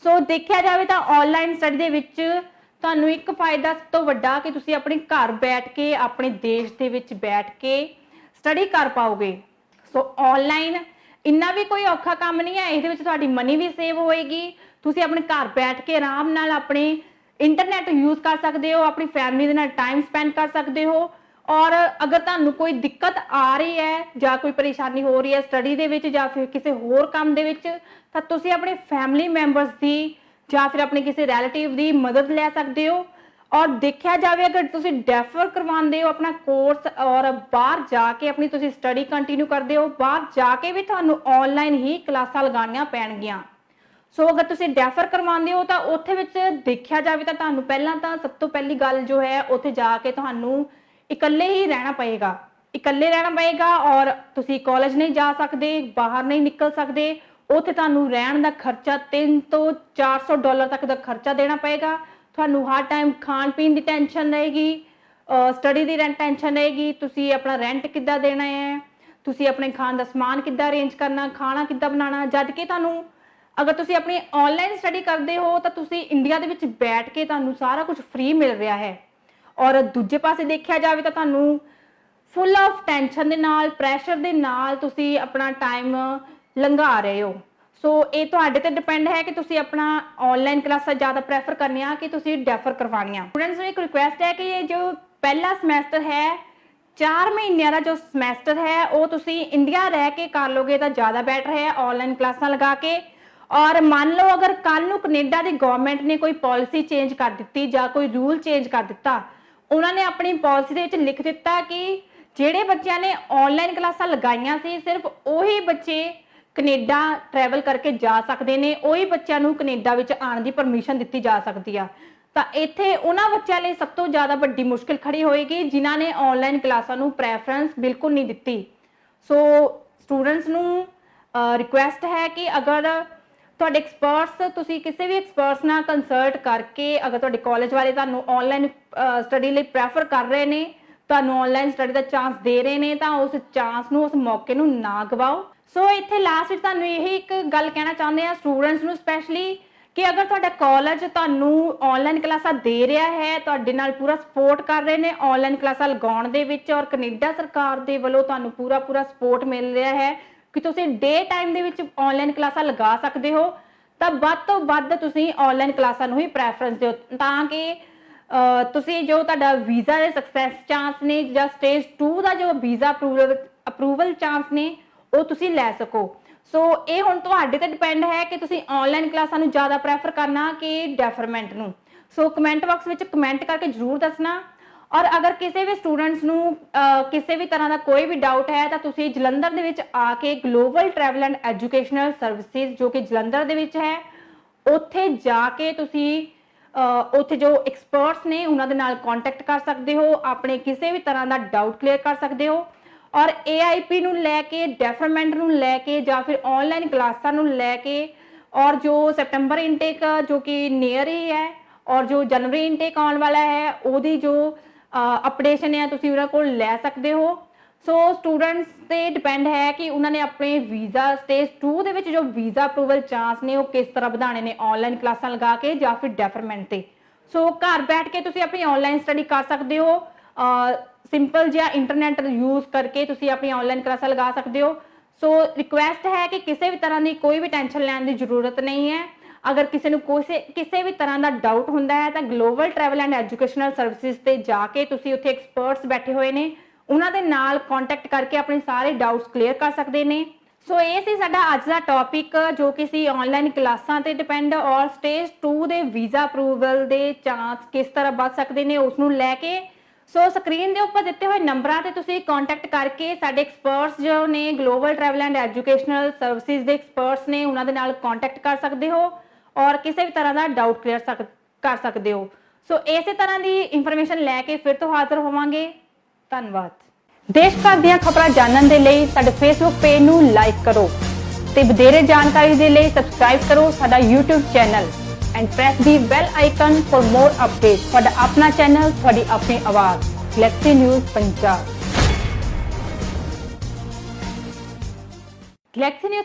ਸੋ ਦੇਖਿਆ ਜਾਵੇ ਤਾਂ ਆਨਲਾਈਨ ਸਟੱਡੀ ਦੇ ਵਿੱਚ ਤੁਹਾਨੂੰ ਇੱਕ ਫਾਇਦਾ ਸਭ ਤੋਂ ਵੱਡਾ ਕਿ ਤੁਸੀਂ ਆਪਣੇ ਘਰ ਬੈਠ ਕੇ ਆਪਣੇ ਦੇਸ਼ ਦੇ ਵਿੱਚ ਬੈਠ ਕੇ ਸਟੱਡੀ ਕਰ ਪਾਓਗੇ। ਸੋ ਆਨਲਾਈਨ ਇੰਨਾ ਵੀ ਕੋਈ ਔਖਾ ਕੰਮ ਨਹੀਂ ਹੈ, ਇਹਦੇ ਵਿੱਚ ਤੁਹਾਡੀ ਮਨੀ ਵੀ ਸੇਵ ਹੋਏਗੀ, ਤੁਸੀਂ ਆਪਣੇ ਘਰ ਬੈਠ ਕੇ ਆਰਾਮ ਨਾਲ ਆਪਣੇ ਇੰਟਰਨੈਟ ਯੂਜ਼ ਕਰ ਸਕਦੇ ਹੋ, ਆਪਣੀ ਫੈਮਿਲੀ ਦੇ ਨਾਲ ਟਾਈਮ ਸਪੈਂਡ ਕਰ ਸਕਦੇ ਹੋ। ਔਰ ਅਗਰ ਤੁਹਾਨੂੰ ਕੋਈ ਦਿੱਕਤ ਆ ਰਹੀ ਹੈ ਜਾਂ ਕੋਈ ਪਰੇਸ਼ਾਨੀ ਹੋ ਰਹੀ ਹੈ ਸਟੱਡੀ ਦੇ ਵਿੱਚ ਜਾਂ ਫਿਰ ਕਿਸੇ ਹੋਰ ਕੰਮ ਦੇ ਵਿੱਚ, ਤਾਂ ਤੁਸੀਂ ਆਪਣੇ ਫੈਮਿਲੀ ਮੈਂਬਰਸ ਦੀ ਜਾਂ ਫਿਰ ਆਪਣੇ ਕਿਸੇ ਰਿਲੇਟਿਵ ਦੀ ਮਦਦ ਲੈ ਸਕਦੇ ਹੋ। ਔਰ ਦੇਖਿਆ ਜਾਵੇ ਅਗਰ ਤੁਸੀਂ ਡੈਫਰ ਕਰਵਾਉਂਦੇ ਹੋ ਆਪਣਾ ਕੋਰਸ ਔਰ ਬਾਹਰ ਜਾ ਕੇ ਆਪਣੀ ਤੁਸੀਂ ਸਟੱਡੀ ਕੰਟੀਨਿਊ ਕਰਦੇ ਹੋ, ਬਾਹਰ ਜਾ ਕੇ ਵੀ ਤੁਹਾਨੂੰ ਆਨਲਾਈਨ ਹੀ ਕਲਾਸਾਂ ਲਗਾਉਣੀਆਂ ਪੈਣਗੀਆਂ। ਸੋ ਅਗਰ ਤੁਸੀਂ ਡੈਫਰ ਕਰਵਾਉਂਦੇ ਹੋ ਤਾਂ ਉੱਥੇ ਵਿੱਚ ਦੇਖਿਆ ਜਾਵੇ ਤਾਂ ਤੁਹਾਨੂੰ ਪਹਿਲਾਂ ਤਾਂ ਸਭ ਤੋਂ ਪਹਿਲੀ ਗੱਲ ਜੋ ਹੈ ਉੱਥੇ ਜਾ ਕੇ ਤੁਹਾਨੂੰ ਇਕੱਲੇ ਹੀ ਰਹਿਣਾ ਪਏਗਾ, ਇਕੱਲੇ ਰਹਿਣਾ ਪਏਗਾ ਔਰ ਤੁਸੀਂ ਕਾਲਜ ਨਹੀਂ ਜਾ ਸਕਦੇ, ਬਾਹਰ ਨਹੀਂ ਨਿਕਲ ਸਕਦੇ। ਉੱਥੇ ਤੁਹਾਨੂੰ ਰਹਿਣ ਦਾ ਖਰਚਾ $300 ਤੋਂ $400 ਤੱਕ ਦਾ ਖਰਚਾ ਦੇਣਾ ਪਏਗਾ। ਤੁਹਾਨੂੰ ਹਰ ਟਾਈਮ ਖਾਣ ਪੀਣ ਦੀ ਟੈਨਸ਼ਨ ਰਹੇਗੀ, ਸਟੱਡੀ ਦੀ ਟੈਨਸ਼ਨ ਰਹੇਗੀ, ਤੁਸੀਂ ਆਪਣਾ ਰੈਂਟ ਕਿੱਦਾਂ ਦੇਣਾ ਹੈ, ਤੁਸੀਂ ਆਪਣੇ ਖਾਣ ਦਾ ਸਮਾਨ ਕਿੱਦਾਂ ਅਰੇਂਜ ਕਰਨਾ, ਖਾਣਾ ਕਿੱਦਾਂ ਬਣਾਉਣਾ। ਜਦ ਕਿ ਤੁਹਾਨੂੰ ਅਗਰ ਤੁਸੀਂ ਆਪਣੀ ਆਨਲਾਈਨ ਸਟੱਡੀ ਕਰਦੇ ਹੋ ਤਾਂ ਤੁਸੀਂ ਇੰਡੀਆ ਦੇ ਵਿੱਚ ਬੈਠ ਕੇ ਤੁਹਾਨੂੰ ਸਾਰਾ ਕੁਝ ਫ੍ਰੀ ਮਿਲ ਰਿਹਾ ਹੈ। ਔਰ ਦੂਜੇ ਪਾਸੇ ਦੇਖਿਆ ਜਾਵੇ ਤਾਂ ਤੁਹਾਨੂੰ ਫੁੱਲ ਆਫ ਟੈਨਸ਼ਨ ਦੇ ਨਾਲ, ਪ੍ਰੈਸ਼ਰ ਦੇ ਨਾਲ ਤੁਸੀਂ ਆਪਣਾ ਟਾਈਮ ਲੰਘਾ ਰਹੇ ਹੋ। ਸੋ ਇਹ ਤੁਹਾਡੇ ਤੇ ਡਿਪੈਂਡ ਹੈ ਕਿ ਤੁਸੀਂ ਆਪਣਾ ਆਨਲਾਈਨ ਕਲਾਸਾਂ ਜ਼ਿਆਦਾ ਪ੍ਰੈਫਰ ਕਰਨੀਆਂ ਕਿ ਤੁਸੀਂ ਡੈਫਰ ਕਰਵਾਉਣੀਆਂ। ਸਟੂਡੈਂਟਸ ਨੂੰ ਇੱਕ ਰਿਕੁਐਸਟ ਹੈ ਕਿ ਇਹ ਜੋ ਪਹਿਲਾ ਸਮੈਸਟਰ ਹੈ, 4 ਮਹੀਨਿਆਂ ਦਾ ਜੋ ਸਮੈਸਟਰ ਹੈ ਉਹ ਤੁਸੀਂ ਇੰਡੀਆ ਰਹਿ ਕੇ ਕਰ ਲੋਗੇ ਤਾਂ ਜ਼ਿਆਦਾ ਬੈਟਰ ਹੈ ਆਨਲਾਈਨ ਕਲਾਸਾਂ ਲਗਾ ਕੇ। ਔਰ ਮੰਨ ਲਓ ਅਗਰ ਕੱਲ ਨੂੰ ਕੈਨੇਡਾ ਦੀ ਗਵਰਨਮੈਂਟ ਨੇ ਕੋਈ ਪਾਲਿਸੀ ਚੇਂਜ ਕਰ ਦਿੱਤੀ ਜਾਂ ਕੋਈ ਰੂਲ ਚੇਂਜ ਕਰ ਦਿੱਤਾ, ਉਹਨਾਂ ਨੇ ਆਪਣੀ ਪਾਲਿਸੀ ਦੇ ਵਿੱਚ ਲਿਖ ਦਿੱਤਾ ਕਿ ਜਿਹੜੇ ਬੱਚਿਆਂ ਨੇ ਆਨਲਾਈਨ ਕਲਾਸਾਂ ਲਗਾਈਆਂ ਸੀ ਸਿਰਫ ਉਹੀ ਬੱਚੇ ਕੈਨੇਡਾ ਟਰੈਵਲ ਕਰਕੇ ਜਾ ਸਕਦੇ ਨੇ, ਉਹੀ ਬੱਚਿਆਂ ਨੂੰ ਕੈਨੇਡਾ ਵਿੱਚ ਆਉਣ ਦੀ ਪਰਮਿਸ਼ਨ ਦਿੱਤੀ ਜਾ ਸਕਦੀ ਆ। ਤਾਂ ਇੱਥੇ ਉਹਨਾਂ ਬੱਚਿਆਂ ਲਈ ਸਭ ਤੋਂ ਜ਼ਿਆਦਾ ਵੱਡੀ ਮੁਸ਼ਕਿਲ ਖੜੀ ਹੋਏਗੀ ਜਿਨ੍ਹਾਂ ਨੇ ਆਨਲਾਈਨ ਕਲਾਸਾਂ ਨੂੰ ਪ੍ਰੈਫਰੈਂਸ ਬਿਲਕੁਲ ਨਹੀਂ ਦਿੱਤੀ। ਸੋ ਸਟੂਡੈਂਟਸ ਨੂੰ ਰਿਕੁਐਸਟ ਹੈ ਕਿ ਅਗਰ ਤੁਹਾਡੇ ਐਕਸਪਰਟਸ, ਤੁਸੀਂ ਕਿਸੇ ਵੀ ਐਕਸਪਰਟਸ ਨਾਲ ਕੰਸਲਟ ਕਰਕੇ ਅਗਰ ਤੁਹਾਡੇ ਕਾਲਜ ਵਾਲੇ ਤੁਹਾਨੂੰ ਆਨਲਾਈਨ ਸਟੱਡੀ ਲਈ ਪ੍ਰੈਫਰ ਕਰ ਰਹੇ ਨੇ, ਤੁਹਾਨੂੰ ਆਨਲਾਈਨ ਸਟੱਡੀ ਦਾ ਚਾਂਸ ਦੇ ਰਹੇ ਨੇ, ਤਾਂ ਉਸ ਚਾਂਸ ਨੂੰ, ਉਸ ਮੌਕੇ ਨੂੰ ਨਾ ਗਵਾਓ। ਸੋ ਇੱਥੇ ਲਾਸਟ ਵਿੱਚ ਤੁਹਾਨੂੰ ਇਹੀ ਇੱਕ ਗੱਲ ਕਹਿਣਾ ਚਾਹੁੰਦੇ ਆ ਸਟੂਡੈਂਟਸ ਨੂੰ ਸਪੈਸ਼ਲੀ ਕਿ ਅਗਰ ਤੁਹਾਡਾ ਕਾਲਜ ਤੁਹਾਨੂੰ ਆਨਲਾਈਨ ਕਲਾਸਾਂ ਦੇ ਰਿਹਾ ਹੈ, ਤੁਹਾਡੇ ਨਾਲ ਪੂਰਾ ਸਪੋਰਟ ਕਰ ਰਹੇ ਨੇ ਆਨਲਾਈਨ ਕਲਾਸਾਂ ਲਗਾਉਣ ਦੇ ਵਿੱਚ ਔਰ ਕੈਨੇਡਾ ਸਰਕਾਰ ਦੇ ਵੱਲੋਂ ਤੁਹਾਨੂੰ ਪੂਰਾ ਸਪੋਰਟ ਮਿਲ ਰਿਹਾ ਹੈ ਕਿ ਤੁਸੀਂ ਡੇ ਟਾਈਮ ਦੇ ਵਿੱਚ ਆਨਲਾਈਨ ਕਲਾਸਾਂ ਲਗਾ ਸਕਦੇ ਹੋ, ਤਾਂ ਵੱਧ ਤੋਂ ਵੱਧ ਤੁਸੀਂ ਆਨਲਾਈਨ ਕਲਾਸਾਂ ਨੂੰ ਹੀ ਪ੍ਰੈਫਰੈਂਸ ਦਿਓ ਤਾਂ ਕਿ ਤੁਸੀਂ ਜੋ ਤੁਹਾਡਾ ਵੀਜ਼ਾ ਦੇ ਸਕਸੈਸ ਚਾਂਸ ਨੇ ਜਾਂ ਸਟੇਜ 2 ਦਾ ਜੋ ਵੀਜ਼ਾ ਅਪਰੂਵਲ ਚਾਂਸ ਨੇ ਉਹ ਤੁਸੀਂ ਲੈ ਸਕੋ। ਸੋ ਇਹ ਹੁਣ ਤੁਹਾਡੇ ਤੇ ਡਿਪੈਂਡ ਹੈ ਕਿ ਤੁਸੀਂ ਆਨਲਾਈਨ ਕਲਾਸਾਂ ਨੂੰ ਜ਼ਿਆਦਾ ਪ੍ਰੈਫਰ ਕਰਨਾ ਕਿ ਡੈਫਰਮੈਂਟ ਨੂੰ। ਸੋ ਕਮੈਂਟ ਬਾਕਸ ਵਿੱਚ ਕਮੈਂਟ ਕਰਕੇ ਜ਼ਰੂਰ ਦੱਸਣਾ। ਔਰ ਅਗਰ ਕਿਸੇ ਵੀ ਸਟੂਡੈਂਟਸ ਨੂੰ ਕਿਸੇ ਵੀ ਤਰ੍ਹਾਂ ਦਾ ਕੋਈ ਵੀ ਡਾਊਟ ਹੈ ਤਾਂ ਤੁਸੀਂ ਜਲੰਧਰ ਦੇ ਵਿੱਚ ਆ ਕੇ global travel and educational services ਜੋ ਕਿ ਜਲੰਧਰ ਦੇ ਵਿੱਚ ਹੈ, ਉੱਥੇ ਜਾ ਕੇ ਤੁਸੀਂ ਉੱਥੇ ਜੋ ਐਕਸਪਰਟਸ ਨੇ ਉਹਨਾਂ ਦੇ ਨਾਲ ਕੰਟੈਕਟ ਕਰ ਸਕਦੇ ਹੋ, ਆਪਣੇ ਕਿਸੇ ਵੀ ਤਰ੍ਹਾਂ ਦਾ ਡਾਊਟ ਕਲੀਅਰ ਕਰ ਸਕਦੇ ਹੋ। ਔਰ AIP ਨੂੰ ਲੈ ਕੇ, ਡੈਫਰਮੈਂਟ ਨੂੰ ਲੈ ਕੇ ਜਾਂ ਫਿਰ ਆਨਲਾਈਨ ਕਲਾਸਾਂ ਨੂੰ ਲੈ ਕੇ ਔਰ ਜੋ ਸੈਪਟੰਬਰ ਇਨਟੇਕ ਜੋ ਕਿ ਨੀਅਰ ਹੀ ਹੈ ਔਰ ਜੋ ਜਨਵਰੀ ਇਨਟੇਕ ਆਉਣ ਵਾਲਾ ਹੈ ਉਹਦੀ ਜੋ ਅਪਡੇਸ਼ਨ ਹੈ ਤੁਸੀਂ ਉਹਨਾਂ ਕੋਲ ਲੈ ਸਕਦੇ ਹੋ। ਸੋ ਸਟੂਡੈਂਟਸ ਤੇ ਡਿਪੈਂਡ ਹੈ ਕਿ ਉਹਨਾਂ ਨੇ ਆਪਣੇ ਵੀਜ਼ਾ ਸਟੇਜ 2 ਦੇ ਵਿੱਚ ਜੋ ਵੀਜ਼ਾ ਅਪਰੂਵਲ ਚਾਂਸ ਨੇ ਉਹ ਕਿਸ ਤਰ੍ਹਾਂ ਵਧਾਣੇ ਨੇ ਆਨਲਾਈਨ ਕਲਾਸਾਂ ਲਗਾ ਕੇ ਜਾਂ ਫਿਰ ਡੈਫਰਮੈਂਟ ਤੇ। ਸੋ ਘਰ ਬੈਠ ਕੇ ਤੁਸੀਂ ਆਪਣੀ ਆਨਲਾਈਨ ਸਟੱਡੀ ਕਰ ਸਕਦੇ ਹੋ। ਸਿੰਪਲ ਜਿਹਾ ਇੰਟਰਨੈਟ ਯੂਜ਼ ਕਰਕੇ ਤੁਸੀਂ ਆਪਣੀ ਆਨਲਾਈਨ ਕਲਾਸਾਂ ਲਗਾ ਸਕਦੇ ਹੋ। ਸੋ ਰਿਕੁਐਸਟ ਹੈ ਕਿ ਕਿਸੇ ਵੀ ਤਰ੍ਹਾਂ ਦੀ ਕੋਈ ਵੀ ਟੈਨਸ਼ਨ ਲੈਣ ਦੀ ਜ਼ਰੂਰਤ ਨਹੀਂ ਹੈ। ਅਗਰ ਕਿਸੇ ਨੂੰ ਕਿਸੇ ਵੀ ਤਰ੍ਹਾਂ ਦਾ ਡਾਊਟ ਹੁੰਦਾ ਹੈ ਤਾਂ global travel and educational services ਤੇ ਜਾ ਕੇ ਤੁਸੀਂ ਉੱਥੇ ਐਕਸਪਰਟਸ ਬੈਠੇ ਹੋਏ ਨੇ, ਉਹਨਾਂ ਦੇ ਨਾਲ ਕੰਟੈਕਟ ਕਰਕੇ ਆਪਣੇ ਸਾਰੇ ਡਾਊਟਸ ਕਲੀਅਰ ਕਰ ਸਕਦੇ ਨੇ। ਸੋ ਇਹ ਸੀ ਸਾਡਾ ਅੱਜ ਦਾ ਟੌਪਿਕ, ਜੋ ਕਿ ਸੀ ਆਨਲਾਈਨ ਕਲਾਸਾਂ ਤੇ ਡਿਪੈਂਡ ਔਰ ਸਟੇਜ 2 ਦੇ ਵੀਜ਼ਾ ਅਪਰੂਵਲ ਦੇ ਚਾਂਸ ਕਿਸ ਤਰ੍ਹਾਂ ਵੱਧ ਸਕਦੇ ਨੇ ਉਸ ਨੂੰ ਲੈ ਕੇ। ਸੋ ਸਕਰੀਨ ਦੇ ਉੱਪਰ ਦਿੱਤੇ ਹੋਏ ਨੰਬਰਾਂ ਤੇ ਤੁਸੀਂ ਕੰਟੈਕਟ ਕਰਕੇ ਸਾਡੇ ਐਕਸਪਰਟਸ ਜੋ ਨੇ global travel and educational services ਦੇ ਐਕਸਪਰਟਸ ਨੇ ਉਹਨਾਂ ਦੇ ਨਾਲ ਕੰਟੈਕਟ ਕਰ ਸਕਦੇ ਹੋ ਔਰ ਕਿਸੇ ਵੀ ਤਰ੍ਹਾਂ ਦਾ ਡਾਊਟ ਕਲੀਅਰ ਕਰ ਸਕਦੇ ਹੋ। ਸੋ ਇਸੇ ਤਰ੍ਹਾਂ ਦੀ ਇਨਫੋਰਮੇਸ਼ਨ ਲੈ ਕੇ ਫਿਰ ਤੋਂ ਹਾਜ਼ਰ ਹੋਵਾਂਗੇ। ਧੰਨਵਾਦ। ਦੇਸ਼ ਭਰ ਦੀਆਂ ਖਬਰਾਂ ਜਾਣਨ ਦੇ ਲਈ ਸਾਡੇ ਫੇਸਬੁੱਕ ਪੇਜ ਨੂੰ ਲਾਈਕ ਕਰੋ ਤੇ ਵਧੇਰੇ ਜਾਣਕਾਰੀ ਦੇ ਲਈ ਸਬਸਕ੍ਰਾਈਬ ਕਰੋ ਸਾਡਾ YouTube channel and press the bell icon for more updates। ਤੁਹਾਡਾ ਆਪਣਾ ਚੈਨਲ, ਤੁਹਾਡੀ ਆਪਣੀ ਆਵਾਜ਼, galaxy news Punjab. Galaxy news